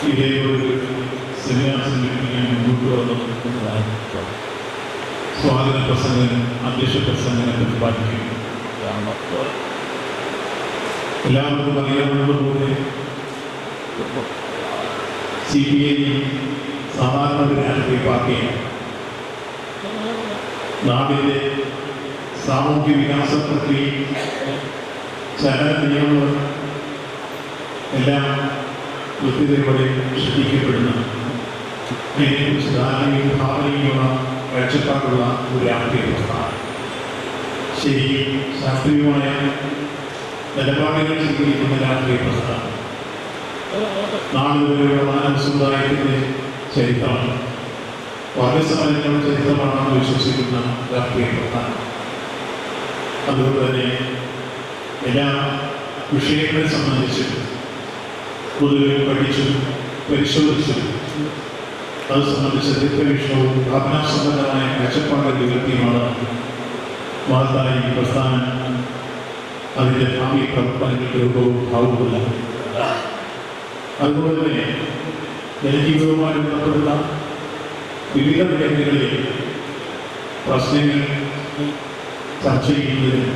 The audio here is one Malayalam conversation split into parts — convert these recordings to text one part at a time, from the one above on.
ഇതേപോലെ സന്യാസിക്കാൻ മുൻകൂട്ടി വന്നതാണ് സ്വാഗത പ്രസംഗനും അധ്യക്ഷ പ്രസംഗനെ പ്രതിപാദിക്കും. എല്ലാവർക്കും അറിയാവുന്നതുപോലെ CPI സാധാരണ ഒരു രാഷ്ട്രീയ പാർട്ടിയാണ്. നാടിൻ്റെ സാമൂഹ്യ വികാസ പ്രക്രിയ ചലന നിയമങ്ങൾ എല്ലാം കൃത്യതയോടെ ശ്രദ്ധിക്കപ്പെടുന്ന അതിനെക്കുറിച്ച് ധാരണയും ഭാവനയുമുള്ള കാഴ്ചപ്പാടുള്ള ഒരു രാഷ്ട്രീയ പ്രസ്ഥാനം. ശരിയും ശാസ്ത്രീയമായ നിലപാടുകൾ സ്വീകരിക്കുന്ന രാഷ്ട്രീയ പ്രസ്ഥാനം. നാളുകളിലുള്ള മാനവ സമുദായത്തിൻ്റെ ചരിത്രമാണ്, വർഗസമരങ്ങളുടെ ചരിത്രമാണെന്ന് വിശ്വസിക്കുന്ന രാഷ്ട്രീയ പ്രസ്ഥാനം. അതുകൊണ്ട് തന്നെ എല്ലാ വിഷയങ്ങളെ സംബന്ധിച്ച് പൊതുവെ പഠിച്ചും പരിശോധിച്ചും അത് സംബന്ധിച്ച ദീർഘവീക്ഷണവും ഭാവനാസമ്പന്നമായ കാഴ്ചപ്പാടുകൾ ഉയർത്തിയുമാണ് മഹത്തായ ഈ പ്രസ്ഥാനം അതിൻ്റെ ഭാവി പ്രവർത്തനങ്ങൾക്ക് രൂപവും ഭാവവുമില്ല. അതുകൊണ്ട് തന്നെ ജനജീവിതവുമായി ബന്ധപ്പെടുന്ന വിവിധ മേഖലകളിൽ പ്രശ്നങ്ങൾ ചർച്ച ചെയ്യുന്നതിന്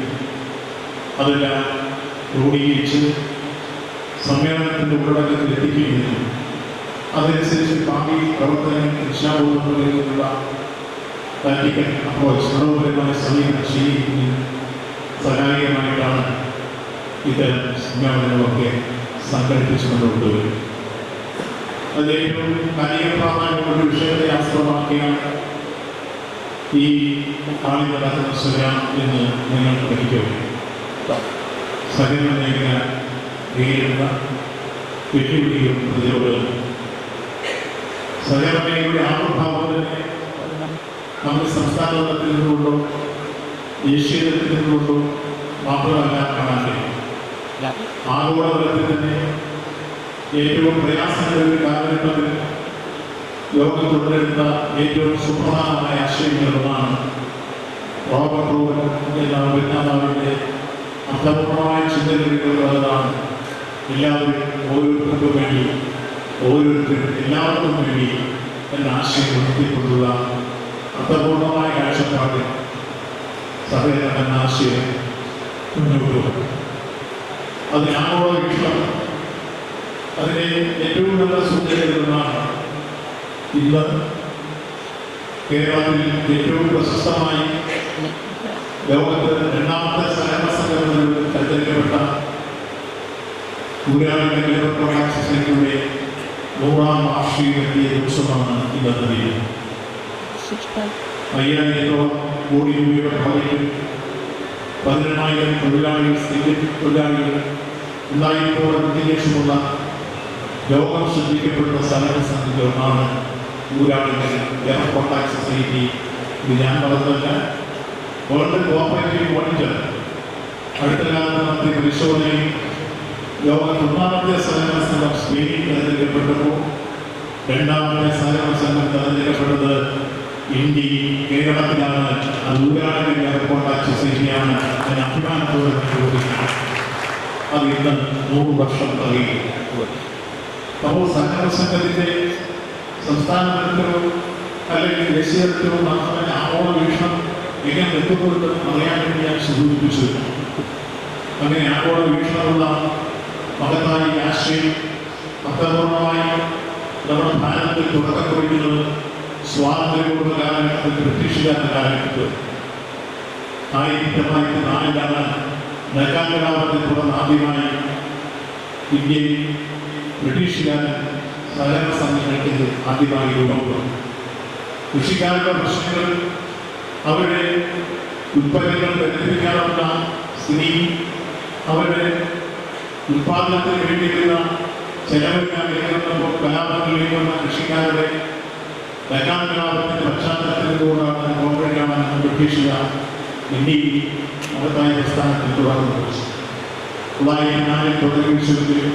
അതെല്ലാം ക്രോഡീകരിച്ച് സമ്മേളനത്തിൻ്റെ ഉള്ളടക്കത്തിൽ എത്തിക്കുന്നതിനും അതനുസരിച്ച് ഭാവി പ്രവർത്തനങ്ങൾ ദിശാബോധമുള്ള പ്രാക്ടിക്കൽ അപ്രോച്ച് ഗുണപരമായ സമീപനം സ്വീകരിക്കുന്നതിന് സഹായകമായിട്ടാണ് ഇത്തരം സമ്മേളനങ്ങളൊക്കെ സംഘടിപ്പിച്ചു കൊണ്ടുവരും. അത് ഏറ്റവും കാലിക പ്രാധാന്യമുള്ള വിഷയത്തെ ആസ്പദമാക്കിയാണ് ഈ നാളിൽ നടക്കുന്ന സ്വരം എന്ന് നിങ്ങൾ പഠിക്കും. സഹകരണ മേഖല നേരിടുന്ന വെല്ലുവിളികളും പ്രതിരോധവും സഹകരണ മേഖലയുടെ ആവിർഭാവത്തിന് നമ്മുടെ സംസ്ഥാന തലത്തിൽ നിന്നുകൊണ്ടോ ദേശീയ തലത്തിൽ നിന്നുകൊണ്ടോ മാത്രമല്ല കാണാൻ ആഗോളതലത്തിൽ തന്നെ ഏറ്റവും പ്രയാസങ്ങളുടെ കാലഘട്ടത്തിൽ ലോകം തുടരുന്ന ഏറ്റവും സുപ്രധാനമായ ആശയങ്ങളിലൊന്നാണ് റോബർട്ട് റൂബൻ എന്ന വിജ്ഞാതാവിൻ്റെ അർത്ഥപൂർണമായ ചിന്തകളിലുള്ളതാണ്. എല്ലാവരും ഓരോരുത്തർക്കും വേണ്ടി, ഓരോരുത്തരും എല്ലാവർക്കും വേണ്ടി എന്ന ആശയം ഉയർത്തിക്കൊണ്ടുള്ള അർത്ഥപൂർണമായ കാഴ്ചപ്പാട് സഹകരണം എന്ന ആശയം മുന്നോട്ട് പോകും. അതിന് ആഗോള വീക്ഷണം അതിനെ ഏറ്റവും നല്ല സൂചനകളാണ്. ഇന്ന് കേരളത്തിൽ ഏറ്റവും പ്രശസ്തമായി ലോകത്ത് രണ്ടാമത്തെ സഹകരണ സംഘടനകളിൽ തിരഞ്ഞെടുക്കപ്പെട്ട ഊരാളുടെ ലേബർ പ്രൊഡക്ട്സ് സൊസൈറ്റിയുടെ 100ാം വാർഷികമെത്തിയ ദിവസമാണ് ഇന്നത്തെ ദിനം. 5000 കോടി രൂപയുടെ പ്രോജക്റ്റിൽ 18,000 തൊഴിലാളികൾ, സിവിൽ തൊഴിലാളികൾ, 1000 വിദ്യാഭ്യാസമുള്ള ലോകം ശ്രദ്ധിക്കപ്പെടുന്ന സഹകരണ സംഘടനകളാണ് ഊരാളുടെ ലേബർ പ്രൊഡക്ട്സ് സൊസൈറ്റി. ഇത് ഞാൻ പറഞ്ഞതല്ല, വേൾഡ് കോഓപ്പറേറ്റീവ് മോണിറ്റർ അടുത്ത കാലത്ത് നടത്തിയ പരിശോധനയിൽ ലോകത്ത് 1ാമത്തെ സഹകരണ സംഘം സ്പെയിനിൽ തിരഞ്ഞെടുക്കപ്പെട്ടപ്പോൾ 2ാമത്തെ സഹകരണ സംഘം തിരഞ്ഞെടുക്കപ്പെട്ടത് ഇന്ത്യയിൽ കേരളത്തിലാണ്. അത് ഊരാളുടെ ലേബർ പ്രൊഡക്ട്സ് സൊസൈറ്റിയാണ്. അതിന് അഭിമാനത്തോടെ ചോദിക്കുന്നത്. അത് ഇന്ന് 100 വർഷം കഴിയും. അപ്പോൾ സഹകരണ സംഘത്തിൻ്റെ സംസ്ഥാന തലത്തിലോ അല്ലെങ്കിൽ ദേശീയ തലത്തിലോ മാത്രമല്ല ആഗോള വീക്ഷണം എങ്ങനെ എത്തുന്നുണ്ടെന്ന് അറിയാൻ വേണ്ടി ഞാൻ സൂചിപ്പിച്ചു. അങ്ങനെ ആഗോള വീക്ഷണമുള്ള മഹത്തായ ആശയം അർത്ഥപൂർണമായി നമ്മുടെ ഭാരതത്തിൽ തുടക്കം കുറിക്കുന്നത് സ്വാതന്ത്ര്യപൂർവ്വ കാലഘട്ടത്തിൽ ബ്രിട്ടീഷുകാരുടെ കാലഘട്ടത്തിൽ 1904 ഡക്കാൻ കലാപത്തിൽ തുടർന്ന് ആദ്യമായി ഇന്ത്യയിൽ ബ്രിട്ടീഷുകാരൻ സഹകരണ സംഘടനയ്ക്ക് ആദ്യമായി രൂപം കൊടുത്തു. കൃഷിക്കാരുടെ പ്രശ്നങ്ങൾ, അവരുടെ ഉൽപ്പന്നങ്ങൾ ബന്ധിപ്പിക്കാനുള്ള സ്ഥിതി, അവരുടെ ഉൽപ്പാദനത്തിന് വേണ്ടിയുള്ള ചെലവെല്ലാം ഏകമ്പോൾ കലാപങ്ങളിലേക്ക് വന്ന കൃഷിക്കാരുടെ ഡക്കാൻ കലാപത്തിൻ്റെ പശ്ചാത്തലത്തിലൂടെയാണ് കോൺഗ്രസ് ബ്രിട്ടീഷുകാർ ഇന്ത്യയിൽ മഹത്തായ പ്രസ്ഥാനത്തിൽ തുടർന്നു. 1904 തുടങ്ങിയ വിഷയത്തിലും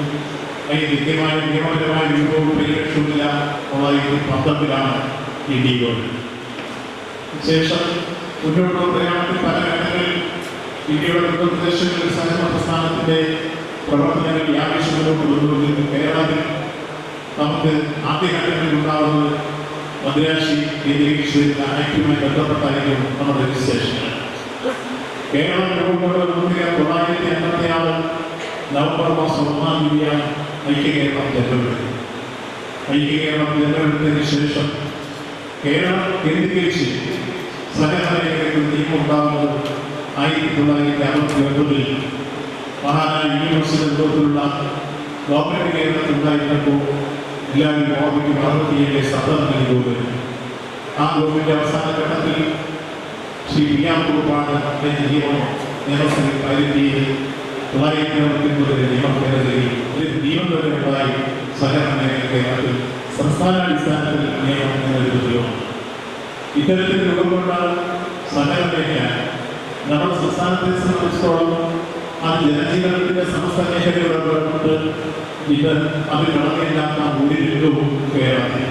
അതിന് കൃത്യമായ നിയമപരമായ രൂപവും പരിരക്ഷവുമില്ല. 1912 ഇന്ത്യയോട് ശേഷം മുന്നോട്ടുള്ള പ്രയാണത്തിൽ പല ഘട്ടങ്ങളിൽ ഇന്ത്യയുടെ ഉത്തർപ്രദേശിൽ സഹകരണ പ്രസ്ഥാനത്തിൻ്റെ പ്രവർത്തനങ്ങൾ വ്യാപിച്ചു മുന്നോട്ട് കൊണ്ടുവരുന്നു. കേരളത്തിൽ നമുക്ക് ആദ്യഘട്ടങ്ങളിൽ ഉണ്ടാകുന്നത് മദ്രാശി കേന്ദ്രീകരിച്ച് ആക്ടുമായി ബന്ധപ്പെട്ടായിരിക്കും നമ്മുടെ രജിസ്ട്രേഷൻ. കേരളം രൂപപ്പെട്ട 1986 നവംബർ മാസം 1-ാം തീയതിയാണ് ഐക്യകേരളം തെരഞ്ഞെടുത്തത്. ഐക്യകേരളം തെരഞ്ഞെടുത്തതിന് ശേഷം കേരളം കേന്ദ്രീകരിച്ച് സഹകരണ നിയമം ഉണ്ടാകുന്നത് 1969 മഹാനായ യൂണിവേഴ്സിറ്റി നേതൃത്വത്തിലുള്ള ഗവൺമെന്റ് കേരളത്തിൽ ഉണ്ടായിരുന്നപ്പോൾ എല്ലാവരും ഓർമ്മിക്കും 67 ശബ്ദം നൽകിയത്. ആ ഗവൺമെന്റ് അവസാന ഘട്ടത്തിൽ ശ്രീ വിയാം കുറുപ്പാണ് നിയമസഭയിൽ പാലിക്കുകയും 1999 നിയമം ഭേദഗതി ഒരു നിയമം തന്നെ ഉണ്ടായി. സഹകരണ കേരളത്തിൽ സംസ്ഥാനാടിസ്ഥാനത്തിൽ നിയമം എന്നെഴുതുകയാണ്. ഇത്തരത്തിൽ രൂപപ്പെട്ട സഹകരണ നമ്മുടെ സംസ്ഥാനത്തെ സംബന്ധിച്ചിടത്തോളം ആ ജനജീവനത്തിന്റെ സമസ്ത മേഖലകളുണ്ട്. ഇത് അതിൽ വളരെയില്ലാത്ത ഒരു രംഗവും കേരളത്തിൽ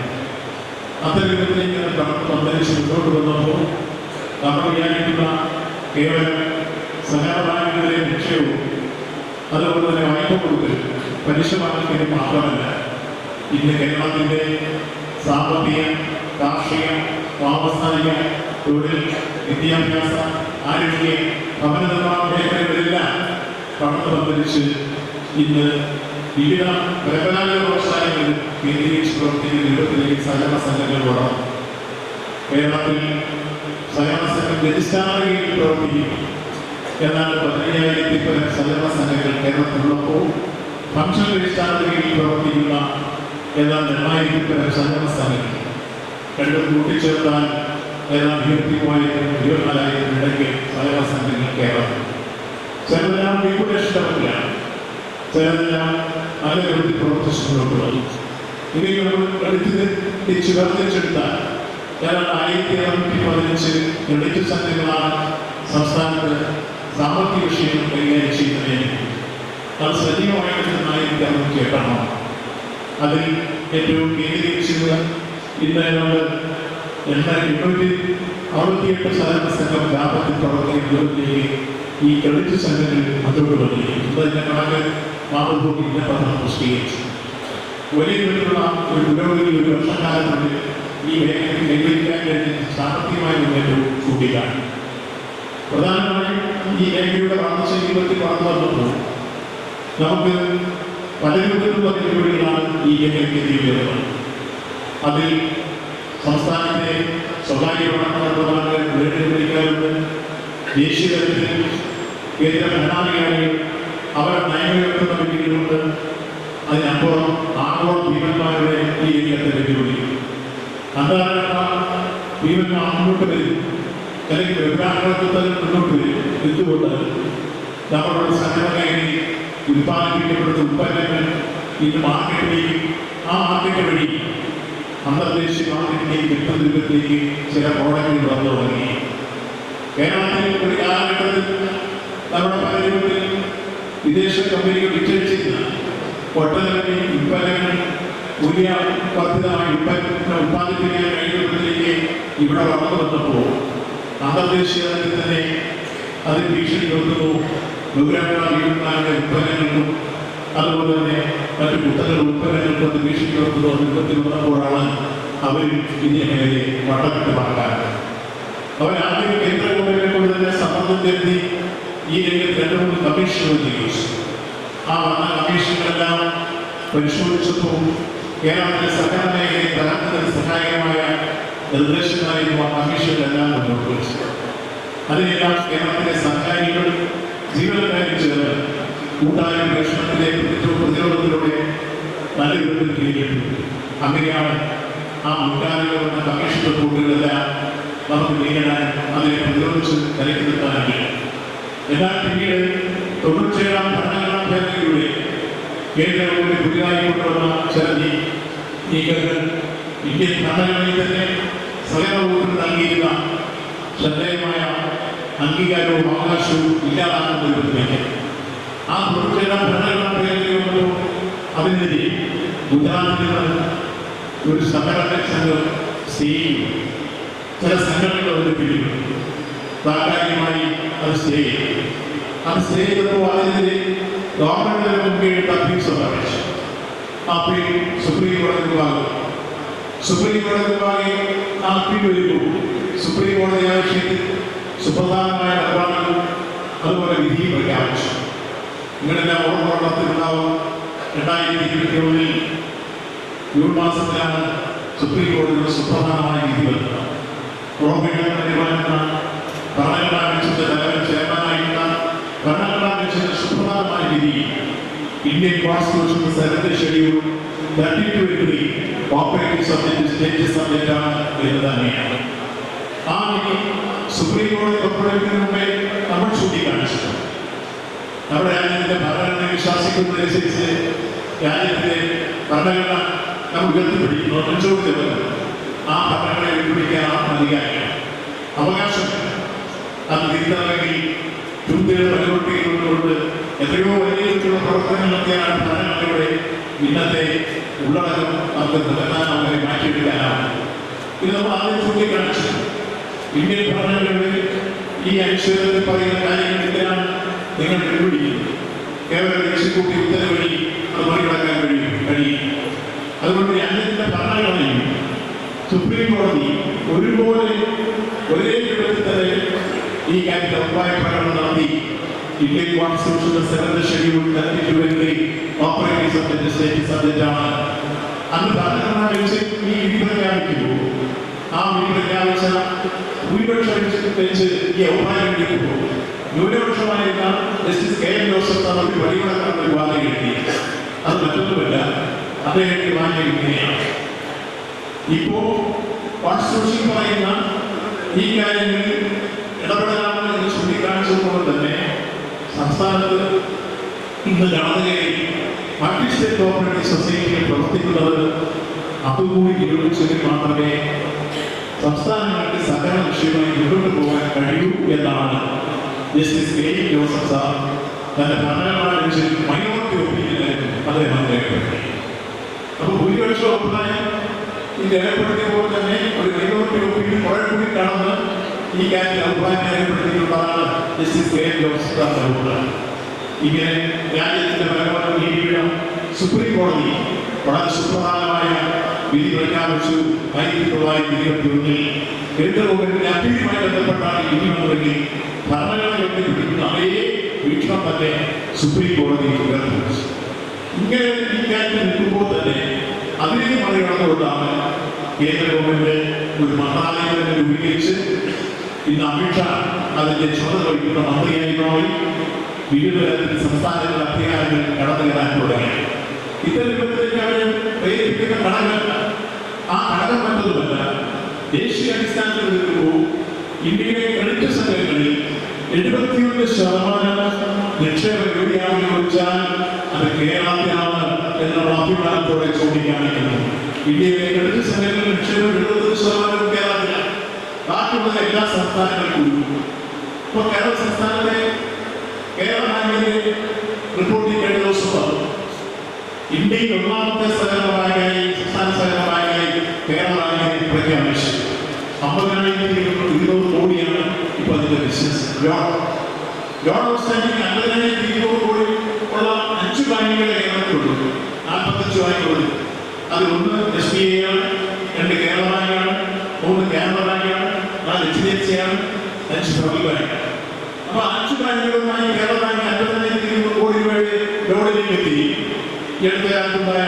അത്തരത്തിലേക്ക് പന്തലിച്ച് മുന്നോട്ട് വന്നപ്പോൾ നമ്മൾ വിചാരിക്കുന്ന കേവലം സഹകരണ ലക്ഷ്യവും അതുപോലെ തന്നെ വായ്പ കൊടുക്കൽ പലിശ വാങ്ങിക്കൽ മാത്രമല്ല, ഇന്ന് കേരളത്തിൻ്റെ സാമ്പത്തിക, കാർഷിക, വ്യാവസായിക, തൊഴിൽ, വിദ്യാഭ്യാസ, ആരോഗ്യ, ഭവന നിർമ്മാണ മേഖലകളെല്ലാം കടന്നു പന്തലിച്ച് ഇന്ന് വിവിധ പരമ്പരാഗത വ്യവസായങ്ങളിൽ കേന്ദ്രീകരിച്ച് പ്രവർത്തിക്കുന്ന രൂപത്തിലേക്ക് സഹകരണ സംഘങ്ങൾ വളർന്നു. കേരളത്തിൽ സഹകരണ സംഘം രജിസ്ട്രാറിൽ പ്രവർത്തിക്കുന്നു. എന്നാൽ 15,000-ൽ പരം സഹകരണ സംഘങ്ങൾ കേരളത്തിലുള്ളപ്പോൾ ഫംഗ്ഷൻ രജിസ്ട്രാറിൽ പ്രവർത്തിക്കുന്ന ഏതാണ്ട് 8,000-ൽ പരം സഹകരണ സംഘങ്ങൾ രണ്ടും കൂട്ടിച്ചേർത്താൽ ഏതാണ്ട് 24,000 ഇടയ്ക്ക് സഹകരണ സംഘങ്ങൾ കേരളത്തിൽ. ചിലതെല്ലാം വിപുലീകരണത്തിലാണ്, ചിലതെല്ലാം നല്ല രൂപത്തിൽ പ്രവർത്തിച്ചിട്ടുള്ളത്. ഇവയിൽ തിരിച്ച് വർദ്ധിച്ചെടുത്താൽ ഏതാണ്ട് 1,715 ക്രെഡിറ്റ് സംഘങ്ങളാണ് സംസ്ഥാനത്ത് സാമ്പത്തിക വിഷയങ്ങൾ കൈകാര്യം ചെയ്യുന്നതിന്. അത് സജീവമായിട്ട് 1,608 അതിൽ ഏറ്റവും കേന്ദ്രീകരിച്ചത് ഇന്ന് ഏതാണ്ട് 868 സഹകരണ സംഘം ലാഭത്തിൽ പ്രവർത്തിക്കുന്ന രൂപത്തിലേക്ക് ഈ ക്രെഡിറ്റ് സംഘങ്ങൾ മുന്നോട്ട് വന്നിരിക്കും. ഇതിൻ്റെ കണക്ക് മാതൃഭൂമി ഇന്ന പത്രം പ്രസിദ്ധീകരിച്ചു. വലിയ രീതിയിലുള്ള ഒരു പുരോഗതി ഒരു വർഷക്കാലത്തിനുള്ളിൽ ഈ മേഖലയിൽ കൈവരിക്കാൻ കഴിഞ്ഞ സാമ്പത്തികമായ മുന്നേറ്റവും കൂട്ടിക്കാണും. പ്രധാനമായും ഈ മേഖലയുടെ വളർച്ചയിൽ വളർന്നു വന്നപ്പോൾ നമുക്ക് പല രൂപത്തിലുള്ള വെല്ലുവിളികളാണ് ഈ മേഖലയ്ക്ക് എതിരുള്ളത്. അതിൽ സംസ്ഥാനത്തെ സ്വകാര്യ പഠനങ്ങൾ വെല്ലുവിളിക്കാറുണ്ട്. ദേശീയ തലത്തിൽ കേന്ദ്ര ഭരണാധികാരികൾ അവർ നയമുയർത്തുന്ന വെല്ലുവിളികളുണ്ട്. അതിനപ്പുറം ആഗോള ഭീമന്മാരുടെ ഈ രംഗത്തെ വെല്ലുവിളി അന്താരാഷ്ട്ര ഭീമന്മാർ മുന്നോട്ട് വരും, അല്ലെങ്കിൽ വ്യവഹാരത്തിൽ മുന്നോട്ട് വരും. എന്തുകൊണ്ട് നമ്മളുടെ സംഘടനയിൽ ഉൽപ്പാദിപ്പിക്കപ്പെടുന്ന ഉൽപ്പന്നങ്ങൾ ഇന്ന് മാർക്കറ്റിലേക്ക്, ആ മാർക്കറ്റ് വഴി അന്തർദേശീയ മാർക്കറ്റിലേക്ക് വിൽപ്പന രൂപത്തിലേക്ക് ചില പ്രോഡക്റ്റുകൾ വന്നു തുടങ്ങി. കേരളത്തിൽ ഒരു കാലഘട്ടത്തിൽ നമ്മുടെ പല രൂപത്തിൽ വിദേശ കമ്പനികൾ വിറ്റഴിച്ചിരുന്ന ഒട്ടനവധി ഉൽപ്പന്നങ്ങൾ മൂല്യവർദ്ധിതമായ ഉൽപ്പന്നങ്ങൾ ഉൽപ്പാദിപ്പിക്കാൻ കഴിയുന്നതിലേക്ക് ഇവിടെ വളർന്നു വന്നപ്പോൾ അന്തർദേശീയ തലത്തിൽ തന്നെ അത് ഭീഷണി കൊടുക്കുന്നു. ദൂരങ്ങളുടെ ഉൽപ്പന്നങ്ങൾക്കും അതുപോലെ തന്നെ മറ്റു കുത്തകളുടെ ഉൽപ്പന്നങ്ങൾക്കും അത് ഭീഷണി കൊടുക്കുന്നു. രൂപത്തിൽ വന്നപ്പോഴാണ് അവർ ഇന്ത്യ മേഖലയെ വട്ടക്കെട്ടുമാക്കാൻ അവരാദ്യം കേന്ദ്ര ഗവൺമെന്റിനെ കൊണ്ട് തന്നെ സമ്മർദ്ദം ചെലുത്തി ഈ രംഗത്ത് 2-3 കമ്മീഷനുകൾ നിയോഗിച്ചു. ആ വന്ന കമ്മീഷനുകളെല്ലാം പരിശോധിച്ചപ്പോൾ കേരളത്തിലെ സഹകരണ മേഖലയെ തകർക്കുന്നതിന് സഹായകമായ നിർദ്ദേശങ്ങളായിരുന്നു ആ കമ്മീഷനിലെല്ലാം മുന്നോട്ട് വെച്ചത്. അതിനെല്ലാം കേരളത്തിലെ സഹകാരികൾ ജീവനക്കാരും ചേർന്ന് കൂട്ടായ പ്രശ്നത്തിലെ പ്രതിരോധത്തിലൂടെ നല്ല രൂപത്തിൽ തിരികെപ്പെട്ടു. അങ്ങനെയാണ് ആ മുൻകാലികൾ വന്ന കമ്മീഷൻ റിപ്പോർട്ടുകളെല്ലാം നമുക്ക് നേരിടാനും അതിനെ പ്രതിരോധിച്ച് നിലയ്ക്ക് നിർത്താനാകില്ല. എന്നാൽ പിന്നീട് 97-ാം ഭരണഘടനാ ഭേദഗതിയിലൂടെ കേന്ദ്ര ഗവൺമെന്റ് പുതിയതായി കൊണ്ടുവന്ന ചില നീക്കങ്ങൾ ഇന്ത്യൻ ഭരണഘടനയിൽ തന്നെ സഹകരണ നൽകിയിരുന്ന ശ്രദ്ധേയമായ അംഗീകാരവും അവകാശവും ഇല്ലാതാക്കുന്ന രൂപത്തിലേക്ക് ആ 97-ാം ഭരണഘടനാ ഭേദഗതി വന്നപ്പോൾ അതിനെതിരെ ഗുജറാത്തിൽ ഒരു സഹകരണ സംഘം ചെയ്യുന്നു. ചില സംഘടനകൾ അതിന് പിരിവ് താൽക്കാലികമായി അത് സ്റ്റേ ചെയ്യും. അത് സ്റ്റേ ചെയ്തപ്പോൾ അതിനെതിരെ ഗവൺമെന്റിന് മുൻകൈ എടുത്ത അപ്പീൽ സമർപ്പിച്ചു. ആ അപ്പീൽ സുപ്രീം കോടതി സുപ്രീം കോടതി മുമ്പാകെ നാം അപ്പീൽ വരുമ്പോൾ സുപ്രീം കോടതി ആ വിഷയത്തിൽ സുപ്രധാനമായ നിലപാടുകൾ അതുപോലെ വിധി പ്രഖ്യാപിച്ചു. നിങ്ങളെല്ലാം ഓർമ്മത്തിലുണ്ടാവും, 2021 ജൂൺ മാസത്തിലാണ് സുപ്രീം കോടതിയുടെ സുപ്രധാനമായ വിധി വരുന്നത്. ഭരണഘടനാ ബെഞ്ചിന്റെ നിലവിൽ ചെയർമാനായിരുന്ന ഭരണഘടനാ ബെഞ്ചിന്റെ സുപ്രധാനമായ വിധി Indian constitution 7th schedule 32 operating subject state subject ആണ് എന്ന് തന്നെയാണ്. ആ വിധി സുപ്രീം കോടതി പുറപ്പെടുവിക്കുന്നതിന് മുമ്പേ നമ്മൾ ചൂണ്ടിക്കാണിച്ചു. നമ്മുടെ രാജ്യത്തിന്റെ ഭരണഘടന വിശ്വാസിക്കുന്നതനുസരിച്ച് രാജ്യത്തിന്റെ ഭരണഘടന നമ്മൾ ഉയർത്തിപ്പിടിക്കുന്നു, നെഞ്ചോട് ആ ഭരണഘടനയെ ഉയർത്തിപ്പിടിക്കാൻ അധികാരിയാണ്, അവകാശമില്ല. അത് തിരിച്ചറിയെങ്കിൽ ചുമതല പരിവർത്തിക്കൊണ്ടുകൊണ്ട് എത്രയോ വലിയ രീതിയിലുള്ള പ്രവർത്തനങ്ങൾ നടത്തിയാണ് ഭരണഘടനയുടെ ഇന്നത്തെ ഉള്ളടക്കം നമുക്ക് നിലനിർത്താൻ അവരെ മാറ്റിയെടുക്കാനാണ്. ഇത് നമ്മൾ ആദ്യം ചൂണ്ടിക്കാണിച്ചു. ഇന്ത്യൻ ഭരണഘടനയുടെ ഈ അനുച്ഛേദത്തിൽ പറയുന്ന കാര്യങ്ങൾ എന്തിനാണ് നിങ്ങൾ വെല്ലുവിളിക്കുന്നത്? കേവലം എക്സിക്യൂട്ടീവ് ഉത്തരവ് വഴി അത് മറികടക്കാൻ കഴിയും. അതുകൊണ്ട് രാജ്യത്തിന്റെ ഭരണഘടനയും സുപ്രീം കോടതി ഒരുപോലെ ഒരേ രൂപത്തിൽ തന്നെ ഈ കാര്യത്തിൽ അഭിപ്രായ പ്രകടനം നടത്തി. ഇന്ത്യൻ കോൺസ്റ്റിറ്റ്യൂഷന്റെ 7th schedule 32 operating subject state subject ആണ്. അന്ന് ഭരണഘടനാ ബെഞ്ച് ഈ വിധി പ്രഖ്യാപിക്കുമ്പോൾ ആ വിധി പ്രഖ്യാപിച്ച ഭൂരിപക്ഷ ബെഞ്ച് ഈ അഭിപ്രായം എടുക്കുമ്പോൾ ന്യൂനപക്ഷമായിരുന്ന ജസ്റ്റിസ് KM ജോസഫ് ഒരു വഴിവിളക്കാണ് ഒരു വാദം എഴുതി. അത് മറ്റൊന്നുമല്ല, അദ്ദേഹത്തെ വാങ്ങിയിരിക്കുകയാണ്. ഇപ്പോ കോൺസ്റ്റിറ്റ്യൂഷൻ പറയുന്ന ഈ കാര്യങ്ങളിൽ ഇടപെടലാണെന്ന് ചൂണ്ടിക്കാണിച്ചതുകൊണ്ട് തന്നെ സംസ്ഥാനത്ത് ഇന്ന് ഗണതകയിൽ മൾട്ടി സ്റ്റേറ്റ് കോഓപ്പറേറ്റീവ് സൊസൈറ്റികൾ പ്രവർത്തിക്കുന്നത് അതുകൂടി നിരൂപിച്ചെങ്കിൽ മാത്രമേ സംസ്ഥാനങ്ങൾക്ക് സഹകരണ വിഷയമായി മുന്നോട്ട് പോകാൻ കഴിയൂ എന്നാണ് ജസ്റ്റിസ് KM ജോസഫ് സാർ തന്റെ ഭരണഘടനാ ബെഞ്ചിൽ മൈനോറിറ്റി ഒപ്പീനിയനായിരുന്നു അദ്ദേഹം രേഖപ്പെടുത്തി. അപ്പോൾ ഭൂരിപക്ഷ അഭിപ്രായം ഈ രേഖപ്പെടുത്തിയ പോലെ തന്നെ ഒരു മൈനോറിറ്റി ഒപ്പീനിയൻ കുറെ കൂടി കാണുന്ന ഈ കാര്യത്തിൽ അഭിപ്രായം രേഖപ്പെടുത്തിയിട്ടുള്ളതാണ് ജസ്റ്റിസ് KM ജോസഫ് സാർ. ഇങ്ങനെ രാജ്യത്തിന്റെ പരമാവധി നീതിപീഠം സുപ്രീം കോടതി വളരെ സുപ്രധാനമായ വിധി പ്രഖ്യാപിച്ചു. 1921 കേന്ദ്ര ഗവൺമെന്റിന്റെ അപ്പീലുമായി ബന്ധപ്പെട്ടാണ് വിധി വന്നതെങ്കിൽ ഭരണഘടനയൊക്കെ പിടിക്കുന്ന അതേ വീക്ഷണം തന്നെ സുപ്രീം കോടതി ഉയർത്തിച്ചു. ഇങ്ങനെ ഈ കാര്യത്തിൽ നിൽക്കുമ്പോൾ തന്നെ അതിനെ മറികടന്നുകൊണ്ടാണ് കേന്ദ്ര ഗവൺമെന്റ് ഒരു മന്ത്രാലയം തന്നെ രൂപീകരിച്ച് ഇന്ന് അമിത്ഷാ അതിന്റെ ചുമതല വഹിക്കുന്ന മന്ത്രിയായി മാറി. വിവിധ തരത്തിൽ സംസ്ഥാനങ്ങളുടെ അധികാരികൾ കടന്നു കയറാൻ തുടങ്ങി. ഇത്തരം രൂപത്തിലേക്ക് അവരെ പ്രേരിപ്പിക്കുന്ന ഘടകമല്ല, ആ ഘടകം മറ്റൊന്നുമല്ല. ദേശീയ അടിസ്ഥാനത്തിൽ നിൽക്കുമ്പോൾ ഇന്ത്യയിലെ ക്രെഡിറ്റ് സംഘങ്ങളിൽ 71% നിക്ഷേപം എവിടെയാണെന്ന് ചോദിച്ചാൽ അത് കേരളത്തിലാണ് എന്നുള്ള അഭിപ്രായത്തോടെ ചൂണ്ടിക്കാണിക്കുന്നു. ഇന്ത്യയിലെ ക്രെഡിറ്റ് സംഘങ്ങളിൽ നിക്ഷേപം 70% കേരളത്തിലാണ്, ബാക്കിയുള്ള എല്ലാ സംസ്ഥാനങ്ങൾക്കും. ഇപ്പോൾ കേരള സംസ്ഥാനത്തെ കേരള ബാങ്കിന്റെ റിപ്പോർട്ടിംഗ് കഴിഞ്ഞ ദിവസം പറഞ്ഞു. ഇന്ത്യയിൽ ഒന്നാമത്തെ സഹകരണ ബാങ്കായി, സംസ്ഥാന സഹകരണ ബാങ്കായി കേരള ബാങ്കിനെ പ്രഖ്യാപിച്ചു. 50,200 കോടിയാണ് ഇപ്പോൾ അതിന്റെ ബിസിനസ്. ലോൺ ഔട്ട്സ്റ്റാൻഡിംഗ് 50,200 കോടി ഉള്ള 5 ബാങ്കുകളെ കേരളത്തിലുള്ളൂ. 45 ബാങ്കുകളുണ്ട്. അതിൽ 1 SBI ആണ്, 2 കേരള ബാങ്കാണ്, 3 കാനറ ബാങ്കാണ്, 4 HDFC ആണ്, 5 ഫെഡറൽ ബാങ്കാണ്. അപ്പൊ 5 ബാങ്കുകളുമായി കേരള ബാങ്ക് 50,200 കോടി രൂപയുടെ ലോണിലേക്ക് എത്തി. ഈ അടുത്ത കാലത്തുണ്ടായ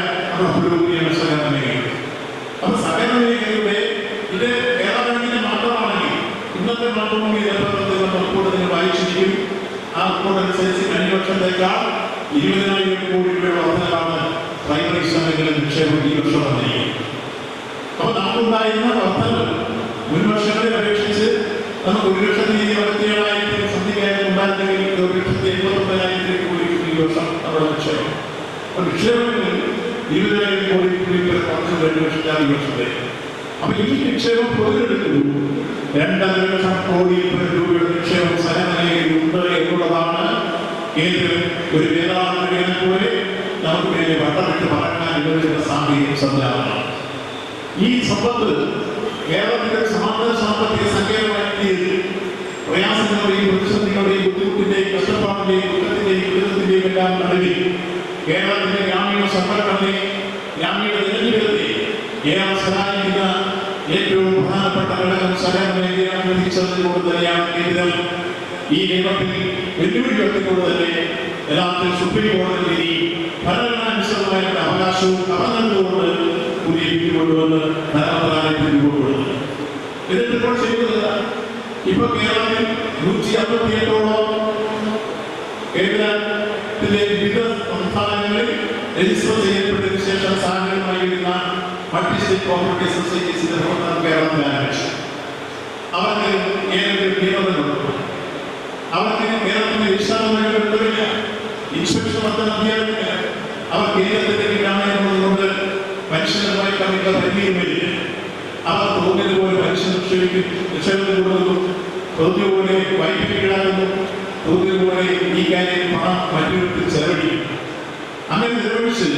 പുരോഗതിയാണ് സഹകരണ മേഖല. അപ്പൊ സഹകരണ മേഖലയുടെ ഇത് കേരള ബാങ്കിന്റെ മാത്രമാണെങ്കിൽ ഇന്നത്തെ മാത്രമെങ്കിൽ റിപ്പോർട്ട് നിങ്ങൾ വായിച്ചിരിക്കും. ആ റിപ്പോർട്ട് അനുസരിച്ച് കഴിഞ്ഞ വർഷത്തേക്കാൾ 20,000 കോടി രൂപയുടെ വർധനമാണ് പ്രൈമറി സംഘങ്ങളുടെ നിക്ഷേപം ഈ വർഷം വന്നിരിക്കുന്നത്. അപ്പൊ നമുക്കുണ്ടായിരുന്ന വർധന മുൻ വർഷങ്ങളെ അപേക്ഷിച്ച് നമുക്ക് 1,27,000 സംതിങ് ഉണ്ടായിരുന്നെങ്കിൽ 1,79,000 കോടി ഈ വർഷം നമ്മുടെ നിക്ഷേപം. അപ്പൊ നിക്ഷേപങ്ങളിൽ 20,000 കോടി കുറച്ച് 2 വർഷത്തെ ഈ വർഷത്തെ. അപ്പൊ ഈ നിക്ഷേപം പൊതുവെടുക്കുന്നു 2,00,000 കോടി രൂപയുടെ നിക്ഷേപം സഹകരണയിലുണ്ട് എന്നുള്ളതാണ് കേന്ദ്രം ഒരു വേദാന്തനെ പോലെ നമുക്ക് വേണ്ടി വട്ടമിട്ട് പറക്കാൻ ഇടവരുന്ന സാങ്കേതിക സംവിധാനമാണ്. ഈ സമ്പത്ത് കേരളത്തിലെ സമാന്തര സാമ്പത്തിക സങ്കേതമാക്കിയത് പ്രയാസങ്ങളുടെയും പ്രതിസന്ധികളുടെയും ബുദ്ധിമുട്ടിന്റെയും കഷ്ടപ്പാടിന്റെയും ദുഃഖത്തിന്റെയും ദുരിതത്തിന്റെയും എല്ലാം നടുവിൽ കേരളത്തിന്റെ ഗ്രാമീണ സംഘടനയെ, ഗ്രാമീണ ജനജീവിതത്തെ ഏറെ സഹായിക്കുന്ന ഏറ്റവും പ്രധാനപ്പെട്ട ഘടകം സഹകരണ മേഖലയാണ് തിരിച്ചറിഞ്ഞുകൊണ്ട് തന്നെയാണ് കേന്ദ്രം ഈ നിയമത്തിൽ വെല്ലുവിളി ഉയർത്തിക്കൊണ്ട് തന്നെ യഥാർത്ഥത്തിൽ സുപ്രീം കോടതി വിധി ഭരണഘടനാനുസൃതമായിട്ടുള്ള അവകാശവും കവർന്നുകൊണ്ട് പുതിയ വിധി കൊണ്ടുവന്ന് ധനമന്ത്രാലയത്തിൽ കൊണ്ടുവന്നത്. എന്നിട്ട് ഇപ്പോൾ ചെയ്യുന്നത് ഇപ്പൊ കേരളത്തിൽ 158ഓളം കേന്ദ്രത്തിലെ വിവിധ സംസ്ഥാനങ്ങളിൽ രജിസ്റ്റർ ചെയ്യപ്പെട്ടതിനു ശേഷം സഹകരണമായി വരുന്ന മൾട്ടി സ്റ്റേറ്റ് കോഓപ്പറേറ്റീവ് സൊസൈറ്റീസിന്റെ പ്രവർത്തനം കേരളത്തിൽ ആരംഭിച്ചു. അവർക്ക് ഏതെങ്കിലും നിയമങ്ങളുണ്ട്, അവർക്ക് കേരളത്തിന്റെ വിശാലമായിട്ടുള്ള ഇൻസ്പെക്ഷൻ നടത്താൻ അധികാരമില്ല. അവർ കേരളത്തിന്റെ ഗ്രാമീണമുള്ളതുകൊണ്ട് മനുഷ്യനുമായി തമ്മിലുള്ള പരിധിയുമില്ല. അവർ തോന്നിയത് പോലെ മനുഷ്യൻ നിക്ഷേപത്തിന് കൊടുക്കുന്നു, തോന്നിയ പോലെ വൈദ്യുതി ഈടാക്കുന്നു, തോന്നിയ പോലെ ഈ കാര്യം പണം മറ്റൊരു ചെലവഴിക്കും. അങ്ങനെ നിർവഹിച്ച്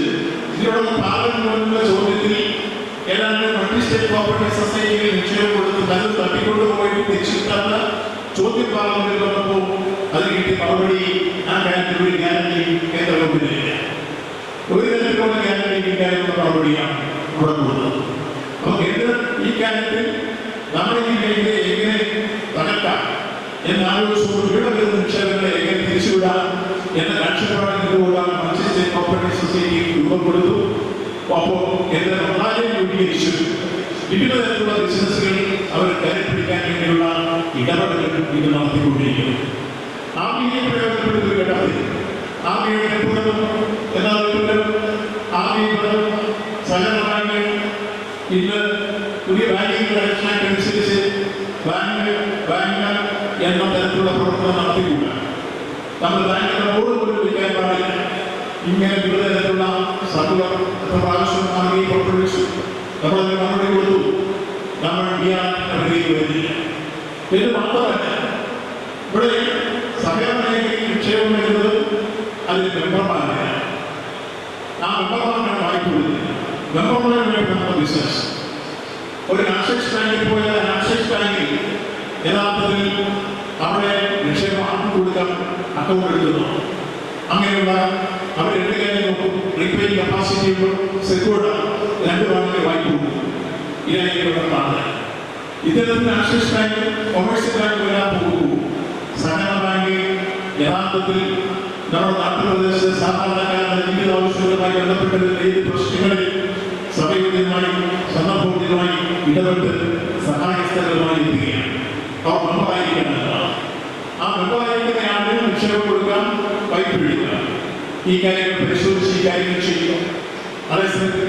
ഇതിനോടൊപ്പം പാർലമെന്റിനുള്ള ചോദ്യത്തിൽ ഏതാണ്ട് മൾട്ടി സ്റ്റേറ്റ് കോഓപ്പറേറ്റീവ് സൊസൈറ്റിയിൽ നിക്ഷേപം കൊടുത്ത് അത് തട്ടിക്കൊണ്ടുപോയി തിരിച്ചിട്ടാത്ത ചോദ്യം പാർലമെന്റിൽ വന്നപ്പോൾ അത് കിട്ടിയ മറുപടി ആ കാര്യത്തിൽ ഒരു ഗ്യാരണ്ടി കേന്ദ്ര ഗവൺമെന്റില്ല. ഒരു തരത്തിലുള്ള ഗ്യാരണ്ടി ഇല്ലാനുള്ള മറുപടിയാണ് ഇവിടെ കൊടുത്തത്. അപ്പൊ കേന്ദ്രം ഈ കാര്യത്തിൽ നമ്മുടെ ഈ മേഖലയെ എങ്ങനെ തകർക്കാം എന്നാലോചിച്ചുകൊണ്ട് ഇവിടെ വരുന്ന നിക്ഷേപങ്ങളെ എങ്ങനെ തിരിച്ചുവിടാം എന്ന കാഴ്ചപ്പാടിലൂടെയാണ് മൾട്ടി സ്റ്റേറ്റ് കോഓപ്പറേറ്റീവ് സൊസൈറ്റി രൂപം കൊടുത്തു. അപ്പോൾ കേന്ദ്ര മന്ത്രാലയം രൂപീകരിച്ചു വിവിധ തരത്തിലുള്ള ബിസിനസ്സുകൾ അവർ കയറിപ്പിടിക്കാൻ വേണ്ടിയുള്ള ഇടപെടലുകൾ ഇത് നടത്തിക്കൊണ്ടിരിക്കുന്നു. ആർബിഐയെ പ്രയോജനപ്പെടുത്തുന്ന ഘട്ടത്തിൽ ആർബിഐയുടെ സഹകരണ ബാങ്കുകൾ ഇന്ന് പുതിയ ബാങ്കിംഗ് ആക്ട് അനുസരിച്ച് ബാങ്ക് എന്ന തരത്തിലുള്ള പ്രവർത്തനം നടത്തിക്കൂട. നമ്മൾ ബാങ്കിന്റെ ബോർഡ് പോലും വിളിക്കാൻ പാടില്ല. ഇങ്ങനെ വിവിധ തരത്തിലുള്ള സർക്കുലർ പ്രാവശ്യം ആർബിഐ പുറപ്പെടുവിച്ചു. നമ്മളതിന് മറുപടി കൊടുത്തു. നമ്മൾ പരിധിയിൽ വരുന്നില്ല. ഇത് മാത്രമല്ല, ഇവിടെ സഹകരണ മേഖലയിൽ നിക്ഷേപം വരുന്നത് അതിന് മെമ്പർമാരാണ്. ആ മെമ്പർമാരാണ് വായ്പ കൊടുക്കുന്നത്. മെമ്പർമാരെ നമ്മുടെ ബിസിനസ് ഒരു ആക്സിസ് ബാങ്കിൽ പോയാൽ ആക്സിസ് ബാങ്കിൽ യഥാർത്ഥത്തിൽ അവിടെ നിക്ഷേപം ആർക്ക് കൊടുക്കാൻ അക്കൗണ്ട് എടുക്കുന്നു. അങ്ങനെയുള്ള അവർ രണ്ട് കാര്യം നോക്കും. റീപേയിങ് കപ്പാസിറ്റി സെക്യൂർഡാണ്. രണ്ട് ബാങ്കിലെ വായ്പ കൊടുക്കും. ഇതായിരിക്കും ഇത്തരത്തിൽ ആക്സിസ് ബാങ്ക് കൊമേഴ്സ്യൽ ബാങ്ക് വരാൻ പോകുന്നു. സഹകരണ ബാങ്ക് യഥാർത്ഥത്തിൽ നമ്മുടെ നാട്ടുപ്രദേശത്തെ സാധാരണക്കാരുടെ ജീവിത ആവശ്യങ്ങളുമായി ബന്ധപ്പെട്ട ഏത് പ്രശ്നങ്ങളിൽ സമയോചിതമായി സന്ദർഭോചിതമായി ഇടപെട്ട് സഹായസ്ഥലമായി എത്തുകയാണ്. അവർ മെമ്പറായിരിക്കണം. ആ മെമ്പറായിരിക്കുന്ന ആളുകൾ നിക്ഷേപം കൊടുക്കാൻ വായ്പ എടുക്കുക. ഈ കാര്യങ്ങൾ പരിശോധിച്ച് ഈ കാര്യങ്ങൾ ചെയ്യുക. അതേസമയത്ത്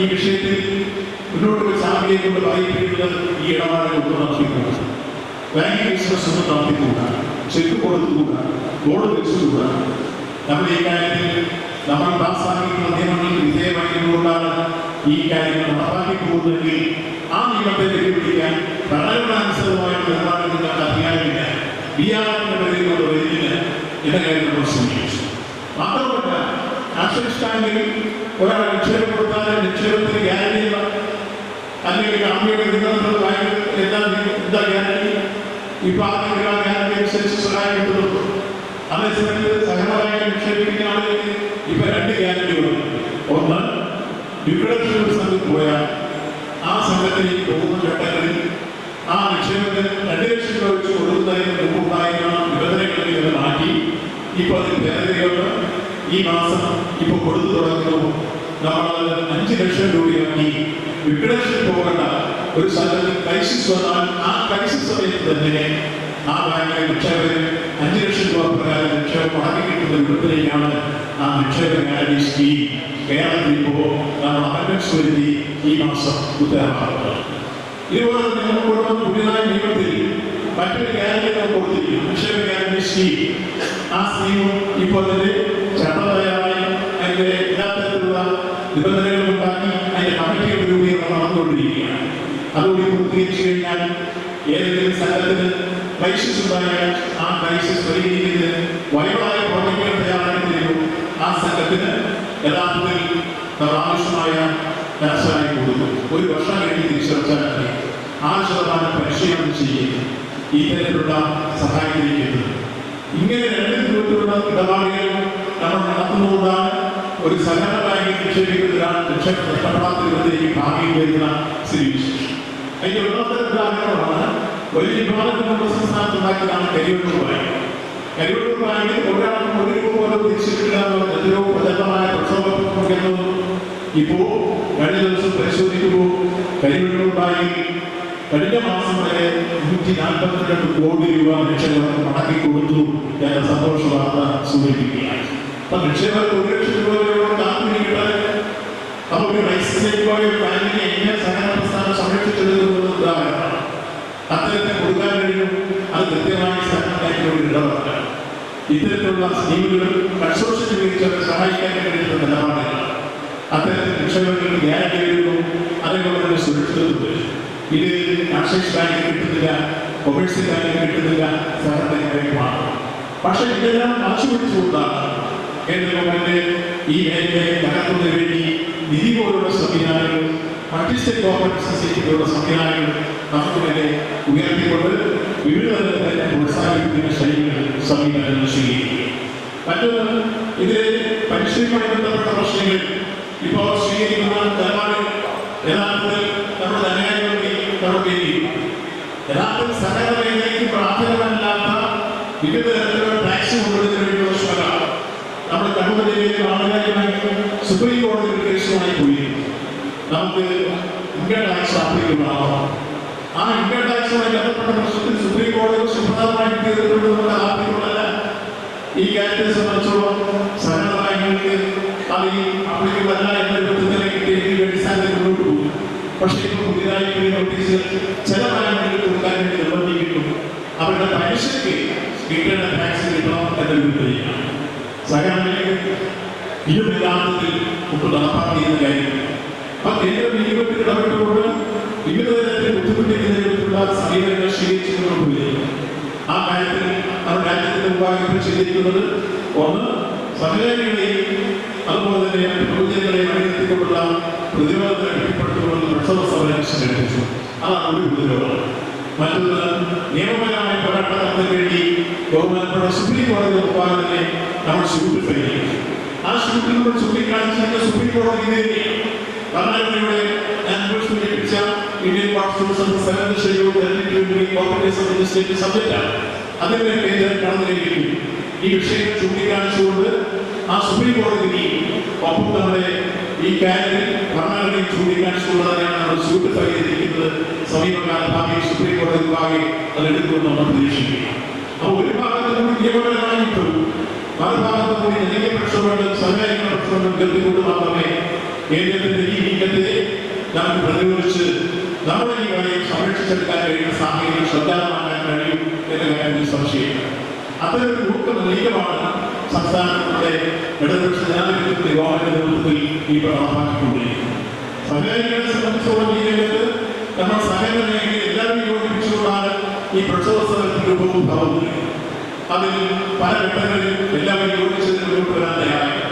ഈ വിഷയത്തിൽ മുന്നോട്ട് വെച്ച് ആർബിഐ കൊണ്ട് വായ്പയുള്ളത് ഈ ഇടപാടുകൾ ഒന്നും നടത്തിക്കൂടാ. ബാങ്കിങ് ബിസിനസ് ഒന്നും നടത്തിക്കൂടാ. ചെക്ക് കൊടുത്തുകൂടാ. ബോർഡ് വെച്ചുകൂടാ. നമ്മുടെ ഈ കാര്യത്തിൽ നമ്മൾ പാസ്സാക്കിയിട്ടുള്ള നിയമങ്ങൾക്ക് വിധേയമായിരുന്നുകൊണ്ടാണ് ഈ കാര്യങ്ങൾ നടപ്പാക്കി പോകുന്നതെങ്കിൽ ആ നിയമത്തെ വെല്ലുവിളിക്കാൻ ഭരണഘടനാനുസൃതമായിട്ട് നിലപാടുകൾക്ക് അധികാരമില്ല. ബിആറിന്റെ പരിധിയിലൂടെ വരുന്നില്ല എന്ന കാര്യം നമ്മൾ സൂചിപ്പിച്ചു. മാത്രമല്ല, ആക്സിസ് ബാങ്കിൽ ഒരാൾ നിക്ഷേപം കൊടുത്താലും നിക്ഷേപത്തിന് ഗ്യാരണ്ടിയില്ല. അല്ലെങ്കിൽ ആർബിഐയുടെ നിബന്ധനകൾ എന്താ ഗ്യാരണ്ടി? ഇപ്പൊ ആദ്യം ഗ്യാരണ്ടി അനുസരിച്ച് സഹായം കിട്ടുന്നുള്ളൂ. അതേസമയത്ത് സഹകരണമായി നിക്ഷേപിക്കുന്ന ആളുകൾക്ക് ഇപ്പൊ രണ്ട് ഗ്യാരണ്ടികളുണ്ട്. ഒന്ന്, ലിക്വിഡേഷൻ ഒരു സംഘത്തിൽ പോയാൽ ആ സംഘത്തിലേക്ക് പോകുന്ന ഘട്ടങ്ങളിൽ ആ നിക്ഷേപത്തിന് 2 ലക്ഷം രൂപ വെച്ച് കൊടുക്കുന്നതിന് മുമ്പുണ്ടായിരുന്ന നിബന്ധനകളിൽ മാറ്റി ഇപ്പോൾ അതിന് ഭേദഗതിയുണ്ട്. ഈ മാസം ഇപ്പോൾ കൊടുത്തു തുടങ്ങുന്നു. നമ്മൾ 5 ലക്ഷം രൂപയാക്കി ലിക്വിഡേഷൻ പോകേണ്ട ഒരു സ്ഥലത്ത് ക്രൈസിസ് വന്നാൽ ആ ക്രൈസിസ് സമയത്ത് തന്നെ ആ ബാങ്കിലെ നിക്ഷേപകന് 5 ലക്ഷം രൂപ പ്രകാരം നിക്ഷേപം മടക്കി കിട്ടുന്ന വിധത്തിലേക്കാണ് ആ നിക്ഷേപ ഗ്യാരണ്ടി സ്കീം കേരളത്തിൽ ഇപ്പോൾ നമ്മൾ അമെൻഡ്മെന്റ്സ് വരുത്തി ഈ മാസം ഉത്തരവാദിത്തം. ഇതുപോലെ നിങ്ങൾ കൊണ്ടുവന്ന പുതിയതായ നിയമത്തിൽ മറ്റൊരു ഗ്യാരണ്ടി നമ്മൾ കൊടുത്തിരിക്കുന്നു, നിക്ഷേപ ഗ്യാരണ്ടി സ്കീം. ആ സ്കീമും ഇപ്പോൾ അതിന്റെ ചട്ടതയായി അതിന്റെ എല്ലാ തരത്തിലുള്ള നിബന്ധനകൾ ഉണ്ടാക്കി അതിന്റെ കമ്മിറ്റിയുടെ രൂപീകരണം നടന്നുകൊണ്ടിരിക്കുകയാണ്. അതുകൂടി പൂർത്തീകരിച്ചു കഴിഞ്ഞാൽ ഏതെങ്കിലും സംഘത്തിന് ക്രൈസിസ് ഉണ്ടായാൽ ആ ക്രൈസിസ് പരിഹരിക്കുന്നതിന് വൈബിളായ പ്രോജക്റ്റുകൾ തയ്യാറാക്കിയിരുന്നു. ആ സംഘത്തിന് യഥാർത്ഥത്തിൽ ആവശ്യമായ ധനസഹായം കൊടുക്കും. 1 വർഷം കഴിഞ്ഞ് തിരിച്ചടച്ചാൽ 6% പരിശീലനം ചെയ്യുന്നു. ഈ തരത്തിലുള്ള സഹായത്തിലേക്ക് എത്തുന്നത്. ഇങ്ങനെ 2 രൂപത്തിലുള്ള ഇടപാടുകൾ നമ്മൾ നടത്തുന്നതുകൊണ്ടാണ് ഒരു സഹകരണ ബാങ്കിൽ നിക്ഷേപിക്കുന്ന ഒരാൾ നിക്ഷേപ നഷ്ടപ്പെടാത്തിലേക്ക് ഭാവിയിൽ വരുന്ന സ്ഥിതിവിശേഷം. അതിന്റെ ഒന്നാമത്തെ ഉദാഹരണമാണ് വലിയ വിഭാഗത്തിനുള്ള സംസ്ഥാനത്തുണ്ടാക്കിയതാണ് കരിവെള്ളൂർ ബാങ്ക്. കരിവെള്ളൂർ ബാങ്കിൽ ഒരാൾക്കും ഒരു രൂപ പോലും തിരിച്ചിട്ടില്ല എന്നുള്ള എത്രയോ പ്രചരണമായ പ്രക്ഷോഭം ഇപ്പോൾ കഴിഞ്ഞ ദിവസം പരിശോധിക്കുമ്പോൾ കരിവെള്ളൂർ ബാങ്കിൽ കഴിഞ്ഞ മാസം വരെ 142 കോടി രൂപ നിക്ഷേപകർക്ക് മടക്കി കൊടുത്തു എന്ന സന്തോഷ വാർത്ത സൂചിപ്പിക്കുകയാണ്. അപ്പൊ നിക്ഷേപകർക്ക് 1 ലക്ഷം രൂപയോളം കാത്തിരിക്കാൻ നമുക്ക് ബാങ്കിനെ എങ്ങനെ സഹകരണ പ്രസ്ഥാനം സംരക്ഷിച്ചെടുക്കുന്നത് ഉദാഹരണമാണ്. അത്തരത്തിൽ കൊടുക്കാൻ കഴിയും. അത് കൃത്യമായി സഹകരണ ബാങ്കിനോട് ഇടപെടലാണ്. ഇത്തരത്തിലുള്ള സ്കീമുകൾ കൺസോർഷ്യം ഉപയോഗിച്ചവരെ സഹായിക്കാൻ കഴിയുന്ന നിലപാടുകളാണ്. അത്തരത്തിൽ നിക്ഷേപകർക്ക് ഗ്യാരണ്ടി വരുന്നു. അതേപോലെ തന്നെ സുരക്ഷിതത്വം. ഇത് ആക്സിസ് ബാങ്കിന് കിട്ടുന്നില്ല, കൊമേഴ്സ്യൽ ബാങ്കിന് കിട്ടുന്നില്ല, സഹകരണ ബാങ്കുമാണ്. പക്ഷെ ഇതെല്ലാം ആശുപിടിച്ചുകൊണ്ടാണ് കേന്ദ്ര ഗവൺമെന്റ് ഈ മേഖലയെ തകർക്കുന്നതിന് വേണ്ടി നിധി പോലുള്ള സംവിധാനങ്ങൾ, മൾട്ടിസ്റ്റേറ്റ് കോർപ്പറേറ്റ് സൊസൈറ്റികളുടെ സംവിധാനങ്ങൾ നമുക്ക് മേലെ ഉയർത്തിക്കൊണ്ട് വിവിധ തരത്തിലെ പ്രോത്സാഹിപ്പിക്കുന്ന ശൈലികൾ സംവിധാനങ്ങൾ സ്വീകരിക്കുക. മറ്റൊന്ന്, ഇതിലെ പരിസ്ഥിതിയുമായി ബന്ധപ്പെട്ട പ്രശ്നങ്ങൾ ഇപ്പോൾ സ്വീകരിക്കുന്ന നിലപാട് യഥാർത്ഥത്തിൽ നമ്മുടെ ധനകാര്യമന്ത്രി യഥാർത്ഥത്തിൽ സഹകരണ മേഖലയ്ക്ക് പ്രാധാന്യമല്ലാത്ത വിവിധ തരത്തിലുള്ള ടാക്സ് കൊണ്ടുവരുന്നതിന് വേണ്ടിയുള്ള ശ്രമമാണ്. നമ്മുടെ കണ്ണൂർ ജില്ലയിലെ ആളുകാരുമായി സുപ്രീം കോടതി കേസുമായി പോയിരുന്നു. നമുക്ക് ഇൻകം ടാക്സ് ആപ്ലിക്കബിളാണോ? ആ ഇൻകം ടാക്സുമായി ബന്ധപ്പെട്ട പ്രശ്നത്തിൽ സുപ്രീം കോടതി സുപ്രധാനമായിട്ട് തീർത്തിട്ടുണ്ട്. നമ്മുടെ ആപ്ലിക്കബിളല്ല. ഈ കാര്യത്തെ സംബന്ധിച്ചോളം സഹകരണ ബാങ്കുകൾക്ക് അത് ഈ ആപ്ലിക്കബിൾ അല്ല എന്ന രൂപത്തിലേക്ക് അടിസ്ഥാനത്തിൽ മുന്നോട്ട് പോകും. പക്ഷേ ഇപ്പോൾ പുതിയതായി നോട്ടീസുകൾ ചില ബാങ്കുകൾക്ക് കൊടുക്കാൻ വേണ്ടി നിർബന്ധിക്കുന്നു. അവരുടെ പലിശയ്ക്ക് കിട്ടേണ്ട ടാക്സ് കിട്ടണം എന്ന രൂപത്തിലേക്കാണ് സഹകരണ ഇത് യഥാർത്ഥത്തിൽ നമുക്ക് നടപ്പാക്കിയിരുന്ന കാര്യം. അപ്പൊ കേന്ദ്രം ജീവിതത്തിൽ ഇടപെട്ടുകൊണ്ട് വിവിധ തരത്തിൽ ബുദ്ധിമുട്ടിക്കുന്നതിനുള്ള സമീപനങ്ങൾ സ്വീകരിച്ചുകൊണ്ടുപോയി. ആ കാര്യത്തിൽ നമ്മുടെ രാജ്യത്തിന്റെ മുമ്പാകെ ചെയ്തിരിക്കുന്നത് ഒന്ന്, സഹകാരികളെയും അതുപോലെ തന്നെ പ്രവചനങ്ങളെയും അണിനിർത്തിക്കൊണ്ടുള്ള പ്രതിരോധത്തെ കെട്ടിപ്പടുത്തുകൊണ്ടുള്ള പ്രക്ഷോഭ സമരം സംഘടിപ്പിച്ചു. അതാണ് ഒരു പ്രതിരോധം. മറ്റൊന്ന്, നിയമപരമായ പോരാട്ടത്തിന് വേണ്ടി ബഹുമാനപ്പെട്ട സുപ്രീം കോടതി മുമ്പാകെ തന്നെ നമ്മൾ ഷൂട്ട് കഴിഞ്ഞു. ആ ഷൂട്ടിൽ നമ്മൾ ചൂണ്ടിക്കാണിച്ച സുപ്രീം കോടതി കർണാടകയുടെ ലഭിച്ച ഇന്ത്യൻ കോൺസ്റ്റിറ്റ്യൂഷൻ 7th ഷെഡ്യൂൾ സബ്ജക്റ്റാണ്. അതിന്റെ കേന്ദ്രം കടന്നിരിക്കുന്നു. ഈ വിഷയം ചൂണ്ടിക്കാണിച്ചുകൊണ്ട് ആ സുപ്രീം കോടതി ഒപ്പം നമ്മുടെ ഈ കാര്യത്തിൽ കർണാടകയിൽ ചൂണ്ടിക്കാണിച്ചുകൊണ്ടതിനാണ് നമ്മൾ ഷൂട്ട് ഫയൽ ചെയ്തിരിക്കുന്നത്. സമീപകാല ഭാവിയിൽ സുപ്രീം കോടതി മുമ്പാകെ അത് എടുക്കുമെന്ന് നമ്മൾ പ്രതീക്ഷിക്കുന്നു. അപ്പോൾ ഒരു ഭാഗത്ത് കൂടി നിയമപരമായിട്ടും മറുഭാഗത്ത് കൂടി ജനകീയ പ്രശ്നങ്ങളും സർക്കാരിക പ്രശ്നങ്ങളും കേൾത്തിക്കൊണ്ട് മാത്രമേ കേന്ദ്രത്തിന്റെ ഈ നീക്കത്തെ നമുക്ക് പ്രതിരോധിച്ച് നമ്മുടെ ഈ വഴിയെ സംരക്ഷിച്ചെടുക്കാൻ കഴിയുന്ന സാഹചര്യം ശ്രദ്ധാമാക്കാൻ കഴിയും എന്ന കാര്യത്തിൽ സംശയമില്ല. അത്തരമൊരു ഊർജ്ജ നീക്കമാണ് സംസ്ഥാനത്തിന്റെ ഇടതുപക്ഷ ജനാധിപത്യ യോഗത്തിന്റെ നേതൃത്വത്തിൽ ഈ നടപ്പാക്കിക്കൊണ്ടിരിക്കുന്നത്. സഹകാരികളെ സംബന്ധിച്ചോളം ഈ രംഗത്ത് നമ്മൾ സഹകരണ മേഖലയെ എല്ലാവരും യോജിപ്പിച്ചുകൊണ്ടാണ് ഈ പ്രക്ഷോഭ സമരത്തിന് രൂപവും ഭാവുന്നത്. അതിൽ പല ഘട്ടങ്ങളിൽ എല്ലാവരും യോജിച്ചതിന് മുന്നോട്ട് വരാൻ തയ്യാറായി.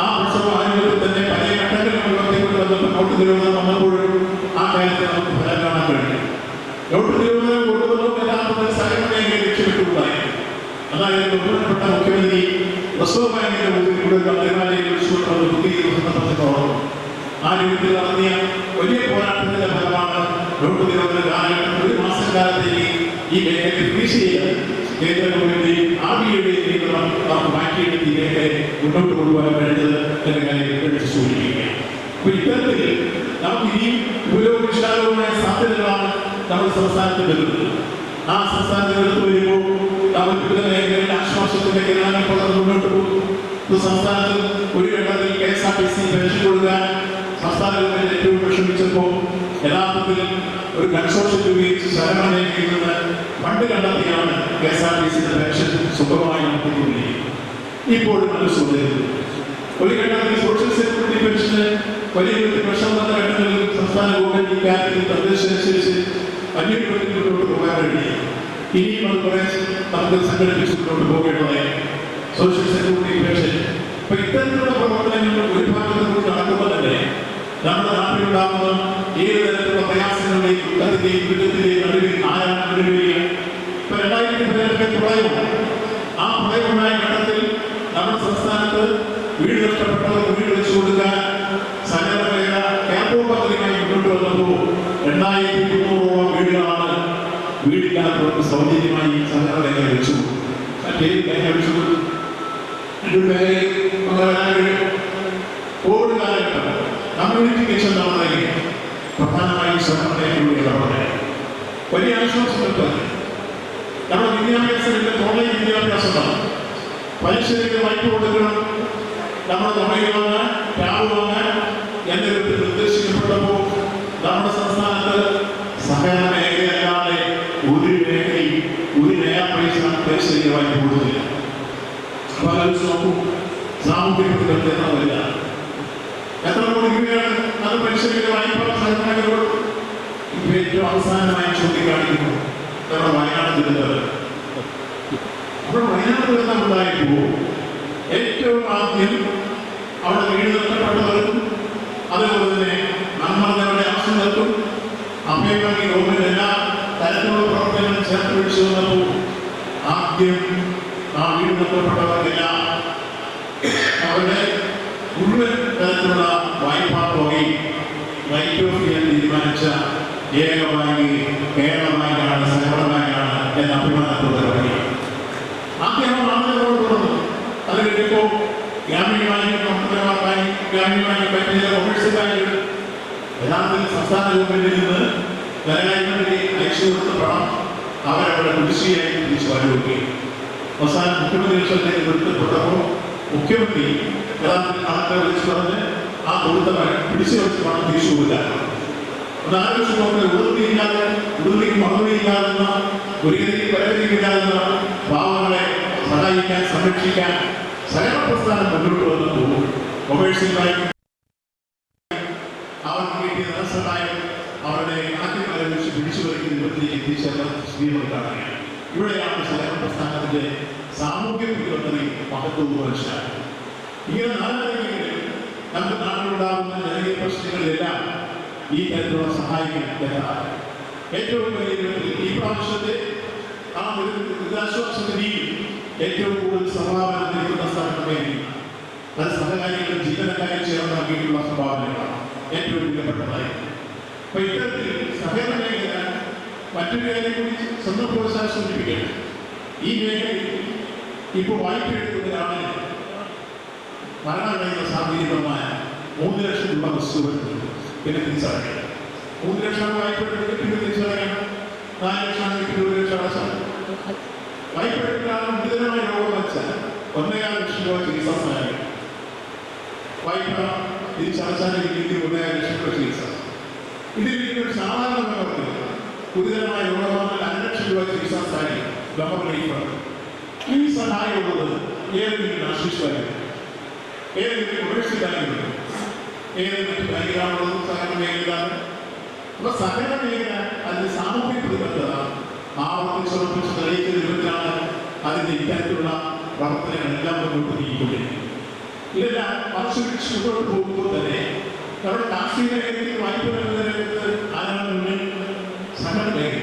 ആ പ്രക്ഷോഭ ആരംഭത്തിൽ തന്നെ പല ഘട്ടങ്ങളിൽ ഉയർത്തിക്കൊണ്ട് വന്നപ്പോൾ നോട്ട് നിരോധനം വന്നപ്പോഴും ആ കാര്യത്തെ നമുക്ക് ഫലം കാണാൻ കഴിയും. നോട്ട് നിരോധനം കൊണ്ടുവന്നപ്പോൾ യഥാർത്ഥത്തിൽ സഹകരണ മേഖലയെ ലക്ഷ്യമിട്ടുണ്ടായി. അതായത് ബഹുമാനപ്പെട്ട മുഖ്യമന്ത്രി റിസർവ് ബാങ്കിന്റെ മുന്നിലൂടെ മന്ത്രിമാരെ വിളിച്ചുകൊണ്ടുള്ള ആ രീതിയിൽ നടത്തിയ വലിയ പോരാട്ടത്തിന്റെ ഫലമാണ് നോട്ട് നിരോധന കാലഘട്ടം. 1 മാസക്കാലത്തേക്ക് ഈ മേഖലയെ ഫ്രീസ് ചെയ്യാൻ കേന്ദ്ര ഗവൺമെന്റിന്റെയും ആർബിഐയുടെയും നിയന്ത്രണം നമുക്ക് മാറ്റിയെടുത്ത് ഈ മേഖലയെ മുന്നോട്ട് കൊണ്ടുപോകാൻ കഴിഞ്ഞത് എന്ന കാര്യം എടുത്ത് സൂചിപ്പിക്കുകയാണ്. അപ്പൊ ഇത്തരത്തിൽ നമുക്ക് ഇനിയും ഉപയോഗവിശാലമായ സാധ്യതകളാണ് നമ്മുടെ സംസ്ഥാനത്ത് വരുന്നത്. ആ സംസ്ഥാനത്ത് എടുത്തു വരുമ്പോൾ നമുക്ക് വിവിധ മേഖലകളിൽ ആശ്വാസത്തിന്റെ കിരണങ്ങൾ പകർന്ന് മുന്നോട്ട് പോകും. സംസ്ഥാനത്ത് ഒരു ഘട്ടത്തിൽ KSRTC പെൻഷൻ കൊടുക്കാൻ സംസ്ഥാന ഗവൺമെന്റ് ഏറ്റവും വിഷമിച്ചപ്പോൾ യഥാർത്ഥത്തിൽ ഒരു കൺസോർഷ്യം രൂപീകരിച്ച് സഹകരണ മേഖലയിൽ നിന്ന് ഫണ്ട് കണ്ടെത്തിയാണ് KSRTC പെൻഷൻ സുഖമായി നടത്തിക്കൊണ്ടിരിക്കുന്നത്. ഇപ്പോഴും മനസ്സുകൊണ്ടിരുന്നു. ഒരു ഘട്ടത്തിൽ സോഷ്യൽ സെക്യൂരിറ്റി പെൻഷന് വലിയ പ്രശ്നം വന്ന ഘട്ടങ്ങളിൽ സംസ്ഥാന ഗവൺമെന്റ് ഈ കാര്യത്തിൽ നിർദ്ദേശമനുസരിച്ച് അന്വേഷണത്തിൽ മുന്നോട്ട് പോകാൻ കഴിയും. ഇനിയും അത് കുറെ നമുക്ക് സംഘടിപ്പിച്ച് മുന്നോട്ട് പോകേണ്ടതായി സോഷ്യൽ സെക്യൂരിറ്റി പെൻഷൻ. അപ്പൊ ഇത്തരത്തിലുള്ള പ്രവർത്തനങ്ങൾ ഒരു ഭാഗത്ത് കൂടി നടക്കുമ്പോൾ തന്നെ നമ്മുടെ നാട്ടിലുണ്ടാകുന്ന ഏത് തരത്തിലുള്ള പ്രയാസങ്ങളുടെയും ദുഃഖത്തിന്റെയും ദുരിതത്തിന്റെയും നടുവിൽ ആരാണ് നടുവിൽ. ഇപ്പൊ 2015 പ്രളയമാണ്. ആ പ്രളയമുണ്ടായ ഘട്ടത്തിൽ നമ്മുടെ സംസ്ഥാനത്ത് വീട് നഷ്ടപ്പെട്ടവർക്ക് വീട് വെച്ചു കൊടുക്കാൻ സകലമേഖല എയർപോർട്ട് പദ്ധതിയുമായി മുന്നോട്ട് വന്നപ്പോൾ 2300 വീടുകളാണ് വീടില്ലാത്തവർക്ക് സൗജന്യമായി സകലമേഖല വെച്ചു. മറ്റേ മേഖല വെച്ചു കോവിഡ് കാലഘട്ടം കമ്മ്യൂണിറ്റി കിച്ചൺ നടന്നെങ്കിൽ പ്രധാനമായും ശ്രമത്തിലൂടെ വലിയ ആശ്വാസങ്ങൾ തന്നെ. നമ്മുടെ വിദ്യാഭ്യാസത്തിന്റെ ഓൺലൈൻ വിദ്യാഭ്യാസമാണ്. പലിശയുടെ വായ്പ കൊടുക്കണം, നമ്മുടെ തുണയിൽ വാങ്ങാൻ ടാബ് വാങ്ങാൻ എന്ന വിധത്തിൽ നിർദ്ദേശിക്കപ്പെട്ടപ്പോൾ നമ്മുടെ സംസ്ഥാനത്ത് സഹകരണ മേഖലയല്ലാതെ ഒരു മേഖലയിൽ ഒരു നയാ പലിശയുടെ വായ്പ കൊടുത്തില്ല. നോക്കൂ, സാമൂഹ്യ പ്രതിബദ്ധതയില്ല. എത്ര കൊടുക്കുകയാണ് അത് പലിശയുടെ വായ്പ സഹകരണങ്ങളോട്? ഇപ്പൊ ഏറ്റവും അവസാനമായി ചൂണ്ടിക്കാണിക്കുന്നു നമ്മുടെ വയനാട് ദുരന്തം. അപ്പോൾ വയനാട് ദുരന്തം ഉണ്ടായപ്പോൾ ഏറ്റവും ആദ്യം അവിടെ വീട് നഷ്ടപ്പെട്ടവർക്കും അതുപോലെ തന്നെ നമ്മളുടെ ആവശ്യങ്ങൾക്കും അഭയമായി ഗവൺമെന്റ് എല്ലാ തരത്തിലുള്ള പ്രവർത്തനങ്ങളും ചേർത്ത് പിടിച്ചു വന്നപ്പോൾ ആദ്യം ആ വീട് നഷ്ടപ്പെട്ടവർക്കെല്ലാം അവരുടെ മുഴുവൻ തരത്തിലുള്ള വായ്പാ തുകയും റൈറ്റ് ഓഫ് ചെയ്യാൻ തീരുമാനിച്ച ഏക ബാങ്ക് കേരള ബാങ്കാണ്, സഹകരണ ബാങ്കാണ് എന്ന അഭിമാനത്തോടെ പറയുക. ആദ്യം ആളുകളോട് തുറന്നു. അത് കഴിഞ്ഞപ്പോൾ ഗ്രാമീണ ബാങ്ക്, ഗ്രാമീണ ബാങ്ക്, മറ്റു ചില കൊമേഴ്സ്യൽ ബാങ്കുകൾ യഥാർത്ഥത്തിൽ സംസ്ഥാന ഗവൺമെന്റിൽ നിന്ന് ധനകാര്യമന്ത്രി അയച്ചു കൊടുത്ത പണം അവരവിടെ കുടിശ്ശികയായി തിരിച്ചു വരവെക്കുകയും അവസാനം മുഖ്യമന്ത്രി ലക്ഷത്തിലേക്ക് നിർത്തപ്പെട്ടപ്പോൾ മുഖ്യമന്ത്രി യഥാർത്ഥത്തിൽ കണക്കെ വിളിച്ചു പറഞ്ഞ് ആ കൊടുത്ത പിടിച്ചു വെച്ച പണം തിരിച്ചു കൊടുക്കാൻ ഒന്നാലോചിച്ച് നോക്കുന്നത് ഉടുതിക്ക് മറുപടിയില്ലാതെന്ന ഒരിക്കലും പരവതിയില്ലാതെന്ന പാവങ്ങളെ സഹായിക്കാൻ സംരക്ഷിക്കാൻ സഹകരണ പ്രസ്ഥാനം മുന്നോട്ട് വന്നപ്പോൾ കൊമേഴ്സ്യൽ ബാങ്ക് അവർക്ക് കിട്ടിയ ധനസഹായം അവരുടെ കണക്കിൽ വെച്ച് പിടിച്ചു വലിക്കുന്ന വിധത്തിലേക്ക് എത്തിച്ചേർന്ന സ്ഥിതികൾ കാണുകയാണ്. ഇവിടെയാണ് സഹകരണ പ്രസ്ഥാനത്തിന്റെ സാമൂഹ്യ പരിവർത്തനം മഹത്വവും മനസ്സിലാക്കുന്നത്. ഇങ്ങനെ നാലുകളിൽ നമ്മുടെ നാട്ടിലുണ്ടാകുന്ന ജനകീയ പ്രശ്നങ്ങളിലെല്ലാം ഈ തരത്തിലുള്ള സഹായിക്കാൻ ഏറ്റവും വലിയ ഈ പ്രാവശ്യത്തെ ആ ഒരു ദുരിതാശ്വാസ നിധിയിൽ ഏറ്റവും കൂടുതൽ സംഭാവന നൽകുന്ന സഹകരണ അത് സഹകാരികളും ജീവനക്കാരും ചേർന്ന് നൽകിയിട്ടുള്ള സംഭാവനകളാണ് ഏറ്റവും വിലപ്പെട്ടതായി. അപ്പൊ ഇത്തരത്തിൽ സഹകരണ മേഖല മറ്റൊരു കാര്യം കൂടി സ്വന്തം പ്രോത്സാഹനം സൂചിപ്പിക്കണം. ഈ മേഖലയിൽ ഇപ്പോൾ വായ്പ എടുക്കുന്ന ആളിന് മരണമടയുന്ന സാങ്കേതികമായ 3 ലക്ഷം രൂപ വസ്തുക്കൾ പിന്നെ തിരിച്ചടയ്ക്കണം. 3 ലക്ഷം വായ്പ എടുത്തിട്ട് പിന്നെ തിരിച്ചടയ്ക്കണം. 4 ലക്ഷം 2 ലക്ഷം അടച്ചാൽ വായ്പ എടുക്കാനും ഗുരുതരമായ രോഗം വെച്ചാൽ 1.5 ലക്ഷം രൂപ ചികിത്സാ സഹായം. വായ്പ തിരിച്ചടച്ചാൽ 1.5 ലക്ഷം രൂപ ചികിത്സ. ഇതിൽ ഒരു സാധാരണ ഗുരുതരമായ രോഗമാണ് 2 ലക്ഷം രൂപ ചികിത്സാ സഹായം ഗവൺമെന്റ്. ഈ സഹായമുള്ളത് ഏതെങ്കിലും ആശുപത്രി, ഏതെങ്കിലും കൊമേഴ്സ്യൽ ബാങ്കുകൾ, ഏതെങ്കിലും ബാങ്കിലാണുള്ളത് സഹകരണ മേഖലയിലാണ്. അപ്പൊ സഹകരണ മേഖല അതിന്റെ സാമൂഹ്യ പ്രതിബദ്ധത ആവർത്തിച്ചുറപ്പിച്ച് തെളിയിക്കുന്ന വിധത്തിലാണ് അതിന്റെ ഇത്തരത്തിലുള്ള പ്രവർത്തനങ്ങളെല്ലാം മുന്നോട്ട് നീങ്ങിക്കൊണ്ടിരിക്കുന്നത്. ഇതെല്ലാം വർഷപിടിച്ച് മുന്നോട്ട് പോകുമ്പോൾ തന്നെ നമ്മുടെ കാർഷിക മേഖലയിൽ വായ്പ നൽകുന്നതിനകത്ത് ആരാണ് മുന്നിൽ? സഹകരണ മേഖല.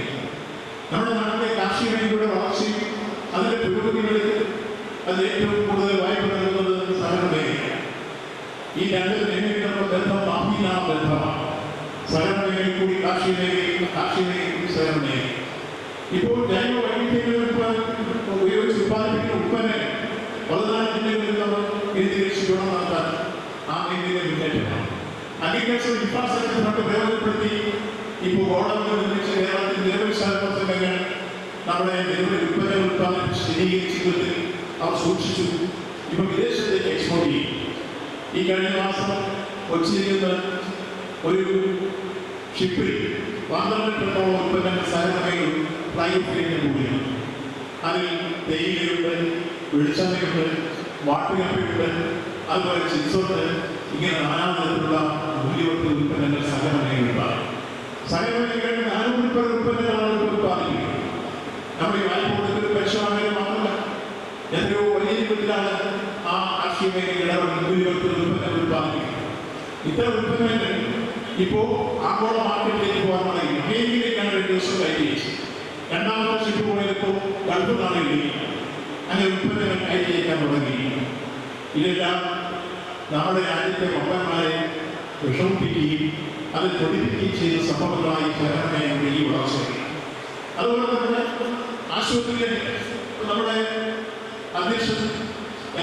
നമ്മുടെ നാട്ടിലെ കാർഷിക മേഖലയുടെ വളർച്ചയും അതിന്റെ പുരോഗതികൾക്ക് അത് ഏറ്റവും കൂടുതൽ വായ്പ നൽകുന്നത് സഹകരണ മേഖലയാണ്. ഈ രണ്ട് മേഖലകളുടെ ബന്ധം അഭിനവ ബന്ധമാണ്. സഹകരണ മേഖലയിൽ കൂടി കാർഷിക മേഖലയിൽ, കാർഷിക മേഖലയിൽ കൂടി സഹകരണ മേഖല. ഇപ്പോൾ ജൈവ വൈവിധ്യങ്ങൾ ഉപയോഗിച്ച് ഉത്പാദിപ്പിക്കുന്ന ഉൽപ്പന്നങ്ങൾ 14 ജില്ലകളിൽ നമ്മൾ കേന്ദ്രീകരിച്ചുകൊണ്ട് നടത്താൻ ആ മേഖലയിലെ മുന്നേറ്റമാണ്. അഗ്രികൾച്ചർ ഇൻഫ്രാസ്ട്രക്ചർ ഫണ്ട് പ്രയോജനപ്പെടുത്തി ഇപ്പോൾ ഗോഡൌണുകൾ നിർമ്മിച്ച് കേരളത്തിൽ നിരവധി സംഘങ്ങൾ നമ്മുടെ നിരവധി ഉൽപ്പന്നങ്ങൾ ഉത്പാദിപ്പിച്ച് സ്ഥിരീകരിച്ചതിൽ അവർ സൂക്ഷിച്ചു. ഇപ്പൊ വിദേശത്തേക്ക് എക്സ്പോർട്ട് ചെയ്യും. ഈ കഴിഞ്ഞ മാസം കൊച്ചിയിൽ നിന്ന് ഒരു ഷിപ്പിൽ 12 ടണ്ണോളം ഉൽപ്പന്നങ്ങൾ സഹകരണങ്ങൾ ഫ്ലൈ ഓഫ് ചെയ്യുന്ന കൂടിയാണ്. അതിൽ തേയിലയുണ്ട്, വെളിച്ചെണ്ണയുണ്ട്, വാട്ടുകപ്പയുണ്ട്, അതുപോലെ ചിപ്സുണ്ട്. ഇങ്ങനെ നാനാതരത്തിലുള്ള മൂല്യവർദ്ധിത ഉൽപ്പന്നങ്ങൾ സഹകരണങ്ങളുണ്ടാകും. സഹകരണങ്ങളിൽ 400 ഉൽപ്പന്നങ്ങളാണ് ഉത്പാദിപ്പിക്കുന്നത്. നമ്മുടെ വായ്പ കൊടുക്കുന്ന പരിശ്രമങ്ങൾ മാത്രമല്ല, എത്രയോ വലിയ രൂപത്തിലാണ് ആ കാർഷിക മേഖലയുടെ മൂല്യവർദ്ധിത ഉൽപ്പന്നങ്ങൾ ഉത്പാദിപ്പിക്കുന്നത്. ഇത്തരം ഉൽപ്പന്നങ്ങൾ ഇപ്പോൾ ആഗോള മാർക്കറ്റിലേക്ക് പോകാൻ തുടങ്ങി. അമേരിക്കയിലേക്കാണ് 2 ദിവസം കയറ്റി. രണ്ടാമത്തെ ഷിപ്പ് പോയപ്പോൾ ഗൾഫ് നാടുകളിൽ അങ്ങനെ ഉൽപ്പന്നങ്ങൾ കയറ്റി അയക്കാൻ തുടങ്ങി. ഇതെല്ലാം നമ്മുടെ രാജ്യത്തെ പൗരന്മാരെ വിഷമിപ്പിക്കുകയും അത് തൊടിപ്പിക്കുകയും ചെയ്ത സംഭവങ്ങളായി ഭരണഘടനയുടെ ഈ വളർച്ചയിൽ. അതുപോലെ തന്നെ ആശുപത്രിയിലെ നമ്മുടെ അധ്യക്ഷൻ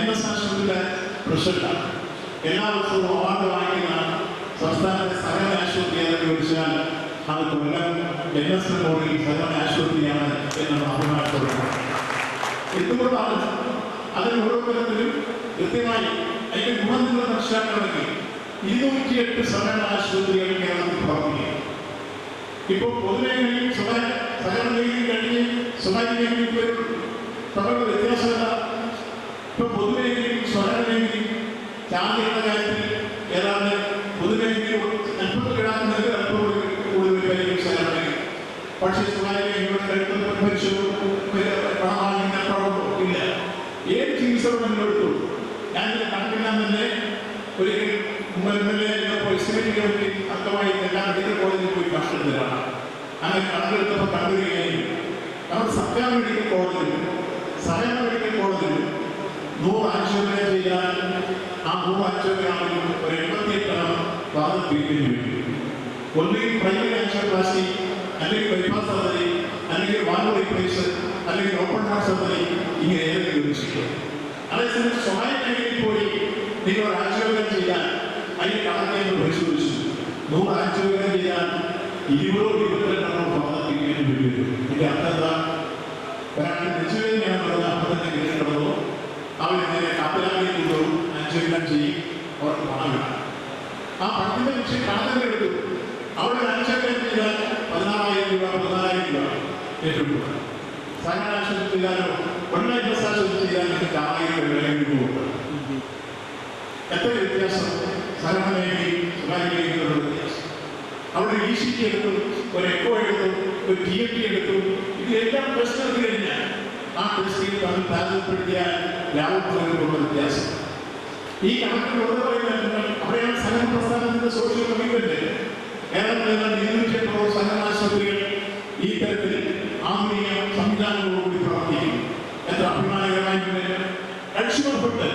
NS ആശുപത്രിയിലെ പ്രസിഡന്റാണ്. എല്ലാ വർഷവും അവാർഡ് വാങ്ങിക്കുന്നതാണ്. സംസ്ഥാനത്തെ സഹകരണ ആശുപത്രി എന്ന് ചോദിച്ചാൽ അത് കൊല്ലം NS മെമ്മോറിയൽ സഹകരണ ആശുപത്രിയാണ് എന്നാണ് അഭിമാനപ്പെടുന്നത്. എന്തുകൊണ്ടാണ് അതിന് ഓരോ തരത്തിലും കൃത്യമായി അതിന്റെ ഗുണം നിങ്ങൾ മനസ്സിലാക്കണമെങ്കിൽ 208 സഹകരണ ആശുപത്രികൾ കേരളത്തിൽ പ്രവർത്തിക്കും. ഇപ്പോൾ പൊതുമേഖലയും സഹകരണ മേഖലയും കഴിഞ്ഞ് സ്വകാര്യ മേഖലയിൽ വരുന്നു. തമ്മിലുള്ള വ്യത്യാസമല്ല. ഇപ്പൊ പൊതുമേഖലയും സ്വകാര്യ മേഖലയും ചാർജുകളുടെ കാര്യത്തിൽ ഏതാണ്ട് പൊതുമേഖലയിൽ 40 കിടാക്കുന്നത് അല്പം കൂടുതൽ പേരെയും സഹകരണ മേഖല. പക്ഷേ സ്വകാര്യ മേഖലയുടെ ഇല്ല. ഏത് ചികിത്സ എടുത്തു ഞാൻ കണക്കില്ലാൻ തന്നെ ഒരിക്കലും എസ്റ്റിമേറ്റ് കമ്മിറ്റി അംഗമായി എല്ലാ മെഡിക്കൽ കോളേജിൽ പോയി കണക്കെടുത്തതാണ്. അങ്ങനെ കണക്കെടുത്തപ്പോൾ കണ്ടുവരികയും നമ്മുടെ സർക്കാർ മെഡിക്കൽ കോളേജിലും സഹകരണ മെഡിക്കൽ കോളേജിലും 100 ആഴ്ചകളെ ചെയ്യാൻ ആ 100 ആഴ്ചകളാണെങ്കിലും ഒരു 88 വാദം തിരികെ വരും. ഒന്നുകിൽ പ്രൈമറി ആൻജിയോപ്ലാസ്റ്റി, അല്ലെങ്കിൽ ബൈപ്പാസ് സർജറി, അല്ലെങ്കിൽ വാൽവ് റീപ്ലേസ്, അല്ലെങ്കിൽ ഓപ്പൺ ഹാർട്ട് സർജറി, ഇങ്ങനെ ഏതെങ്കിലും വികസിക്കും. അതേസമയം സ്വകാര്യ മേഖലയിൽ പോയി നിങ്ങൾ ആൻജിയോഗ്രാം ചെയ്യാൻ അതിന് കണക്കെന്ന് പരിശോധിച്ചു 100 ആൻജിയോഗ്രാം ചെയ്യാൻ 20-22 ഭാഗത്തേക്ക് വരും. ഇതിന്റെ അർത്ഥം എന്താ? ഒരാൾക്ക് നെഞ്ചുവേദനയാണ് പറഞ്ഞാൽ അപ്പം തന്നെ കിടന്നതോ അവർ നേരെ കാപ്പിലാക്കി കൊണ്ടുപോകും, ആൻജിയോഗ്രാം ചെയ്യും, അവർക്ക് പണം കിട്ടും. ആ പണത്തിന്റെ വിഷയം കണക്കെടുത്തു. അവിടെ ആൻജിയോഗ്രാം ചെയ്താൽ 16,000 രൂപ 14,000 രൂപ ഏറ്റവും കൂടുതൽ. സഹകരണ ആശുപത്രി ചെയ്യാനോ ഓൺലൈൻ ബസ് ആശുപത്രി ചെയ്യാനോ 6,000 രൂപ കൊടുക്കണം. എത്ര വ്യത്യാസം സഹകരണ മേഖലയും സ്വകാര്യ മേഖലയിലുള്ള വ്യത്യാസം. അവിടെ ECG എടുത്തു, ഒരു എക്കോ എടുത്തു, ഒരു TMT എടുത്തു. ഇതെല്ലാം ടെസ്റ്റ് എടുത്തു കഴിഞ്ഞാൽ ആ ടെസ്റ്റിൽ തമ്മിൽ താരതമ്യപ്പെടുത്തിയാൽ ലാഭത്തിലുള്ള വ്യത്യാസം. ഈ കണക്കിൽ പറയുന്നത് അവിടെയാണ് സഹകരണ പ്രസ്ഥാനത്തിന്റെ സോഷ്യൽ കമ്മിറ്റ്മെന്റ്. കേരളത്തിലെ 208 സഹകരണ ആശുപത്രികൾ ഈ തരത്തിൽ ആധുനിക സംവിധാനങ്ങളോടുകൂടി പ്രവർത്തിക്കുന്നു. എത്ര അഭിമാനകരമായിട്ടുണ്ട്. ലക്ഷ്യപ്പെട്ട്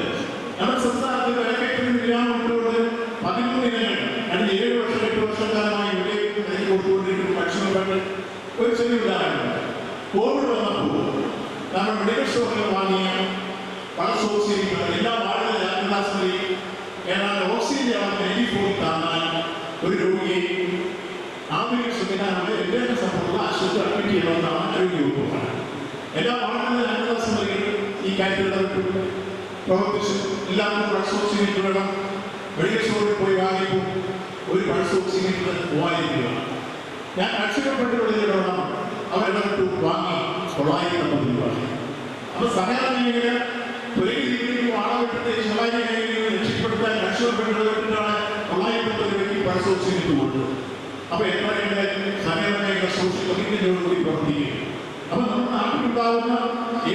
നമ്മുടെ സംസ്ഥാനത്ത് വിലക്കയറ്റത്തിന് വിരാമം ഇട്ടുകൊണ്ട് 13 ഇനങ്ങൾ കഴിഞ്ഞ 7 വർഷം 8 വർഷക്കാലമായി വിലയിൽ കൊടുത്തുകൊണ്ടിരിക്കുന്ന ഭക്ഷണങ്ങൾ. ഒരു ചെറിയ ഉദാഹരണം, കോവിഡ് വന്നപ്പോൾ നമ്മൾ മെഡിക്കൽ സ്റ്റോറിൽ വാങ്ങിയ പൾസ് ഓക്സിജൻ എല്ലാ വാർഡിലെ ആംബുലൻസുകളിൽ ഏതാണ്ട് ഓക്സിജൻ അളവ് 94 താങ്ങാൻ ഒരു രോഗിയെ ആധുനിക സംവിധാനമായ എല്ലാ സംഭവത്തിൽ ആശുപത്രി അഡ്മിറ്റ് ചെയ്യണമെന്നാണ് ആരോഗ്യ വകുപ്പാണ്. എല്ലാ വാർഡിലെ ആംബുലൻസുകളിലും ഈ കാര്യത്തിൽ ഇടപെട്ടു പ്രവർത്തിച്ചു. എല്ലാവർക്കും പൾസ് ഓക്സിമീറ്റർ വേണം. മെഡിക്കൽ സ്റ്റോറിൽ പോയി വാങ്ങിയപ്പോൾ ഒരു പൾസ് ഓക്സിമീറ്റർ 3000 രൂപ. ഞാൻ ആക്സിഡന്റ് അവരിടപെട്ടു വാങ്ങി 950 രൂപ. അപ്പൊ സഹകരണ മേഖല ഒരേ രീതിയിൽ ആളവിട്ടത്തെ സ്വകാര്യ മേഖലയെ രക്ഷപ്പെടുത്താൻ ആക്സിഡന്റിട്ടാണ് 950 രൂപയ്ക്ക് പൾസ് ഓക്സിമീറ്റർ കൊടുത്തത്. അപ്പൊ എത്രയുടെ സഹകരണ മേഖല സോഷ്യൽ കമ്മിറ്റ്മെന്റോടുകൂടി പ്രവർത്തിക്കും. അപ്പൊ നമ്മുടെ നാട്ടിലുണ്ടാവുന്ന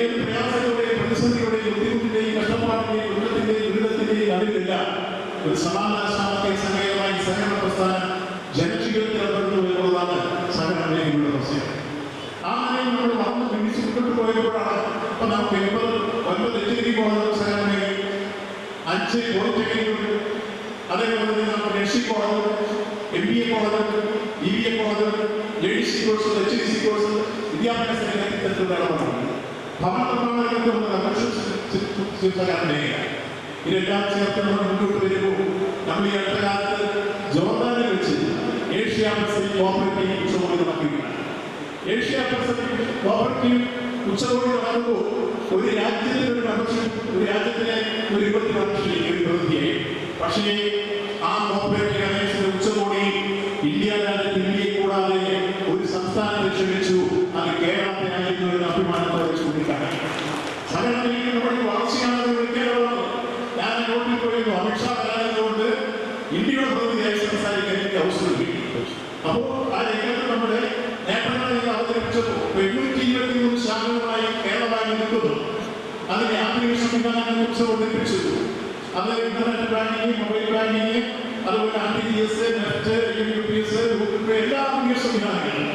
ഏത് പ്രയാസങ്ങളുടെയും പ്രതിസന്ധികളുടെയും ബുദ്ധിമുട്ടിന്റെയും കഷ്ടപ്പാടിന്റെയും ദുരിതത്തിന്റെയും ദുരിതത്തിന്റെയും നടുവിലെല്ലാം ഒരു സമാധാന സാമ്പത്തിക സഹകരമായി സഹകരണ പ്രസ്ഥാനം ജനജീവിതത്തിൽ ഏർപ്പെടുന്നു എന്നുള്ളതാണ് സഹകരണ മേഖലയുടെ പ്രശ്നം. ആ നിലയിൽ നമ്മൾ വളർന്ന് പിടിച്ച് മുന്നോട്ട് പോയപ്പോഴാണ് ഇപ്പൊ നമുക്ക് 9 എഞ്ചിനീയറിംഗ് കോളേജ് സഹകരണ മേഖല, 5 പോളിടെക്നിക്കുണ്ട്, അതേപോലെ തന്നെ നമുക്ക് nursing college, MBA college, BBA college, ADC course, HDC course, വിദ്യാഭ്യാസ രംഗത്തിലുള്ള ഇടപെടലാണ്. ഭവന നിർമ്മാണ രംഗത്തുള്ള സഹകരണ മേഖല. ഇതെല്ലാം ചേർത്ത് നമ്മൾ മുന്നോട്ട് വരുമ്പോൾ നമ്മൾ ഈ അടുത്ത കാലത്ത് ജോർദാനിൽ വെച്ച് ഏഷ്യ പസഫിക് കോഓപ്പറേറ്റീവ് ഉച്ചകോടി നടക്കുകയാണ്. ഏഷ്യ പസഫിക് കോഓപ്പറേറ്റീവ് ഉച്ചകോടി നടക്കുമ്പോൾ ഒരു രാജ്യത്തിന് ഒരു മെമ്പർഷിപ്പ്, ഒരു രാജ്യത്തിനെ ഒരു 20 വർഷത്തേക്ക് പ്രവൃത്തിയായി. പക്ഷേ ആ കോഓപ്പറേറ്റീവ് അലയൻസിന്റെ ഉച്ചകോടിയിൽ ഇന്ത്യ രാജ്യത്ത് ഇന്ത്യയെ കൂടാതെ ഒരു സംസ്ഥാനത്തെ ക്ഷണിച്ചു. അത് കേരളത്തെ ആയിരുന്നു എന്ന് അഭിമാനത്തോടെ ചൂണ്ടിക്കാട്ടി. സഹകരണ നമ്മുടെ വളർച്ചയാണ് കേരളം. ഞാൻ അങ്ങോട്ട് പോയിരുന്നു. അമിത്ഷാ കലാഞ്ഞതുകൊണ്ട് ഇന്ത്യയുടെ പ്രതിനിധിയായി സംസാരിക്കാൻ എനിക്ക് അവസരം കിട്ടി. അപ്പോൾ ആ രംഗത്ത് നമ്മുടെ നേട്ടങ്ങളെ അവതരിപ്പിച്ചപ്പോൾ 823 ശാഖകളുമായി കേരളമായി നിൽക്കുന്നു. അതിന്റെ ആധുനിക സംവിധാനങ്ങളെ കുറിച്ച് അവതരിപ്പിച്ചു. അത് ഇന്റർനെറ്റ് ബാങ്കിങ്, മൊബൈൽ ബാങ്കിങ്, അതുപോലെ RTGS, നെറ്റ്, UPS, ഗൂഗിൾ പേ, എല്ലാ ആധുനിക സംവിധാനങ്ങളും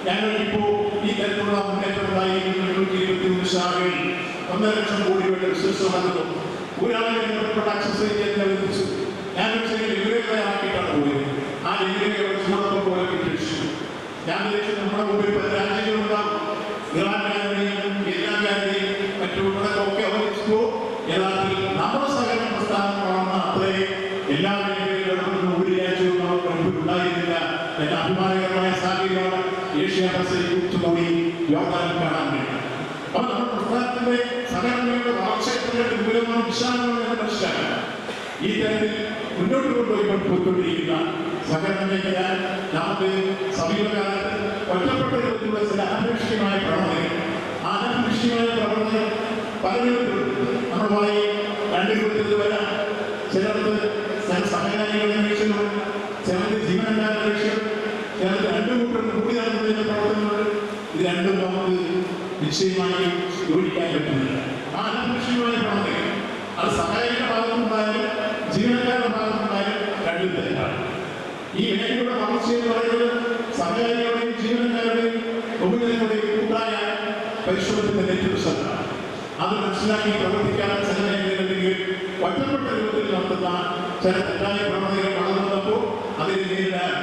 ഞങ്ങൾക്കിപ്പോൾ ഈ തരത്തിലുള്ള മുന്നേറ്റമുണ്ടായി. 823 ശാഖയിൽ 1.5 ലക്ഷം കോടി രൂപയുടെ ബിസിനസ് നടക്കുന്നു. ഒരാളെ ബന്ധപ്പെട്ട എക്സസൈസ് ചെയ്യാൻ വിളിച്ചു. ഞാൻ ലിംഗാക്കിയിട്ടാണ് പോയത്. ആ ലിംഗ ചൂടൊക്കെ പോലെ കിട്ടിച്ചു. ഞാൻ വിളിച്ചു നമ്മുടെ മുമ്പിൽ പല രാജ്യങ്ങളുണ്ടാകും. ഇറാൻകാരുടെയും ഇറാൻകാരുടെയും മറ്റുള്ളതൊക്കെ അവതരിച്ചു. യഥാർത്ഥത്തിൽ നമ്മുടെ സഹകരണ പ്രസ്ഥാനമാണെന്ന് അത്രയും എല്ലാ മേഖലകളിലും ഒരു രാജ്യവും നമുക്ക് മുമ്പിൽ ഉണ്ടായിരുന്നില്ല എന്ന അഭിമാനകരമായ സാഹചര്യമാണ് ഏഷ്യ പസഫിക് ഉച്ചകോടി യോഗത്തിൽ കാണാൻ കഴിയും. അപ്പോൾ നമ്മുടെ പ്രസ്ഥാനത്തിന്റെ സഹകരണങ്ങളുടെ വളർച്ചയുടെ വിപുലമാണ് വിശാലമാണ് എന്ന് മനസ്സിലാക്കണം. ഈ തരത്തിൽ മുന്നോട്ട് പോയിക്കൊണ്ടിരിക്കുന്ന സഹകരണ മേഖല നമുക്ക് സമീപകാലത്ത് ഒറ്റപ്പെട്ട രൂപത്തിലുള്ള ചില അനാവശ്യമായ പ്രവണതകൾ, ആ അനാവശ്യമായ പ്രവണതകൾ പലരുമുണ്ട്. നമ്മളുമായി രണ്ട് രൂപത്തിൽ വരാം. ചിലർക്ക് ചില സമയകാലികളെ അപേക്ഷകളുണ്ട്, ചിലർക്ക് ജീവനക്കാരെ അപേക്ഷകൾ, ചിലർക്ക് രണ്ടു കൂട്ടം കൂടി നടത്തുന്നതിന്റെ പ്രവർത്തനങ്ങളുണ്ട്. ഇത് രണ്ടും നമുക്ക് നിശ്ചയമായി യോജിക്കാൻ പറ്റുന്നില്ല. ആ അനാവശ്യമായ പ്രവണതകൾ അത് സഹായിയുടെ ഭാഗത്തുണ്ടായാലും ജീവനക്കാരുടെ ഭാഗത്തുണ്ടായാലും രണ്ടും തെറ്റാണ്. ഈ മേഖലയുടെ വളർച്ചയെന്ന് പറയുന്നത് സഹായികളുടെയും ജീവനക്കാരുടെയും ബഹുജനങ്ങളുടെയും കൂട്ടായ പരിശ്രമത്തിന്റെ നേതൃത്വമാണ്. അത് മനസ്സിലാക്കി പ്രവർത്തിക്കാൻ ചില മേഖലകളിൽ ഒറ്റപ്പെട്ട രൂപത്തിൽ നടത്തുന്ന ചില തെറ്റായ പ്രവണതകൾ വളർന്നപ്പോൾ അതിന് നേരിടാൻ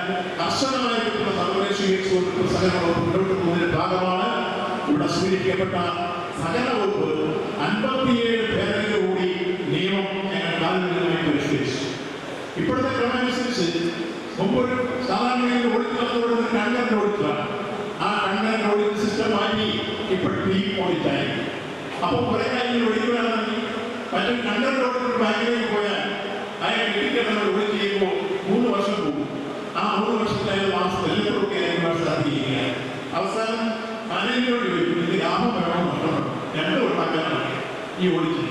കർശനമായ രൂപത്തിലുള്ള നടപടി സ്വീകരിച്ചുകൊണ്ട് സഹകരണം മുന്നോട്ട് പോകുന്നതിന്റെ ഭാഗമാണ് ഇവിടെ സൂചിപ്പിക്കപ്പെട്ട സഹകരണ വകുപ്പ് 57 ഭേദഗതിയോടുകൂടി നിയമം ഞങ്ങൾ കാലഘട്ടമായി പരിഷ്കരിച്ചു. ഇപ്പോഴത്തെ ക്രമമനുസരിച്ച് മുമ്പൊരു സാധാരണ ഓഡിറ്റ് നടത്തുന്നത് കണ്ടന്റ് ഓഡിറ്റാണ്. ആ കണ്ടന്റ് ഓഡിറ്റ് സിസ്റ്റം മാറ്റി ഇപ്പോൾ ടീം ഓഡിറ്റായി. അപ്പോൾ കുറെ കാര്യങ്ങൾ ഒഴിവാണെങ്കിൽ മറ്റു കണ്ടന്റ് ഓഡിറ്റ് ബാങ്കിലേക്ക് പോയാൽ അയാൾ ഇടിക്കണം ഓഡിറ്റ് ചെയ്യുമ്പോൾ 3 വർഷം പോകും. ആ 3 വർഷത്തിലായത് മാസം എല്ലാവർക്കും സാധിക്കുക. അവസാനം മാനേജരോട് ചോദിക്കും, ഇത് ലാഭം വേണോ നഷ്ടപ്പെടണം, 2 ഉണ്ടാക്കാനാണ് ഈ ഓഡിറ്റ്.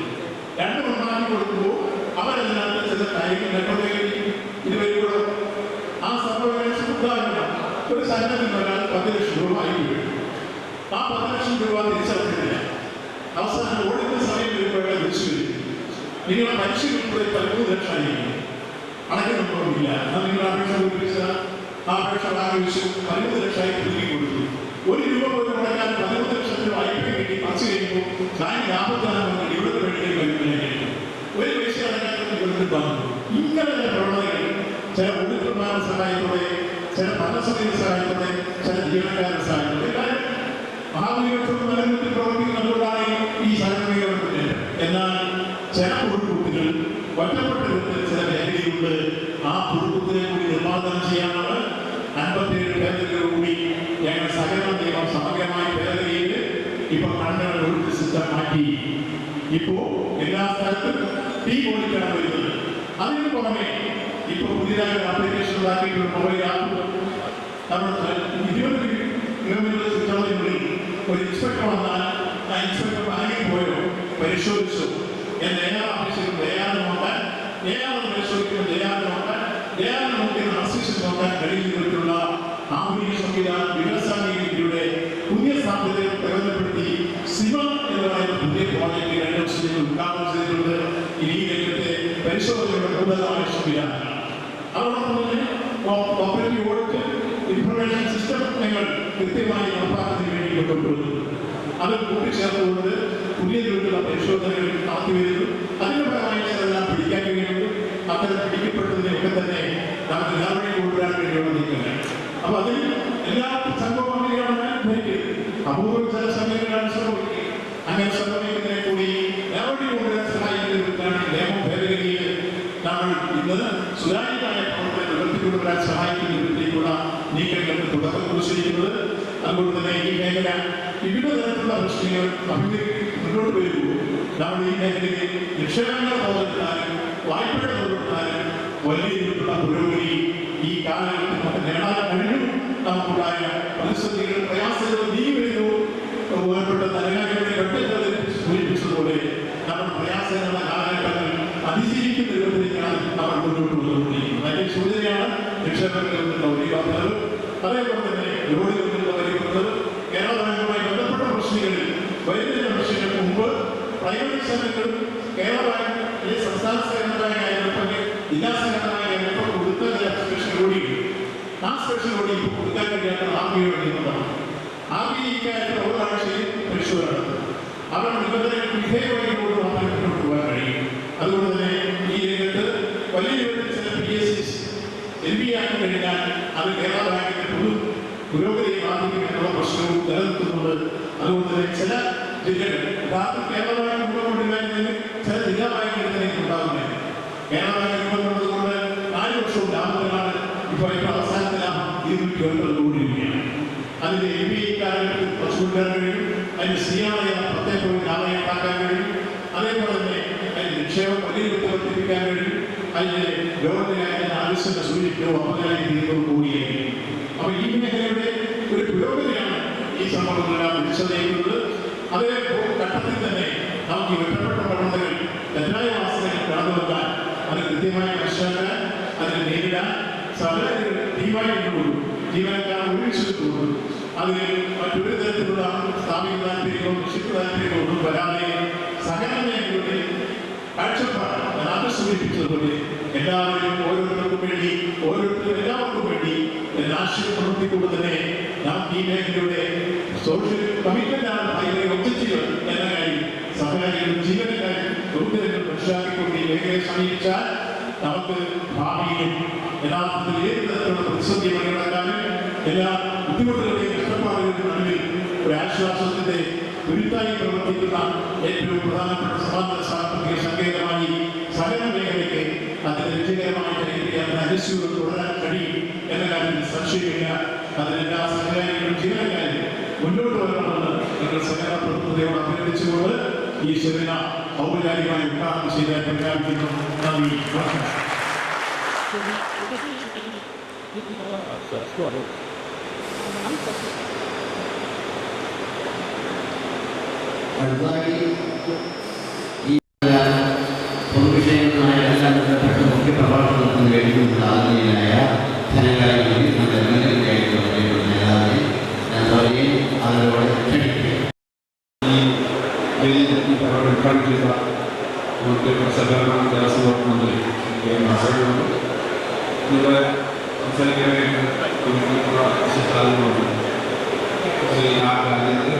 2 ഉണ്ടാക്കി കൊടുക്കുമ്പോൾ അവരതിനകത്ത് ചില കാര്യങ്ങൾ ഇതുവരെ കൂടെ ആ സംഭവം ഒരു സംഘത്തിൽ ഒരാൾ 10 ലക്ഷം രൂപ ആയി. ആ 10 ലക്ഷം രൂപ തിരിച്ചറിഞ്ഞില്ല. അവസാനം ഓഡിറ്റ് സമയം വരുമ്പോഴേ വിളിച്ചു വരും, നിങ്ങളുടെ പലിശ ഉൾപ്പെടെ 13 ലക്ഷം ആയിരിക്കും, അടയ്ക്കുന്നില്ല. എന്നാൽ നിങ്ങൾ അപേക്ഷ കൊടുപ്പിച്ച ആ അപേക്ഷ ആഗ്രഹിച്ചു 13 ലക്ഷമായി തിരികെ കൊടുത്തു. 1 രൂപ പോലും അടയ്ക്കാൻ 13 ലക്ഷത്തിന് വായ്പ കിട്ടി. 10 കഴിയുമ്പോൾ ബാങ്ക് ലാഭത്തിനാണ് ഇവിടുത്തെ വേണ്ടി കഴിക്കും. 1 പൈസ അടയ്ക്കാൻ ഇവിടുത്തെ തന്നു. ഇങ്ങനെ പ്രവണതകൾ ചില ഓഡിറ്റർമാരുടെ സഹായത്തോടെ, ചില ഭരണസമിതിയുടെ സഹായത്തോടെ, ചില ജീവനക്കാരുടെ സഹായത്തോടെ മഹാഭൂരിപക്ഷം നിലനിർത്തി പ്രവർത്തിക്കുന്നതുകൊണ്ടാണ് ഈ സഹകരണ. എന്നാൽ ചില പുതുക്കുട്ടികൾ ഒറ്റപ്പെട്ട രൂപത്തിൽ ചില മേഖലയുണ്ട്. ആ പുതുക്കുത്തിനെ കൂടി നിർമ്മാർജ്ജനം ചെയ്യാനാണ് 57 ഭേദഗതിയോടുകൂടി ഞങ്ങൾ സഹകരണ നിയമം സമഗ്രമായി ഭേദഗതിയിൽ ഇപ്പൊ കണ്ണുകൾ ഓഡിറ്റ് സിസ്റ്റം മാറ്റി. ഇപ്പോ എല്ലാ സ്ഥലത്തും ടീം ഓഡിറ്റാണ് വരുന്നത്. അതിന് പുറമെ ഇപ്പൊ പുതിയതായി ആപ്ലിക്കേഷൻ ഉണ്ടാക്കിയിട്ടുള്ള മൊബൈൽ ആപ്പ് നമ്മൾ 20 കിലോമീറ്റർ ചുറ്റളവിനുള്ളിൽ ഒരു ഇൻസ്പെക്ടർ വന്നാൽ ആ ഇൻസ്പെക്ടർ ബാങ്കിൽ പോയോ പരിശോധിച്ചു എന്ന് ദയാതെ നോക്കാൻ, ദയാതെ പരിശോധിക്കുമ്പോൾ ദയാതെ നോക്കാൻ, ദയാതെ നോക്കി ആർസിഷൻ നോക്കാൻ കഴിയുന്നതിലുള്ള ആധുനിക സംവിധാനം വിവരസാങ്കേതികതയുടെ പുതിയ സാധ്യതകൾ പ്രയോജനപ്പെടുത്തി സിമ എന്ന് പറയുന്ന പുതിയ പ്രോജക്റ്റ് 2 വർഷത്തിൽ ഉദ്ഘാടനം ചെയ്തിട്ടുണ്ട്. ഈ രംഗത്തെ പരിശോധനയുടെ കൂടുതലായ സംവിധാനമാണ്. അതോടൊപ്പം തന്നെ കോപ്പറേറ്റീവ് ഓഡിറ്റ് ഇൻഫർമേഷൻ സിസ്റ്റം ഞങ്ങൾ കൃത്യമായി നടപ്പാക്കുന്നതിന് വേണ്ടി കൊണ്ടുവരുന്നു. അത് കൂട്ടിച്ചേർന്നുകൊണ്ട് പുതിയ രൂപത്തിലുള്ള പരിശോധനകൾ നടത്തി വരുന്നു. അതിന്റെ ഫലമായി ചിലതെല്ലാം പിടിക്കാൻ കഴിയുന്നു. അത്തരം പിടിക്കപ്പെട്ടതിനെയൊക്കെ തന്നെ നമുക്ക് നടപടി കൊണ്ടുവരാൻ വേണ്ടിയുള്ള നീക്കങ്ങൾ. അപ്പൊ അതിൽ എല്ലാ സംഭവമാണ് അപൂർവ ചില സമയങ്ങളാണ് സംഭവിക്കുക. അങ്ങനെ സംഭവിക്കുന്നതിനെ കൂടി നടപടി കൊണ്ടുവരാൻ സഹായിക്കുന്നതിനാണ് നിയമം ഭേദഗതിയിൽ നമ്മൾ ഇന്ന് സുതാര്യമായ പ്രവർത്തനം നിവർത്തിക്കൊണ്ടുവരാൻ സഹായിക്കുന്ന വിധത്തിലേക്കുള്ള നീക്കങ്ങൾക്ക് തുടക്കം കുറിച്ചിരിക്കുന്നത്. അതുകൊണ്ട് തന്നെ ഈ മേഖല വിവിധ തരത്തിലുള്ള പ്രശ്നങ്ങൾ മുന്നോട്ട് വരുമ്പോൾ നമ്മൾ ഈ മേഖലയിൽ നിക്ഷേപങ്ങൾ തോന്നിട്ടാലും വായ്പകൾ തോന്നിട്ടാലും വലിയ രീതിയിലുള്ള പുരോഗതി ഈ കാലഘട്ടത്തിൽ നമുക്ക് നേടാൻ കഴിഞ്ഞു. നമുക്കുണ്ടായ പ്രതിസന്ധികൾ, പ്രയാസങ്ങൾ നീങ്ങി വരുന്നു. ബഹുമാനപ്പെട്ട ധനകാര്യങ്ങളുടെ ഘട്ടങ്ങളിൽ സൂചിപ്പിച്ചതുപോലെ നമ്മൾ പ്രയാസങ്ങളുടെ കാലഘട്ടങ്ങൾ അതിജീവിക്കുന്ന രൂപത്തിലേക്കാണ് നമ്മൾ മുന്നോട്ട് കൊണ്ടുപോയിരിക്കുന്നത്. അതിന്റെ സൂചനയാണ് നിക്ഷേപങ്ങളിൽ നിന്നുള്ള ഒഴിവാക്കുന്നത്. അതേപോലെ തന്നെ ലോണുകളിൽ നിന്ന് വലിക്കുന്നത്. കേരള ബാങ്കുമായി ബന്ധപ്പെട്ട പ്രശ്നങ്ങളിൽ വരുന്ന പ്രശ്നങ്ങൾക്ക് മുമ്പ് പ്രൈവറ്റ് സെക്ടറും കേരള ബാങ്ക് ഈ സംസ്ഥാന സഹകരണ ബാങ്ക് ആയിരുന്നെങ്കിൽ ജില്ലാ സഹകരണ ബാങ്ക് ആയിരുന്നപ്പോൾ കൊടുത്ത സ്പെഷ്യൽ ഓഡിറ്റ്, ആ സ്പെഷ്യൽ ഓഡിറ്റ് ഇപ്പോൾ കൊടുക്കാൻ കഴിയാത്ത RBI നിയമമാണ്. RBI ഇക്കാര്യത്തിൽ ഒരാഴ്ചയിൽ പരിശോധന നടത്തും. അവരുടെ നിബന്ധനകൾ വിധേയമായിക്കൊണ്ട് മാത്രമേ മുന്നോട്ട് പോകാൻ കഴിയും. അതുകൊണ്ട് തന്നെ ഈ രംഗത്ത് വലിയ രൂപത്തിൽ ചില PSCs MB ആക്കി കഴിഞ്ഞാൽ അത് കേരള ബാങ്കിന്റെ പുരോഗതിയെ ബാധിക്കുമെന്നുള്ള പ്രശ്നവും നിലനിൽക്കുന്നുണ്ട്. അതുകൊണ്ട് തന്നെ ചില ജില്ലകൾ കേരള ബാങ്ക് രൂപം കൊണ്ടുവരുന്നതിന് ചില ജില്ലാ ബാങ്കുകൾ തന്നെ ഉണ്ടാകുന്നത്. കേരള ബാങ്ക് രൂപം കൊണ്ടതുകൊണ്ട് 4 വർഷവും ലാഭത്തിലാണ് ഇപ്പോൾ അവസാനത്തെ ലാഭം 209 കോടി രൂപയാണ്. അതിന്റെ MB കാലഘട്ടത്തിൽ കുറച്ചുകൊണ്ടുവരാൻ കഴിയും. അതിന് CRI 10.4 ഉണ്ടാക്കാൻ കഴിയും. അതേപോലെ തന്നെ അതിന് നിക്ഷേപം വലിയ രൂപത്തിൽ വർദ്ധിപ്പിക്കാൻ കഴിയും. അതിന് ഗവൺമെന്റ് ആവശ്യത്തെ സൂചിക്കോ 50,000 കോടിയായി. അപ്പൊ ഈ മേഖലയുടെ ഒരു പുരോഗതിയാണ് ഈ സംഭവങ്ങളെല്ലാം വിളിച്ചതേക്കുന്നത്. അതേ ഘട്ടത്തിൽ തന്നെ നമുക്ക് ഈ ഒറ്റപ്പെട്ട പ്രവണതകൾ തെറ്റായ വാസനകൾ കടന്നു വന്നാൽ അത് കൃത്യമായി മനസ്സിലാക്കാൻ അതിനെ നേരിടാൻ സഹകാരികൾ ടീമായി കൊണ്ടുപോകും. ജീവനക്കാർ ഒരുമിച്ചെടുത്തുകൊണ്ടും അതിന് മറ്റൊരു തരത്തിലുള്ള സ്ഥാപിക താല്പര്യങ്ങളോ നിശ്ചിത താല്പര്യങ്ങളോ ഒന്നും വരാതെ സഹകരണ മേഖലയുടെ കാഴ്ചപ്പാട് ഞാൻ ആദ്യം സൂചിപ്പിച്ചതുപോലെ എല്ലാവരും ഓരോരുത്തർക്കും വേണ്ടി എല്ലാവർക്കും വേണ്ടി രാഷ്ട്രീയ പ്രവൃത്തിക്കൂടെ തന്നെ നമുക്ക് ഈ മേഖലയുടെ സോഷ്യൽ കമ്മിറ്റ്മെന്റാണ് അതിലെ ഒബ്ജക്റ്റീവ് എന്ന കാര്യം സഹകാരികളും ജീവനക്കാരും തൊഴിലുകൾ മനസ്സിലാക്കിക്കൊണ്ട് ഈ മേഖലയെ സമീപിച്ചാൽ നമുക്ക് ഭാവിയിലും യഥാർത്ഥത്തിൽ ഏത് തരത്തിലുള്ള പ്രതിസന്ധി മറികടക്കാനും എല്ലാ ബുദ്ധിമുട്ടുകളുടെയും കഷ്ടപ്പാടുകളുടെ നടുവിൽ ഒരു ആശ്വാസത്തിന്റെ തുരുത്തായി പ്രവർത്തിക്കുന്ന ഏറ്റവും പ്രധാനപ്പെട്ട സമാന്തര സാമ്പത്തിക സങ്കേതമായി സഹകരണ മേഖലയ്ക്ക് അതിന് വിജയകരമായി ചരിക്കാൻ അനുസ്യൂരം തുടരാൻ കഴിയും എന്ന കാര്യത്തിൽ സംശയമില്ല. അതിനെല്ലാ സഹകാരികളും ജീവനക്കാരും മുന്നോട്ട് വരണമെന്ന് ഞങ്ങൾ സഹകരണ പ്രവർത്തനയോട് അഭ്യർത്ഥിച്ചുകൊണ്ട് ഈ സെമിനാർ ഔപചാരികമായി ഉദ്ഘാടനം ചെയ്യാൻ പ്രഖ്യാപിക്കുന്നു. നന്ദി. അടുത്തതായി ഈ പൊതുവിഷയങ്ങളുമായി എല്ലാം ബന്ധപ്പെട്ട് മുഖ്യ പ്രഭാഷണം നടത്തുന്ന വേദിയിലുള്ള ആദരണീയനായ ധനകാര്യമന്ത്രി നമ്മുടെ മുന്നിലേക്കായിട്ടുള്ള നേതാവിനെ ഞാൻ പറയുകയും അവരോട് ക്ഷണിക്കുകയും സഹകരണ ദേവസ്വം മന്ത്രി ഇവിടെ സംസാരിക്കാനായിട്ട് വിശിഷ്ടാതിഥികളുണ്ട്. ആ കാര്യത്തിൽ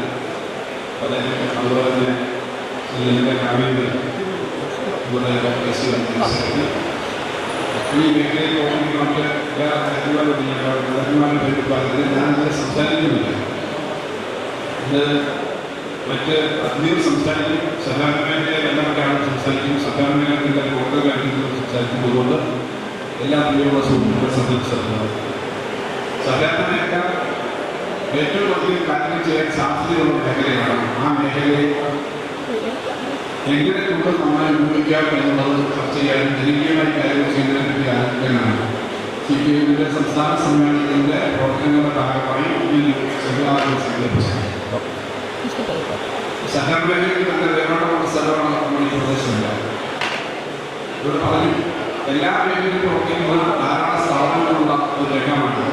അതുപോലെ തന്നെ എൻ്റെ കാവ്യങ്ങൾ ഇവിടെ ഈ മേഖലയിൽ നോക്കുമ്പോൾ നമുക്ക് വേറെ തരത്തിലുള്ള പരിപാലനത്തിൽ ഞാനത് സംസാരിക്കുന്നില്ല. ഇത് മറ്റ് അധികം സംസാരിക്കും. സഹകരണ മേഖലയെ എല്ലാവരുടെയാണ് സംസാരിക്കും. സഹകരണ മേഖലയുടെ ലോക കാര്യങ്ങളും സംസാരിക്കുന്നതുകൊണ്ട് എല്ലാ പ്രിയമുള്ള സുഹൃത്തുക്കളെ സംബന്ധിച്ചിടത്തോളം സഹകരണ മേഖല ഏറ്റവും അധികം കാര്യങ്ങൾ ചെയ്യാൻ സാധ്യതയുള്ള മേഖലയാണ്. ആ മേഖലയെ എങ്ങനെ കൊണ്ട് നന്നായി ഉപയോഗിക്കാം എന്നുള്ളത് ചർച്ച ചെയ്യാനും ജനകീയമായി കാര്യങ്ങൾ ചെയ്യുന്നതിനെ പറ്റി ആലോചിക്കാനാണ് CPIയുടെ സംസ്ഥാന സമ്മേളനത്തിന്റെ പ്രവർത്തനങ്ങളുടെ ഭാഗമായി ഈ സെമിനാറുകൾ സംഘടിപ്പിച്ചത്. സഹകരണ മേഖലയ്ക്ക് തന്നെ വേണ്ടപ്പെട്ട സ്ഥലമാണ് നമ്മുടെ ഈ പ്രദേശമില്ല. ഇവിടെ പറഞ്ഞു എല്ലാ മേഖലയിലും പ്രവർത്തിക്കുന്ന ധാരാളം സ്ഥാപനങ്ങളുള്ള ഒരു രംഗമാണ്.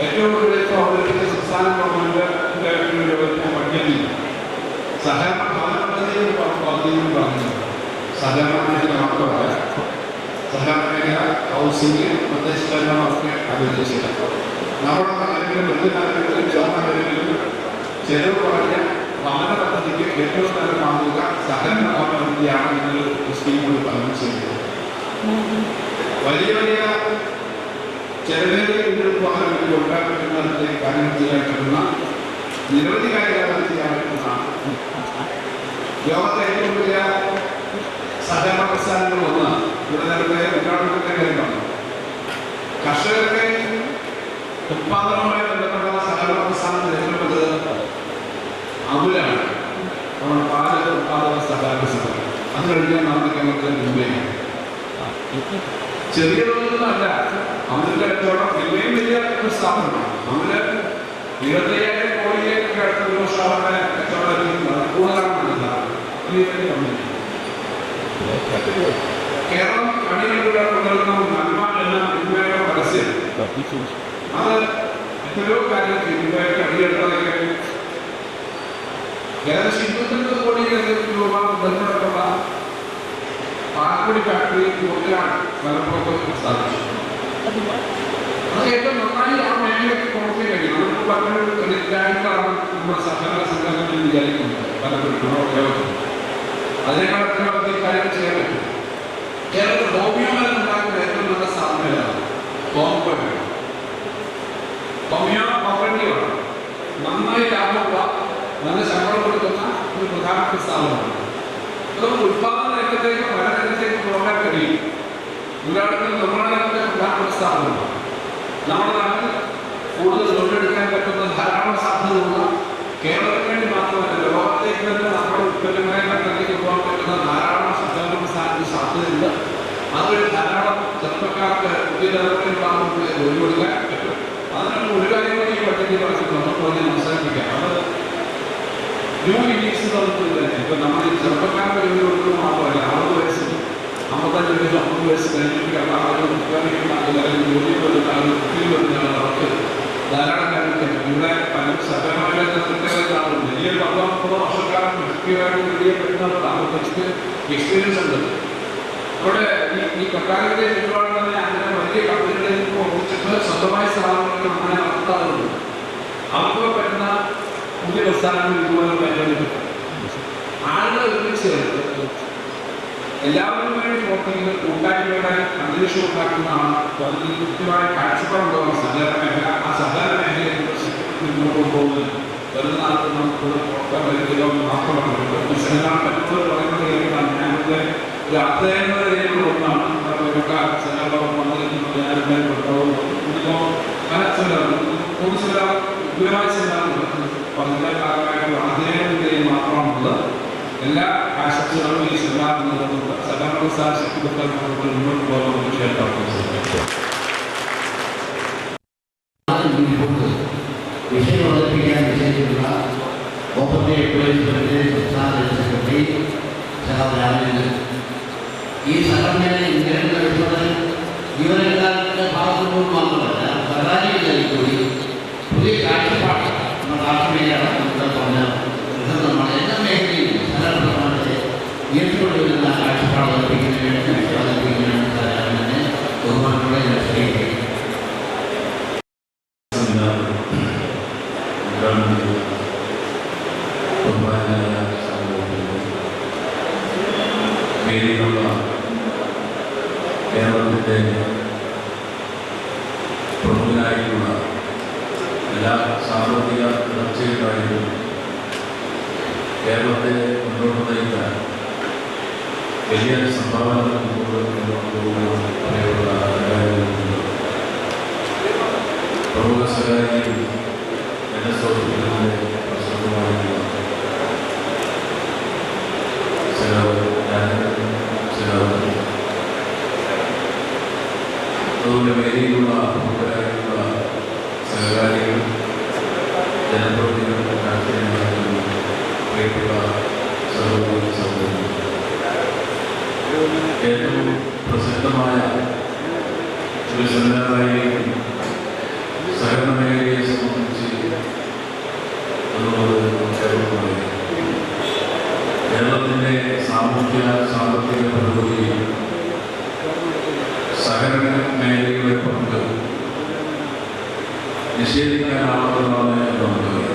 ഏറ്റവും കൂടുതൽ അവതരിപ്പിച്ച സംസ്ഥാന ഗവൺമെന്റിന്റെ പഠിക്കുന്നില്ല. സഹകരണ ഭവനപദ്ധതിയിൽ പറഞ്ഞു സഹകരണ മേഖല മാത്രമല്ല സഹകരണ മേഖല ഹൗസിംഗ് പ്രദേശങ്ങളിലൊക്കെ അനുവദിച്ചില്ല. നമ്മുടെ നാട്ടിലും മറ്റു നാടുകളിലും ചേർന്ന മേഖലകളിലും ചെലവ് കുറഞ്ഞ ഭവന പദ്ധതിക്ക് ഏറ്റവും നല്ല മാതൃക സഹകരണ ഭവന പദ്ധതിയാണ് എന്നൊരു സ്കീം പറഞ്ഞു ചെയ്യുന്നത്. വലിയ വലിയ ചെറുതേറിയ വീടുകൾ ഉണ്ടാക്കുന്ന കാര്യങ്ങൾ ചെയ്യാൻ കഴിയുന്ന നിരവധി കാര്യങ്ങൾ ചെയ്യാമെന്നതാണ് ലോകത്തെ ഏറ്റവും വലിയ സഹകരണ പ്രസ്ഥാനങ്ങൾ ഒന്ന്. ഇവിടെ നേരത്തെ ഉദ്ഘാടനത്തിന്റെ കാര്യമാണ്. കർഷകരുടെ ഉത്പാദനവുമായി ബന്ധപ്പെട്ട സഹകരണ പ്രസ്ഥാനം തിരഞ്ഞെടുക്കുന്നത് അമുലാണ്. നമ്മുടെ പാല് ഉത്പാദന സഹകരണ സംഘം. അത് കഴിഞ്ഞാൽ നമ്മുടെ കേരളത്തിൽ മുംബൈയാണ്. ചെറിയ തോതിലൊന്നുമല്ല. അമിന്റെ കച്ചവടം വലിയ വലിയ ഒരു സ്ഥാപനമാണ്. അമില് 25,000 കോടിയൊക്കെ അടുത്ത ഒരു വർഷം അവരുടെ കച്ചവടം കൂടുതലാണ് മനസ്സിലാക്കുന്നത്. കേരളം കണികളിലൂടെ കൊണ്ടുവരുന്ന നന്മ എന്ന ഇന്ത്യയുടെ പരസ്യം അത് എത്രയോ കാര്യങ്ങൾ ഇന്ത്യക്ക് അടിയെടുത്തതൊക്കെ ഏകദേശം 22 കോടി രൂപ ബന്ധപ്പെട്ടുള്ള പാൽപ്പൊടി ഫാക്ടറി പൂർത്തിയാണ് മലപ്പുറത്ത് സ്ഥാപിച്ചത്. അത് ഏറ്റവും നന്നായി ആ മേഖലയ്ക്ക് പ്രവർത്തി കഴിയും. നമുക്ക് പലപ്പോഴും നമ്മുടെ സഹകരണ സംഘടനയിൽ വിചാരിക്കുന്നത് പലപ്പോഴും അതിനേക്കാൾ എത്രയോ അധികം കാര്യങ്ങൾ ചെയ്യാൻ പറ്റും. കേരളത്തിൽ ഹോമിയോ മരുന്ന് ഉണ്ടാക്കുന്ന ഏറ്റവും നല്ല സ്ഥാപനമാണ് ഹോമിയോ കോപ്പറേറ്റീവാണ്. നന്നായി ലാഭമുള്ള നല്ല ശമ്പളം കൊടുക്കുന്ന ഒരു പ്രധാനപ്പെട്ട സ്ഥാപനമാണ്. നമുക്ക് ഉത്പാദന രംഗത്തേക്ക് പല രംഗത്തേക്ക് പോകാൻ കഴിയും. ഉദാഹരണത്തിന് നിർമ്മാണ രംഗത്തെ പ്രധാനപ്പെട്ട സ്ഥാപനമാണ്. നമ്മുടെ നാട്ടിൽ കൂടുതൽ തൊഴിലെടുക്കാൻ പറ്റുന്ന ധാരാളം സാധ്യതയുള്ള കേരളത്തിന് വേണ്ടി മാത്രമല്ല ലോകത്തേക്ക് തന്നെ നമ്മുടെ ഉൽപ്പന്നങ്ങളെ കണ്ടെത്തിക്ക് പോകാൻ പറ്റുന്ന ധാരാളം സംരംഭ സാധ്യതയുണ്ട്. അതുവഴി ധാരാളം ചെറുപ്പക്കാർക്ക് പുതിയ തലമുറയിലുള്ള ജോലി കൊടുക്കാൻ പറ്റും. അതിനുള്ള ഒരു കാര്യം കൂടി ഈ പദ്ധതി വളർത്തുന്നുണ്ട് പറഞ്ഞ് അവസാനിപ്പിക്കാം. അത് ന്യൂ ഇനീസ് തന്നെ ഇപ്പം നമ്മൾ ഈ ചെറുപ്പക്കാർക്ക് ജോലി കൊടുക്കുന്നത് മാത്രമല്ല 60 വയസ്സ് 55 വയസ്സ് 50 വയസ്സ് കഴിഞ്ഞിട്ട് ആളുകൾ ജോലി വരുന്ന ആളുകൾ കുട്ടിയിൽ വരുന്ന അവർക്ക് ധാരാളം കാര്യങ്ങൾ ഇവിടെ പല സഭമാരുടെ ആളുകൾ വലിയ 10-30 വർഷക്കാലം വ്യക്തിയായിട്ട് വലിയ പറ്റുന്ന അവർക്ക് എക്സ്പീരിയൻസ് ഉണ്ട്. അവിടെ ഈ കൊട്ടാരത്തെ ഒരുപാട് തന്നെ അങ്ങനെ വലിയ കമ്പനികളിൽ ഓടിച്ചിട്ട് സ്വന്തമായ സ്ഥാപനങ്ങൾ അങ്ങനെ നടത്താറുണ്ട്. അവർക്ക് പറ്റുന്ന പുതിയ പ്രസ്ഥാനങ്ങൾ ഇതുപോലെ പരിഗണിക്കും. ആളുകൾ ഒരുമിച്ച് എല്ലാവരും വേണ്ടി പ്രവർത്തിക്കുന്ന കൂട്ടായ്മയുടെ അന്തരീക്ഷം ഉണ്ടാക്കുന്നതാണ്. അതിൽ കൃത്യമായ കാഴ്ചപ്പാടുണ്ടാകുന്ന സഹകരണ മേഖല. ആ സഹകരണ മേഖലയെ മുന്നോട്ട് കൊണ്ടുപോകുന്നത് വരുന്ന ആൾക്ക് നമുക്ക് മാത്രമാണ്. മറ്റുള്ളവർ പറയുന്നത് കേൾക്കാൻ ഞാനിവിടെ ഒരു അധ്യയന രീതിയിലുള്ള ഒന്നാണ്. വിപുലമായ സെമിനാറുകൾ അധ്യയനത്തിൻ്റെ മാത്രമാണുള്ളത്. എല്ലാ ആശംസകളും ഈ സെമിനാറിൽ നിന്നുകൊണ്ട് സഹകരണ ശക്തിപ്പെടുത്താൻ മുന്നോട്ട് പോകുന്ന വിഷയം അവതരിപ്പിക്കാൻ നിശ്ചയിച്ചിട്ടുള്ള കോപ്പറേറ്റീവ് എംപ്ലോയീസ് സംസ്ഥാന സെക്രട്ടറി രാമചന്ദ്രൻ ഈ സംഘടനയുടെ ഇന്ത്യൻ ജീവനക്കാരുടെ ഭാഗത്തുനിന്നും മാത്രമല്ല സർക്കാരിൽ കൂടി പുതിയ കാഴ്ചപ്പാട് നമ്മുടെ രാഷ്ട്രീയമാണ് നമ്മുടെ നമ്മുടെ എല്ലാ മേഖലയിലും സഹകരണത്തെ ഉയർത്തിക്കൊണ്ടുവരുന്ന കാഴ്ചപ്പാട് അവതരിപ്പിക്കുന്നതിന് ബഹുമാനത്തോടെ രാഷ്ട്രീയ കേരളത്തിൻ്റെ പ്രമുഖനായിട്ടുള്ള എല്ലാ സാമ്പത്തിക വളർച്ചയുണ്ടായിട്ടും കേരളത്തെ മുന്നോട്ട് നയിക്കാൻ വലിയ സംഭാവനകൾ പ്രമുഖ സ്വകാര്യ ജനസൗഹൃദങ്ങളുടെ പ്രശ്നമായിട്ടുള്ള അതുപോലെ വേദിയിലുള്ള പ്രമുഖരായിട്ടുള്ള സഹകാരികൾ ജനപ്രതിനിധികൾ രാഷ്ട്രീയ പ്രിയപ്പെട്ട സഹോദരി സഹോദരൻ ഏറ്റവും പ്രസിദ്ധമായ ഒരു സെമിനാറായി സഹകരണ മേഖലയെ സംബന്ധിച്ച് അതുകൊണ്ട് കേരളത്തിൻ്റെ സാമ്പത്തിക പുരോഗതി സഹകരണ മേഖലയുടെ പങ്ക് നിഷേധിക്കാനാവാത്തതാണ് എന്നുള്ളത്.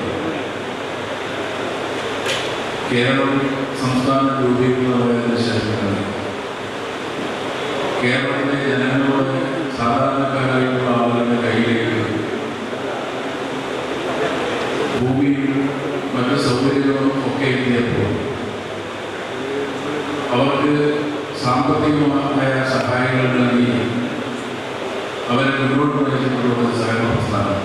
കേരളം സംസ്ഥാനം രൂപീകൃതമായതിനു ശേഷം കേരളത്തിലെ ജനങ്ങളുടെ സാധാരണക്കാരായിട്ടുള്ള ആളുകളുടെ കയ്യിലേക്ക് ഭൂമിയും മറ്റു സൗകര്യങ്ങളും ഒക്കെ എത്തിയപ്പോൾ അവർക്ക് സാമ്പത്തികമായ സഹായങ്ങൾ നൽകി അവരെ മുന്നോട്ട് നയിച്ചിട്ടുള്ള സഹകരണ പ്രസ്ഥാനം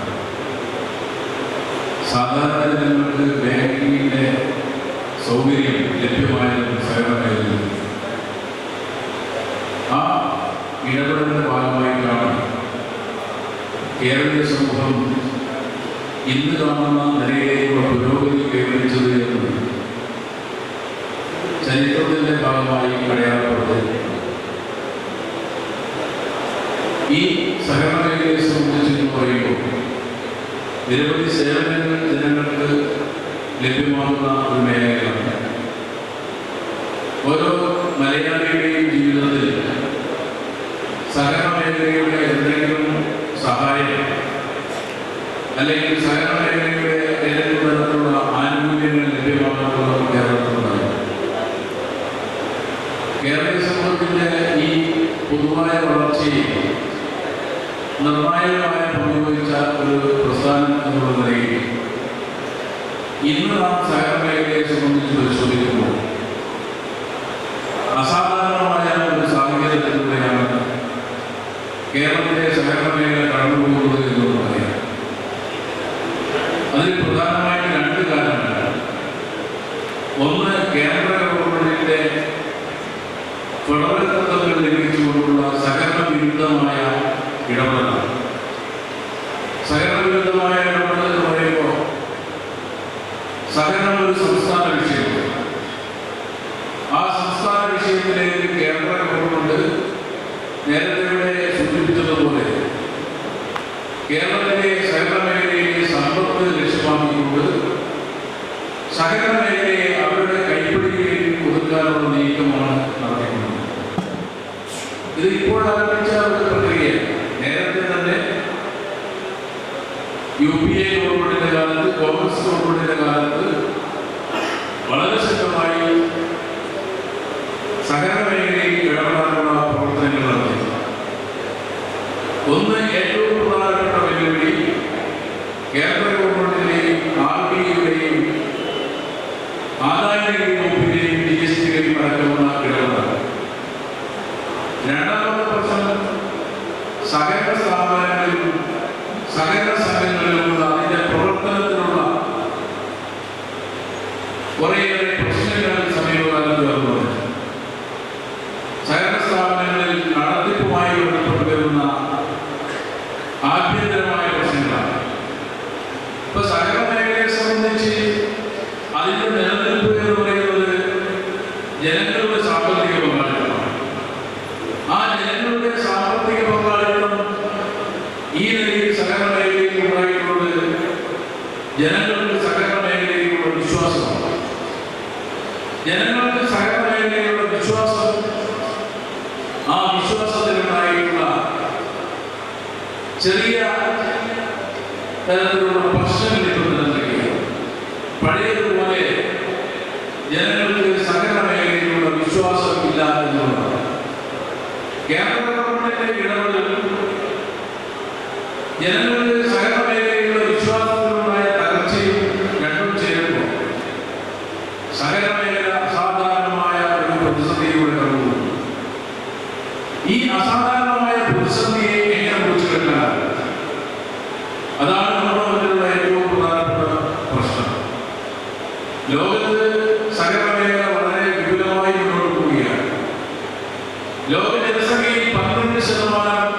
സാധാരണ ജനങ്ങൾക്ക് ബാങ്കിങ്ങിൻ്റെ സൗകര്യം ലഭ്യമായതും സഹകരണ മേഖലയിൽ ആ ഇടപെടലിൻ്റെ ഭാഗമായിട്ടാണ് കേരളീയ സമൂഹം ഇന്ന് കാണുന്ന നിലയിലേക്കുള്ള പുരോഗതി കൈവരിച്ചത് എന്ന് ചരിത്രത്തിൻ്റെ ഭാഗമായി അടയാളപ്പെടുത്തി. ഈ സഹകരണ മേഖലയെ സംബന്ധിച്ച് പറയുമ്പോൾ നിരവധി സേവനങ്ങൾ ജനങ്ങൾക്ക് ലഭ്യമാകുന്ന ഒരു മേഖലയാണ്. ഓരോ മലയാളിയുടെയും ജീവിതത്തിൽ സഹകരണ മേഖലയുടെ എന്തെങ്കിലും സഹായം അല്ലെങ്കിൽ സഹകരണ മേഖലയുടെ ഏതെങ്കിലും തരത്തിലുള്ള ആനുകൂല്യങ്ങൾ ലഭ്യമാകുന്നത് കേരളത്തിലുണ്ടായി. കേരളീയ സമൂഹത്തിൻ്റെ ഈ പൊതുവായ വളർച്ചയിൽ നിർണായകമായ പങ്കുവഹിച്ച ഒരു പ്രസ്ഥാനം എന്നുള്ള നിലയിൽ ഇന്ന് നാം സഹകരണ മേഖലയെ സംബന്ധിച്ച് പരിശോധിക്കുമ്പോൾ അസാധാരണമായ ഒരു സാഹചര്യത്തിലൂടെയാണ് കേരളത്തിലെ സഹകരണ മേഖല കടന്നുപോകുന്നത് എന്ന് പറയാം. അതിൽ പ്രധാനമായിട്ട് രണ്ട് കാരണങ്ങൾ. ഒന്ന്, കേന്ദ്ര ഗവൺമെന്റിന്റെ ഫെഡറൽ തത്വങ്ങൾ ലംഘിച്ചുകൊണ്ടുള്ള സഹകരണ വിരുദ്ധമായ ഇടപെടലാണ്. സഹകരണ വിരുദ്ധമായ ഇടപെടൽ എന്ന് പറയുമ്പോൾ സഹകരണം ഒരു സംസ്ഥാന വിഷയമാണ്. ആ സംസ്ഥാന വിഷയത്തിലേക്ക് കേന്ദ്ര ഗവൺമെന്റ് നേരത്തെ ഇവിടെ സൂചിപ്പിച്ചതുപോലെ കേരളത്തിലെ സഹകരണ മേഖലയിലെ സമ്പത്ത് ലക്ഷ്യമാക്കിക്കൊണ്ട് സഹകരണ മേഖലയെ അവരുടെ കൈപ്പിടിയിലേക്ക് ഒതുക്കാനുള്ള നീക്കമാണ് നടത്തിക്കൊണ്ടത്. ഇത് ഇപ്പോൾ ആരംഭിച്ച ഒരു പ്രക്രിയയാണ്. നേരത്തെ തന്നെ UPA ഗവൺമെന്റിന്റെ കാലത്ത്, കോൺഗ്രസ് ഗവൺമെന്റിന്റെ കാലത്ത് വളരെ ശക്തമായി സഹകരണ മേഖലയിൽ ഇടപെടാനുള്ള പ്രവർത്തനങ്ങൾ നടത്തി. ഒന്ന്, ഏറ്റവും പ്രധാനപ്പെട്ട വെല്ലുവിളി കേന്ദ്ര ഗവൺമെന്റിന്റെയും RBIയുടെയും ആദായനികുതി വകുപ്പിന്റെയും GSTയുടെയും അടക്കമുള്ള ഇടപെടലാണ്. രണ്ടാമത്തെ പ്രശ്നം സഹകരണ സ്ഥാപനങ്ങളിലും സഹകരണ സംഘങ്ങളിലുമുള്ള അതിന്റെ പ്രവർത്തനത്തിലുള്ള കുറേയേറെ പ്രശ്നങ്ങൾ സമീപകാലത്ത് ഉയർന്നു. സഹകരണ സ്ഥാപനങ്ങളിൽ നടത്തിപ്പുമായി ബന്ധപ്പെട്ട് വരുന്ന ആഭ്യന്തരമായ പ്രശ്നങ്ങളാണ്. ഇപ്പൊ സഹകരണ മേഖലയെ സംബന്ധിച്ച് അതിന്റെ നിലനിൽപ്പ് എന്ന് പറയുന്നത് ജനങ്ങളുടെ സാമ്പത്തിക പങ്കാളിത്തമാണ്. ആ ജനങ്ങളുടെ സാമ്പത്തിക പങ്കാളിത്തം ഈ നിലയിൽ സഹകരണ മേഖലയിൽ ഉണ്ടായിട്ടുള്ളത് ജനങ്ങൾക്ക് സഹകരണ മേഖലയിലുള്ള വിശ്വാസമാണ്. ജനങ്ങൾക്ക് സഹകരണ മേഖലയിലുള്ള വിശ്വാസം, ആ വിശ്വാസത്തിലുണ്ടായിട്ടുള്ള ചെറിയ തരത്തിലുള്ള പ്രശ്നങ്ങൾ ഇപ്പോൾ നിലനിൽക്കുകയാണ്. പഴയതുപോലെ ജനങ്ങൾക്ക് സഹകരണ മേഖലയിലുള്ള വിശ്വാസം ഇല്ല എന്നുള്ളതാണ്. കേന്ദ്ര ഗവൺമെന്റിന്റെ ഇടപെടൽ ജനങ്ങൾക്ക് സഹകരണ മേഖലയിലുള്ള വിശ്വാസത്തിലുണ്ടായ തകർച്ചയും രണ്ടും ചേരുമ്പോൾ സഹകരണ മേഖല അസാധാരണമായ ഒരു പ്രതിസന്ധിയിലൂടെ കടന്നുപോകും. ഈ അസാധാരണമായ പ്രതിസന്ധിയെ എങ്ങനെ കുറിച്ചെടുക്കാൻ, അതാണ് നമ്മുടെ മുന്നിലുള്ള ഏറ്റവും പ്രധാനപ്പെട്ട പ്രശ്നം. ലോകത്ത് സഹകരണ മേഖല വളരെ വിപുലമായി മുന്നോട്ട് പോവുകയാണ്. ലോക ജനസംഖ്യയിൽ 12%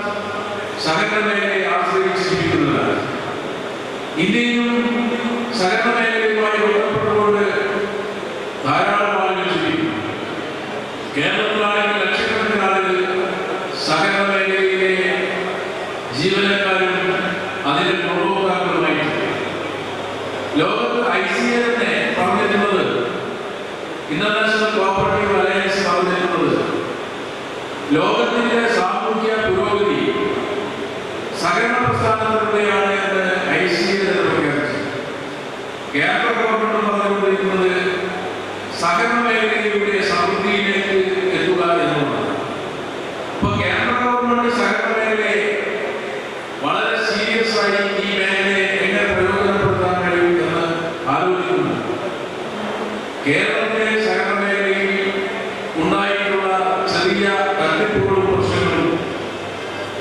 സഹകരണ മേഖലയെ ആശ്രയിച്ച് ജീവിക്കുന്നതാണ്. ഇന്ത്യയും സഹകരണ മേഖലയുമായി ബന്ധപ്പെട്ടുകൊണ്ട് ധാരാളം ആളുകൾ ജീവിക്കുന്നു. കേരളത്തിലാണെങ്കിൽ ലക്ഷക്കണക്കിന് ആളുകൾ സഹകരണ മേഖലയിലെ ജീവനക്കാരും അതിന്റെ ഗുണഭോക്താക്കളുമായിട്ടുണ്ട്. ലോകത്ത് ICA തന്നെ പറഞ്ഞിട്ടുള്ളത്, ഇന്റർനാഷണൽ കോഓപ്പറേറ്റീവ് അലയൻസ് പറഞ്ഞിട്ടുള്ളത്, ലോകത്തിന്റെ സാമൂഹ്യ പുരോഗതി സഹകരണ പ്രസ്ഥാനത്തിലൂടെയാണ് എന്ന് ICA തന്നെ പ്രഖ്യാപിച്ചു. കേന്ദ്ര ഗവൺമെന്റ് പറഞ്ഞുകൊണ്ടിരിക്കുന്നത് സഹകരണ മേഖലയിലൂടെ സമൃദ്ധിയിലേക്ക് എത്തുക എന്നുള്ളതാണ്. ഇപ്പൊ കേന്ദ്ര ഗവൺമെന്റ് സഹകരണ മേഖലയെ വളരെ സീരിയസ് ആയി ഈ മേഖലയെ എങ്ങനെ പ്രയോജനപ്പെടുത്താൻ കഴിയും എന്ന് ആലോചിക്കുന്നു. കേരളത്തിലെ സഹകരണ മേഖലയിൽ ഉണ്ടായിട്ടുള്ള ചെറിയ തട്ടിപ്പുകളും പ്രശ്നങ്ങളും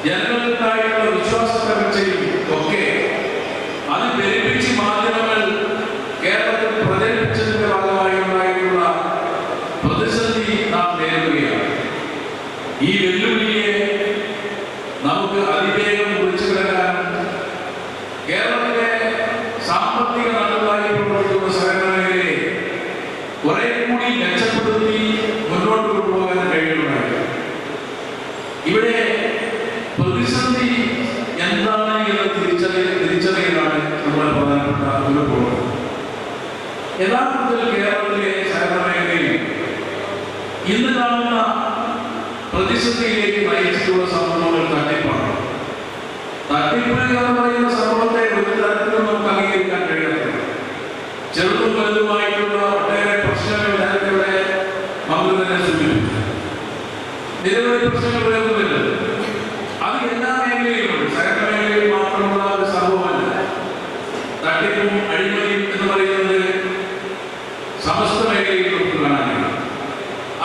ജനങ്ങൾക്കുണ്ടായിട്ടുള്ള വിശ്വാസ തകർച്ചയും ഒക്കെ അത് പെരുപ്പിച്ച് മാധ്യമങ്ങൾ കേരളത്തിൽ പ്രചരിപ്പിച്ചതിന്റെ ഭാഗമായി ഉണ്ടായിട്ടുള്ള പ്രതിസന്ധി നാം നേരിടുകയാണ്. ഈ വെല്ലുവിളിയെ നമുക്ക് അതിവേഗം കുറിച്ചു കിടക്കാൻ കേരളത്തിലെ സാമ്പത്തിക നല്ലതായി പ്രവർത്തിക്കുന്ന സഹകരണ മേഖലയെ കുറെ കൂടി മെച്ചപ്പെടുത്തി മുന്നോട്ട് കൊണ്ടുപോകാൻ കഴിയുന്നതാണ്. ഇവിടെ പ്രതിസന്ധി എന്താണ് എന്ന് തിരിച്ചറിയലാണ് നമ്മുടെ പ്രധാനപ്പെട്ട ഒരു പ്രവർത്തനം. യഥാർത്ഥത്തിൽ കേരളത്തിലെ സഹകരണ മേഖലയിൽ ഇന്ന് കാണുന്ന പ്രതിസന്ധിയിലേക്ക് നയിച്ചിട്ടുള്ള സംഭവങ്ങൾ തട്ടിപ്പാണ്. തട്ടിപ്പ് എന്ന് പറയുന്ന സംഭവത്തെ ഒരു തരത്തിലും നമുക്ക് അംഗീകരിക്കാൻ കഴിയാത്തത്. ചെറുതും വലുതുമായിട്ടുള്ള ഒട്ടേറെ പ്രശ്നങ്ങൾ നേരത്തെ ഇവിടെ നമുക്ക് തന്നെ സൂചിപ്പിച്ചു. നിരവധി പ്രശ്നങ്ങൾ ഉയർന്നു വരുന്നത്. അത് എല്ലാ മേഖലയിലുമുണ്ട്, സഹകരണ മേഖലയിൽ മാത്രമുള്ള ഒരു സംഭവമല്ല. തട്ടിപ്പും അഴിമതിയും എന്ന് പറയുന്നത് സമസ്ത മേഖലയിൽ നമുക്ക് കാണാൻ കഴിയും.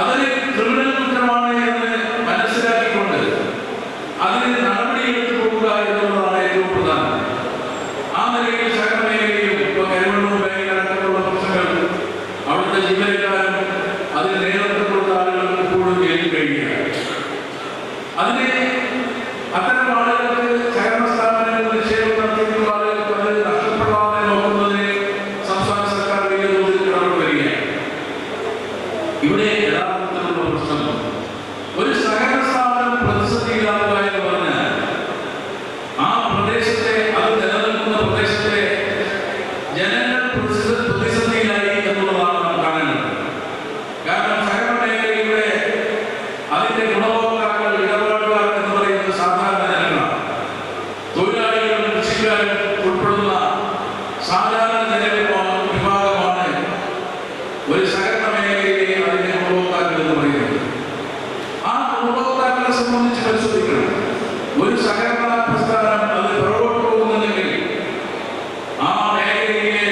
അതൊരു ക്രിമിനൽ കുറ്റമാണ് എന്ന് മനസ്സിലാക്കിക്കൊണ്ട് അതിന് നടപടിയെടുത്തു പോകുക എന്നുള്ളതാണ് ഏറ്റവും പ്രധാനം. ആ നിലയിൽ സഹകരണ മേഖലയിലും ഇപ്പോൾ കരുവണ്ണൂർ മേഖലയിലടക്കമുള്ള പ്രശ്നങ്ങൾ അവിടുത്തെ ജീവനക്കാരും അതിന് നേതൃത്വം കൊടുത്ത ആളുകൾ ഇപ്പോഴും ജയിലിൽ കഴിയുകയാണ്. അതിന് അത്തരം ആളുകൾക്ക് സഹകരണ സ്ഥാപനങ്ങളിൽ നിക്ഷേപം നടത്തിയിട്ടുള്ള ആളുകൾക്ക് അത് നഷ്ടപ്പെടാതെ നോക്കുന്നതിന് സംസ്ഥാന സർക്കാർ വലിയ തോതിൽ ഇടപെട്ട് വരികയാണ്. ഇവിടെ യഥാർത്ഥത്തിലുള്ള പ്രശ്നം ഒരു സഹകരണ സ്ഥാപനം പ്രതിസന്ധിയിലാവുക എന്ന് പറഞ്ഞാൽ ആ പ്രദേശത്തെ, അത് നിലനിൽക്കുന്ന പ്രദേശത്തെ ജനങ്ങൾ പ്രതിസന്ധിയിലായി എന്നുള്ളതാണ് നാം കാണേണ്ടത്. കാരണം സഹകരണ മേഖലയുടെ അതിന്റെ ഗുണഭോക്താക്കൾ, ഇടപാടുകാർ എന്ന് പറയുന്നത് സാധാരണ ജനങ്ങളാണ്. തൊഴിലാളികളും കൃഷിക്കാരും ഉൾപ്പെടുന്ന സാധാരണ വിഭാഗമാണ് ഒരു സഹകരണ മേഖലയിലെ അതിന്റെ ഗുണഭോക്താക്കൾ എന്ന് പറയുന്നത്. ആ ഗുണഭോക്താക്കളെ സംബന്ധിച്ച് പരിശോധിക്കണം. ഒരു സഹകരണ പ്രസ്ഥാനം അത് പുറകോട്ട് പോകുന്നുണ്ടെങ്കിൽ ആ മേഖലയിലെ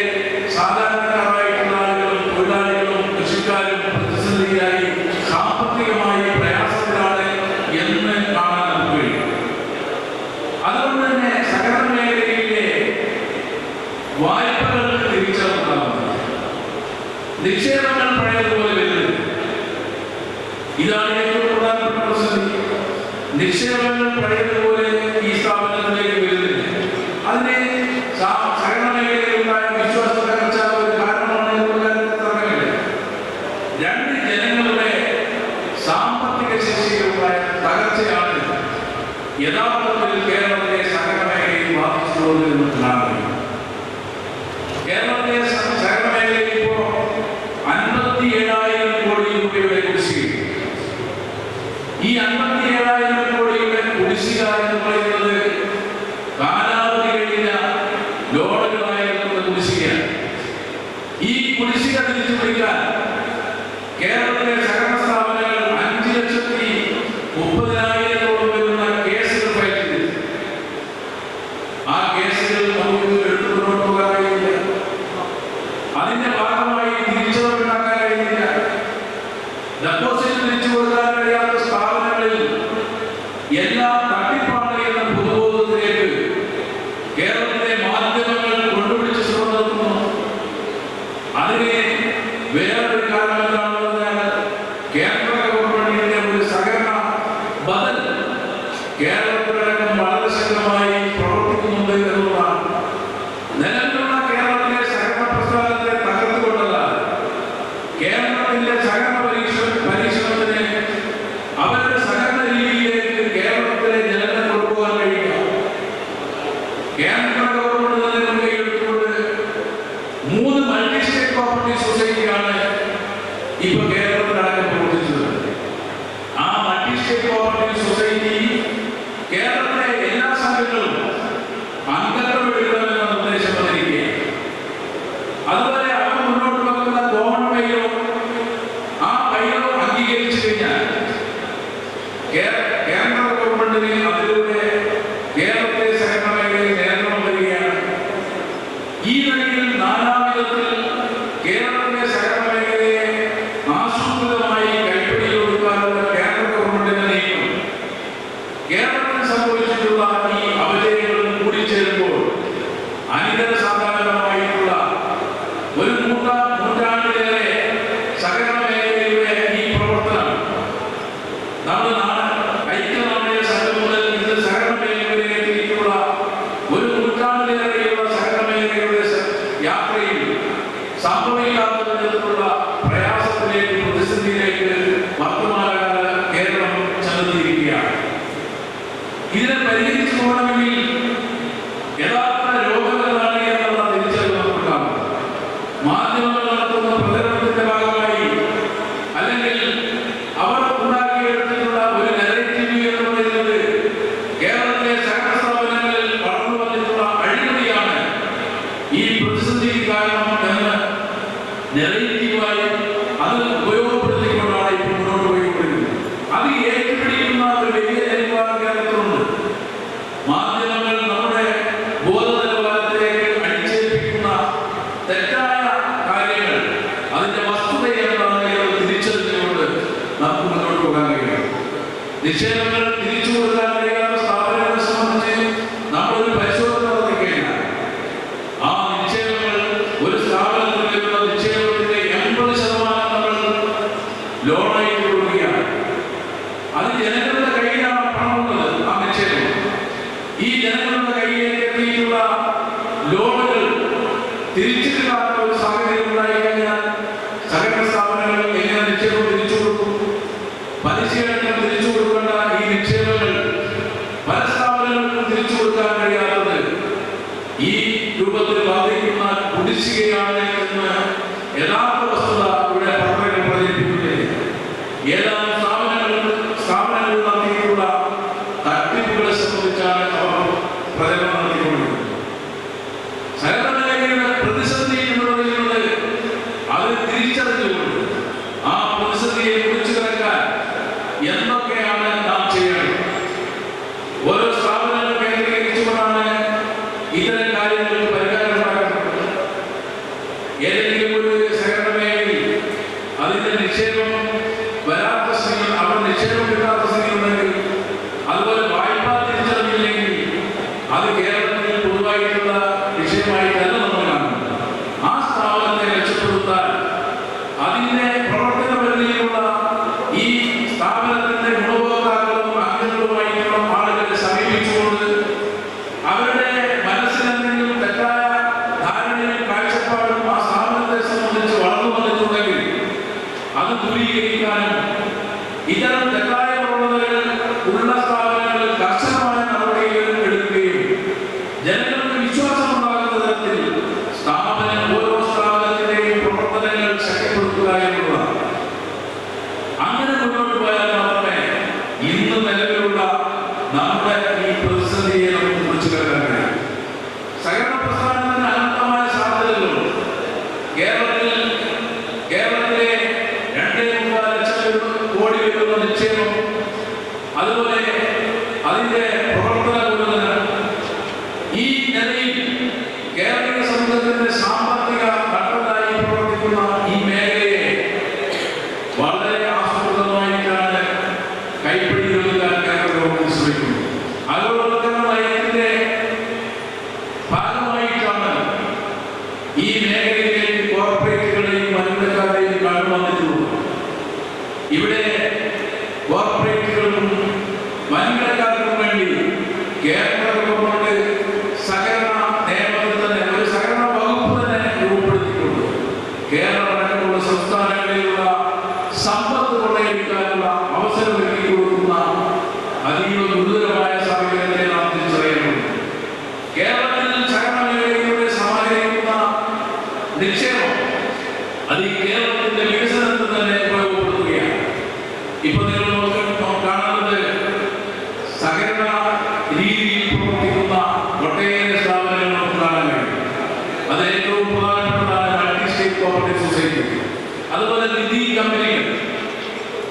സാധാരണക്കാരായിട്ടുള്ള ആളുകളും തൊഴിലാളികളും കൃഷിക്കാരും പ്രതിസന്ധിയിലായി സാമ്പത്തികമായി പ്രയാസത്തിലാണ് എന്ന് കാണാൻ നമുക്ക് കഴിയും. അതുകൊണ്ട് തന്നെ സഹകരണ മേഖലയിലെ വായ്പകൾക്ക് തിരിച്ചറിവുണ്ടാകുന്നത്, നിക്ഷേപങ്ങൾ പഴയതുപോലെ വരുന്നത്, ഇതാണ് ഏറ്റവും പ്രധാനപ്പെട്ട പ്രശ്നം. നിക്ഷേപങ്ങൾ പഴയതുപോലെ ഈ സ്ഥാപനത്തിലേക്ക് വരുന്നില്ല. അതിന് സഹകരണ മേഖലയിലുണ്ടായ വിശ്വാസ തകർച്ച ഒരു കാരണമാണ് എന്നുള്ള തർക്കമില്ല. രണ്ട് ജനങ്ങളുടെ സാമ്പത്തിക ശേഷിയിലുണ്ടായ തകർച്ചയാണ് യഥാർത്ഥത്തിൽ കേരളത്തിലെ സഹകരണ മേഖലയിൽ ബാധിച്ചിട്ടുള്ളത് എന്ന് കാണാൻ. കേരളത്തിലെ സഹകരണ മേഖലയിൽ ഇപ്പോൾ 57,000 കോടി രൂപയുടെ കുടിശ്ശിക. ഈ 57,000 കോടിയുടെ കുടിശ്ശിക എന്ന് പറയുന്നത് കാലാവധി കഴിഞ്ഞ ലോണുകളായിരുന്ന കുടിശ്ശികയാണ്. ഈ കുടിശ്ശിക തിരിച്ചു പിടിക്കാൻ കേരളത്തിലെ സഹകരണ സ്ഥാപനങ്ങൾ 5,30,000 വരുന്ന കേസുകൾ ഫയൽ ചെയ്തു. ആ കേസുകൾ നമുക്ക് എടുത്തു മുന്നോട്ട് പോകാൻ കഴിയില്ല. അതിന്റെ ഭാഗമായി തിരിച്ചറിവുണ്ടാക്കാൻ കഴിയില്ല. ഡെപ്പോസിറ്റ് തിരിച്ചു കൊടുക്കാൻ കഴിയാത്ത സ്ഥാപനങ്ങളിൽ എല്ലാം തട്ടിപ്പാണ് എന്ന പൊതുബോധത്തിലേക്ക് കേരളത്തിലെ മാധ്യമങ്ങൾ കൊണ്ടുപിടിച്ച് ശ്രമം നടത്തുന്നു. അതിന് വേറൊരു കാരണം എന്താണെന്ന് പറഞ്ഞാൽ കേന്ദ്ര ഗവൺമെന്റിന്റെ ഒരു സഹകരണ ബദൽ കേരളത്തിലടക്കം വളരെ ശക്തമായി പ്രവർത്തിക്കുന്നുണ്ട് എന്നുള്ളതാണ്. നിലവിലുള്ള കേരളത്തിലെ സഹകരണ പ്രസ്ഥാനത്തെ തകർത്തുകൊണ്ടല്ല, കേരളത്തിന്റെ സഹകരണ പരീക്ഷണത്തിന് അവരുടെ സഹകരണ രീതിയിലേക്ക് കേരളത്തിലെ ജനങ്ങളെ കൊണ്ടുപോകാൻ കഴിയില്ല. കേന്ദ്ര ഗവൺമെന്റ് തന്നെ മുൻകൈയെടുത്തുകൊണ്ട് 3 മൾട്ടി സ്റ്റേറ്റ് കോപ്പറേറ്റീവ് സൊസൈറ്റിയാണ് ഇപ്പൊ കേരളത്തിലടക്കം പ്രവർത്തിച്ചത്. ആ മൾട്ടി സ്റ്റേറ്റ് കോപ്പറേറ്റീവ് സൊസൈറ്റി കേരളത്തിലെ എല്ലാ സംഘങ്ങളും അംഗത്വം എടുക്കണമെന്ന നിർദ്ദേശം വന്നിരിക്കുകയാണ്. അതുപോലെ അവർ മുന്നോട്ട് വെക്കുന്ന കോമൺ പൈലോ ആ പൈലോ അംഗീകരിച്ചു കഴിഞ്ഞാൽ കേന്ദ്ര ഗവൺമെന്റിന് അതിലൂടെ കേരളത്തിലെ സഹകരണ മേഖലയിൽ നിയന്ത്രണം വരികയാണ്. ഈ നിലയിൽ നാനാവിധത്തിൽ കേരളത്തിലെ സഹകരണ മേഖലയെ ആസൂത്രിതമായി കൈപ്പിടിയിൽ ഒതുക്കാനുള്ള കേന്ദ്ര ഗവൺമെന്റിന്റെ നീക്കം കേരളത്തിൽ സംഭവിച്ചിട്ടുള്ള ഈ അപജയങ്ങളും കൂടിച്ചേരുമ്പോൾ അനിതര സാധാരണമായിട്ടുള്ള ഒരു നൂറ്റാണ്ടിലേറെ സഹകരണ മേഖലയുടെ ഈ പ്രവർത്തനം നമ്മൾ ഐക്യനാമയ സംഘം മുതൽ ഇത് സഹകരണ മേഖലയിലേക്കുള്ള ഒരു നൂറ്റാണ്ടിലേറെയുള്ള സഹകരണ മേഖലയുടെ യാത്രയിൽ സംഭവിക്കാത്ത വിധത്തിലുള്ള പ്രയാസത്തിലേക്ക്, പ്രതിസന്ധിയിലേക്ക് വർത്തമാനകാല കേരളം ചെന്നെത്തിയിരിക്കുകയാണ്. ഇതിനെ പരിഹരിച്ചു പോകണമെങ്കിൽ യഥാർത്ഥ രോഗങ്ങളാണ് എന്നുള്ള തിരിച്ചറിവ് നമുക്കുണ്ടാകും. മാധ്യമങ്ങൾ നടത്തുന്ന പ്രചരണത്തിന്റെ ഭാഗമായി അല്ലെങ്കിൽ അവർ ഉണ്ടാക്കിയെടുത്തിട്ടുള്ള ഒരു നെഗറ്റീവ് എന്ന് പറയുന്നത് കേരളത്തിലെ സഹകരണ സ്ഥാപനങ്ങളിൽ വളർന്നു വന്നിട്ടുള്ള അഴിമതിയാണ് ഈ പ്രതിസന്ധിക്ക് കാരണം എന്ന് നിക്ഷേപങ്ങൾ തിരിച്ചു കൊടുക്കാൻ കഴിയാത്ത സ്ഥാപനങ്ങളെ സംബന്ധിച്ച് നമ്മളൊരു പരിശോധന നടത്തിക്കഴിഞ്ഞാൽ ആ നിക്ഷേപങ്ങൾ ഒരു സ്ഥാപനത്തിൽ വരുന്ന നിക്ഷേപത്തിന്റെ 80% നമ്മൾ ലോണായിട്ട് കൊടുക്കുകയാണ്. അത് ജനങ്ങളുടെ കയ്യിലാണ് പണമുള്ളത്. ആ നിക്ഷേപം ഈ ജനങ്ങളുടെ കയ്യിലേക്ക് എത്തിയിട്ടുള്ള ലോണുകൾ തിരിച്ചു കിട്ടാത്ത ഒരു സാഹചര്യം ഉണ്ടായി കഴിഞ്ഞാൽ സഹകരണ സ്ഥാപനങ്ങൾ എങ്ങനെ നിക്ഷേപം തിരിച്ചു കൊടുക്കും? പലിശയടക്കം തിരിച്ചു കൊടുക്കേണ്ട ഈ നിക്ഷേപങ്ങൾ പല സ്ഥാപനങ്ങൾക്കും തിരിച്ചു കൊടുക്കാൻ കഴിയാത്തത് ഈ രൂപത്തിൽ ബാധിക്കുന്ന കുടിശ്ശികയാണ് എന്ന് യഥാർത്ഥ വസ്തുത ഇവിടെ പത്രങ്ങൾ പ്രചരിപ്പിക്കുന്നില്ല. ഏതാനും സ്ഥാപനങ്ങൾ നടത്തിയിട്ടുള്ള തട്ടിപ്പുകളെ സംബന്ധിച്ചാണ് അവർ പ്രചരണം നടത്തിക്കൊണ്ടിരിക്കുന്നത്. സഹകരണ മേഖലയുടെ പ്രതിസന്ധി എന്ന് പറയുന്നത് അത് തിരിച്ചറിഞ്ഞുകൊണ്ട് ആ പ്രതിസന്ധിയെ കുറിച്ചു കിടക്കാൻ എന്തൊക്കെയാണ് നാം ചെയ്യേണ്ടത്? ഓരോ സ്ഥാപനങ്ങൾ കേന്ദ്രീകരിച്ചുകൊണ്ടാണ് ഇത്തരം കാര്യങ്ങൾക്ക് പരിഹാരം ഉണ്ടാക്കുന്നത്. ഏതെങ്കിലും ഒരു സഹകരണ മേഖലയിൽ അതിന്റെ നിക്ഷേപം വരാത്ത സ്ഥിതി, അവർ നിക്ഷേപം കിട്ടാത്ത സ്ഥിതി ഉണ്ടെങ്കിൽ, അതുപോലെ വായ്പ തിരിച്ചറിഞ്ഞില്ലെങ്കിൽ അത് കേരളത്തിൽ പൊതുവായിട്ടുള്ള വിഷയമായിട്ടല്ല നമ്മൾ കാണുന്നത്. ആ സ്ഥാപനത്തെ മെച്ചപ്പെടുത്താൻ അതിന്റെ പ്രവർത്തന പരിധിയിലുള്ള ഈ സ്ഥാപനത്തിന്റെ ഗുണഭോക്താക്കളും അംഗങ്ങളുമായിട്ടുള്ള ആളുകളെ സമീപിച്ചുകൊണ്ട് അവരുടെ മനസ്സിലെന്തെങ്കിലും തെറ്റായ ധാരണയും കാഴ്ചപ്പാടും ആ സ്ഥാപനത്തെ സംബന്ധിച്ച് വളർന്നു വന്നിട്ടുണ്ടെങ്കിൽ അത് ദൂരീകരിക്കാനും ഇത്തരം തെറ്റായ പ്രവണതകൾ ഉള്ള സ്ഥാപനങ്ങളിൽ കർശനമായ നടപടികൾ എടുക്കുകയും ജനങ്ങൾക്ക് വിശ്വാസമുണ്ടാകുന്ന തരത്തിൽ ഓരോ സ്ഥാപനത്തിന്റെയും പ്രവർത്തനങ്ങൾ ശക്തിപ്പെടുത്തുക എന്നുള്ളതാണ്. അങ്ങനെ മുന്നോട്ട് പോയാൽ മാത്രമേ ഇന്ന് നിലവിലുള്ള നമ്മുടെ ഈ പ്രതിസന്ധിയെ നമുക്ക് കുറിച്ചു കിടക്കാൻ കഴിയും. സഹകരണ പ്രസ്ഥാനത്തിന് അനന്തമായ സാധ്യതകളുണ്ട്. കേരളത്തിലെ 2.3 ലക്ഷം കോടി വരുന്ന നിക്ഷേപം, അതുപോലെ അതിന്റെ പ്രവർത്തന മൂലധനം, ഈ നിലയിൽ കേരളീയ സമൂഹത്തിന്റെ സാമ്പത്തിക ഘട്ടത്തായി പ്രവർത്തിക്കുന്ന ഈ മേഖലയെ വളരെ ആസൂത്രിതമായിട്ടാണ് കൈപ്പിടിയിലെടുക്കാൻ കേരള ഗവൺമെന്റ് ശ്രമിക്കുന്നത്. ആഗോളവൽക്കരണ നയത്തിന്റെ ഭാഗമായിട്ടാണ് ഈ മേഖലയിലേക്ക് കോർപ്പറേറ്റുകളെയും വൻകിടക്കാരെയും കണ്ടുവന്നിട്ടുള്ളത്. ഇവിടെ കോർപ്പറേറ്റുകൾക്കും വൻകിടക്കാർക്കും വേണ്ടി കേരള ഗവൺമെന്റ് സഹകരണ നിയമത്തിൽ തന്നെ ഒരു സഹകരണ വകുപ്പ് തന്നെ രൂപപ്പെടുത്തിയിട്ടുണ്ട്. കേരളം അടക്കമുള്ള സംസ്ഥാനങ്ങളിലുള്ള സമ്പത്ത് കൊള്ളയടിക്കാനുള്ള അവസരം ഒരുക്കി കൊടുക്കുന്ന അതീവ ഗുരുതരമായ സാഹചര്യത്തെ നാം തിരിച്ചറിയുന്നു. കേരളത്തിൽ സഹകരണ മേഖലയിലൂടെ സമാഹരിക്കുന്ന നിക്ഷേപം അത് ഈ കേരളത്തിന്റെ വികസനത്തിൽ തന്നെ ഉപയോഗപ്പെടുത്തുകയാണ്. ഇപ്പൊ നിങ്ങൾ കാണുന്നത് സഹകരണ രീതിയിൽ പ്രവർത്തിക്കുന്ന ഒട്ടേറെ സ്ഥാപനങ്ങൾ നമുക്ക് കാണാൻ കഴിയും. അത് ഏറ്റവും പ്രധാനപ്പെട്ടതാണ് മൾട്ടി സ്റ്റേറ്റ് കോപ്പറേറ്റീവ് സൊസൈറ്റി, അതുപോലെ നിധി കമ്പനികൾ,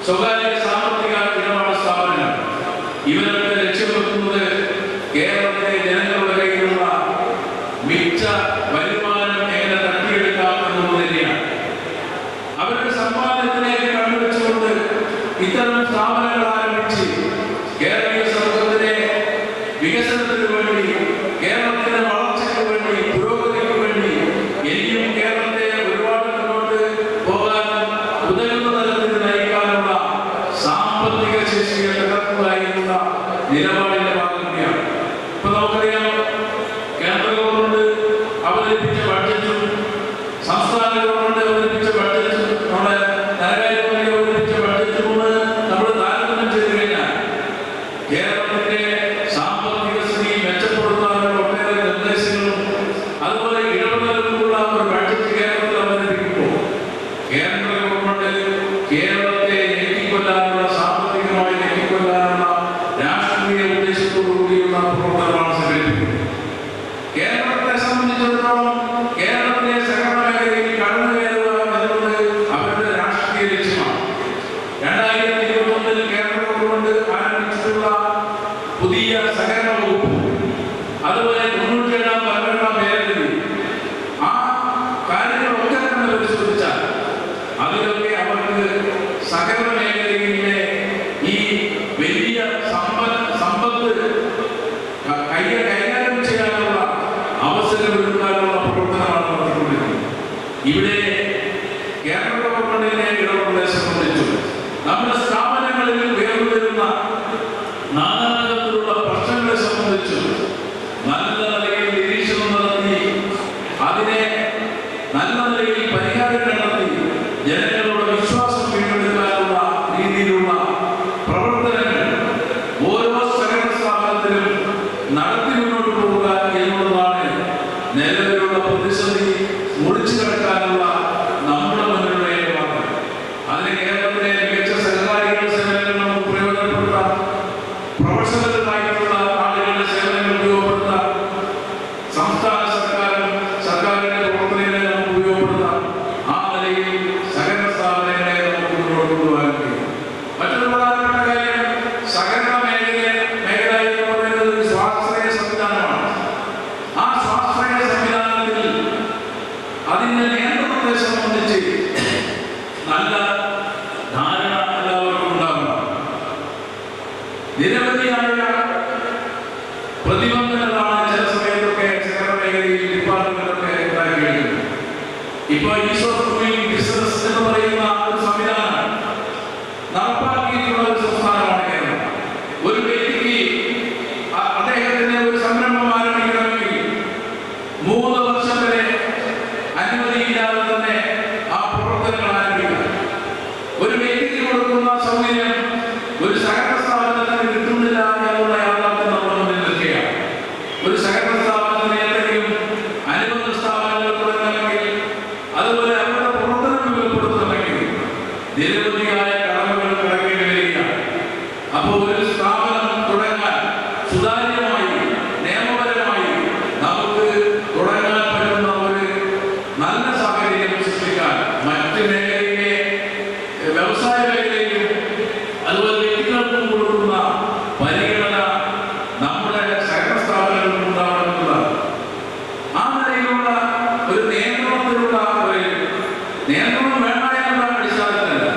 സ്വകാര്യ സാമ്പത്തിക ഇടപാട് സ്ഥാപനങ്ങൾ. ഇവരൊക്കെ ലക്ഷ്യം വെക്കുന്നത് കേരളത്തിലെ ജനങ്ങളുടെ കയ്യിലുള്ള മിച്ച വരുമാനം എങ്ങനെ തട്ടിയെടുക്കാം എന്നുള്ളത് തന്നെയാണ്. അവരുടെ സമ്പാദ്യത്തിലേക്ക് കണ്ടുവെച്ചുകൊണ്ട് ഇത്തരം സ്ഥാപനങ്ങൾ ആരംഭിച്ച് കേരളീയ സമൂഹത്തിലെ വികസനത്തിന് വേണ്ടി, കേരളത്തിന്റെ വളർച്ചയ്ക്ക് വേണ്ടി, പുരോഗതിക്ക് വേണ്ടി ഇനിയും കേരളത്തെ ഒരുപാട് മുന്നോട്ട് പോകാൻ ഉതകുന്ന തരത്തിൽ നയിക്കാനുള്ള സാമ്പത്തിക ശേഷിയെ തകർക്കുക എന്നുള്ള നിലപാടിന്റെ ഭാഗം കൂടിയാണ്. ഇപ്പൊ നമുക്കറിയാം, കേന്ദ്ര ഗവൺമെന്റ് അവതരിപ്പിച്ച ബഡ്ജറ്റും സംസ്ഥാന ഗവൺമെന്റ് അവതരിപ്പിച്ച ബഡ്ജറ്റും നമ്മുടെ ധനകാര്യമന്ത്രി അവതരിപ്പിച്ച ബഡ്ജറ്റും നമ്മൾ താരതമ്യം ചെയ്തു കഴിഞ്ഞാൽ കേരളത്തിന്റെ സാമ്പത്തിക സ്ഥിതി മെച്ചപ്പെടുത്താനുള്ള ഒട്ടേറെ നിർദ്ദേശങ്ങളും അതുപോലെ ഇടപെടലുകളുള്ള ഒരു ബഡ്ജറ്റ് കേരളത്തിൽ അവതരിപ്പിക്കുമ്പോൾ കേന്ദ്ര ഗവൺമെന്റ് കേരളത്തെ ഞെക്കിക്കൊല്ലാനുള്ള, സാമ്പത്തികമായി ഞെക്കിക്കൊല്ലാനുള്ള രാഷ്ട്രീയ ഉദ്ദേശത്തോടു കൂടിയുള്ള പ്രവർത്തനമാണ് സംഘടിപ്പിക്കുന്നത്. കേരളത്തെ സംബന്ധിച്ചിടത്തോളം കേരളത്തിലെ സഹകരണ മേഖലയിൽ കടന്നു കയറുക എന്നുള്ളത് അവരുടെ രാഷ്ട്രീയ ലക്ഷ്യമാണ്. 2021 കേന്ദ്ര ഗവൺമെന്റ് ആരംഭിച്ചിട്ടുള്ള പുതിയ സഹകരണ വകുപ്പ്, അതുപോലെ 97ാം ഭരണഘടനാ ഭേദഗതി, ആ കാര്യങ്ങളൊക്കെ തന്നെ പരിശോധിച്ചാൽ അതിലൊക്കെ അവർക്ക് സഹകരണ മേഖലയിലെ ഈ വലിയ ഇവിടെ കേരള ഗവൺമെന്റിനെ ഇടപെടലെ സംബന്ധിച്ചു നമ്മുടെ സ്ഥാപനങ്ങളിൽ ഉയർന്നു വരുന്ന നാനാതരത്തിലുള്ള പ്രശ്നങ്ങളെ സംബന്ധിച്ചു നല്ല നിലയിൽ നിരീക്ഷണം നടത്തി അതിനെ നല്ല നിലയിൽ പരിഹാരം കണ്ടെത്തി ജനങ്ങളുടെ വിശ്വാസം വീണ്ടെടുക്കാനുള്ള രീതിയിലുള്ള പ്രവർത്തനങ്ങൾ ഓരോ സഹകരണ സ്ഥാപനത്തിലും നടത്തി മുന്നോട്ട് പോവുക എന്നുള്ളതാണ് നിലവിലുള്ള പ്രതിസന്ധി മുറിച്ചു കടക്കാനുള്ള നമ്മുടെ മുന്നിലുള്ള മാർഗം. അതിന് കേരളത്തിലെ മികച്ച സഹകാരികളുടെ സേവനങ്ങൾ നമുക്ക് പ്രയോജനപ്പെടുത്താം, പ്രൊഫഷണലായിട്ടുള്ള ആളുകളുടെ സേവനങ്ങൾ ഉപയോഗപ്പെടുത്താം, സംസ്ഥാന സർക്കാരിന്റെ പ്രവർത്തനങ്ങളെ നമുക്ക് ഉപയോഗപ്പെടുത്താം. ആ നിലയിൽ സഹകരണ സ്ഥാപനങ്ങളെ നമുക്ക് മുന്നോട്ട് കൊണ്ടുപോകാൻ കഴിയും. മറ്റൊരു പ്രധാനപ്പെട്ട കാര്യം സഹകരണ മേഖല എന്ന് പറയുന്നത് ഒരു സ്വാശ്രയ സംവിധാനമാണ്. ആ സ്വാശ്രയ സംവിധാനത്തിൽ അതിന്റെ നിയന്ത്രണത്തെ സംബന്ധിച്ച് നല്ല ധാരണ എല്ലാവർക്കും ഉണ്ടാകണം. നിരവധിയായ പ്രതിബന്ധങ്ങളാണ് ചില സമയത്തൊക്കെ സഹകരണ മേഖലയിൽ ഡിപ്പാർട്ട്മെന്റൊക്കെ ഉണ്ടാക്കിയിരിക്കുന്നത്. ഇപ്പൊ ഈസ് ഓഫ് ഡൂയിങ് ബിസിനസ് എന്ന് പറയുന്ന ഒരു സംവിധാനം നടപ്പാക്കിയിട്ടുള്ള ഒരു സംസ്ഥാനമാണ് കേരളം. ഒരു വ്യക്തിക്ക് അദ്ദേഹത്തിന് ഒരു സംരംഭം ആരംഭിക്കണമെങ്കിൽ 3 വർഷം വരെ അനുമതിയില്ലാതെ തന്നെ ആ പ്രവർത്തനങ്ങൾ ആരംഭിക്കാം. ഒരു വ്യക്തിക്ക് കൊടുക്കുന്ന സൗകര്യം ഒരു സഹകരണ സ്ഥാപനത്തിന് കിട്ടുന്നില്ല എന്നുള്ള യാഥാർത്ഥ്യം നമ്മുടെ മുന്നിൽ നിൽക്കുകയാണ്. ഒരു സഹകരണ സ്ഥാപനത്തിന് എന്തെങ്കിലും അനുബന്ധ സ്ഥാപനങ്ങൾ തുടങ്ങണമെങ്കിൽ അതുപോലെ അവരുടെ പ്രവർത്തനം വിപുലപ്പെടുത്തണമെങ്കിൽ നിരവധിയായ കടമകൾ കടക്കേണ്ടി വരികയാണ്. അപ്പോൾ ഒരു സ്ഥാപനം തുടങ്ങാൻ സുതാര്യമായി നിയമപരമായി നമുക്ക് തുടങ്ങാൻ പറ്റുന്ന ഒരു നല്ല സാഹചര്യം സൃഷ്ടിക്കാൻ മറ്റ് മേഖലയിലെ വ്യവസായ മേഖലയിലും അതുപോലെ വ്യക്തികൾക്കും കൊടുക്കുന്ന പരിഗണന നമ്മുടെ സഹകരണ സ്ഥാപനങ്ങൾക്കും ഉണ്ടാവണമെന്നുള്ളതാണ്. ആ നിലയിലുള്ള ഒരു നിയന്ത്രണത്തിലുള്ള ഒരു നിയന്ത്രണം വേണ്ട എന്നുള്ള അടിസ്ഥാനത്തിലല്ല,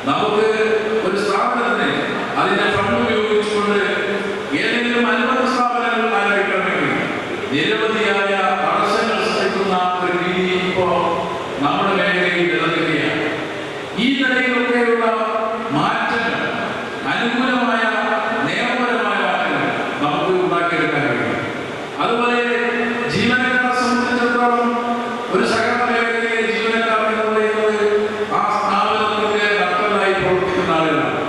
നമുക്ക് ഒരു സ്ഥാപനത്തിന് അതിന്റെ ഫണ്ട് ഉപയോഗിച്ചുകൊണ്ട് ഏതെങ്കിലും അനുബന്ധ സ്ഥാപനങ്ങൾ ആരംഭിക്കണമെങ്കിൽ നിരവധിയായ തടസ്സങ്ങൾ സൃഷ്ടിക്കുന്ന ഒരു രീതി ഇപ്പോൾ നമ്മുടെ മേഖലയിൽ നിലനിൽക്കുകയാണ്. ഈ നിലയിലൊക്കെയുള്ള മാറ്റങ്ങൾ, അനുകൂലമായ നിയമപരമായ മാറ്റങ്ങൾ നമുക്ക് ഉണ്ടാക്കിയെടുക്കാൻ കഴിയും. അതുപോലെ ജീവനക്കാരെ സംബന്ധിച്ചിടത്തോളം ഒരു സഹകരണ മേഖലയിലെ ജീവനക്കാർ എന്ന് പറയുന്നത് ആ സ്ഥാപനത്തിന്റെ നട്ടലായി പ്രവർത്തിക്കുന്ന ആളുകളാണ്.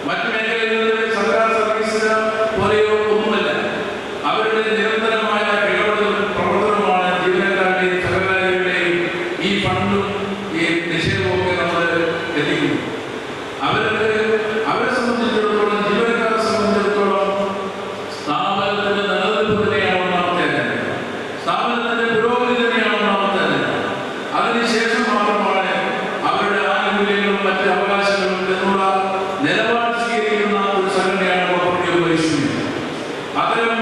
മറ്റു മേഖലകളിൽ സർക്കാർ സർവീസിന് പോലെയോ ഒന്നുമല്ല. അവരുടെ നിരന്തരമായ ഇടപെടലും പ്രവർത്തനമാണ് ജീവനക്കാരുടെയും സഹകാരികളുടെയും ഈ ഫണ്ടും ഈ നിക്ഷേപവും ഒക്കെ നമ്മൾ എത്തിക്കുന്നു. അവരെ സംബന്ധിച്ചിടത്തോളം, ജീവനക്കാരെ സംബന്ധിച്ചിടത്തോളം സ്ഥാപനത്തിന്റെ നിലനിൽപ്പ് തന്നെയാണ് ഒന്നാമത്തെ കാര്യം. സ്ഥാപനത്തിന്റെ പുരോഗതി തന്നെയാണ് ഒന്നാമത്തെ കാര്യം. അതിനുശേഷം മാത്രമാണ് അവരുടെ ആനുകൂല്യങ്ങളും മറ്റ് അവകാശങ്ങളും എന്നുള്ള നിലപാട് സ്വീകരിക്കുന്ന ഒരു സംഘടനയാണ് കോർപ്പറേറ്റീവ് വൈശ്യം. അത്തരം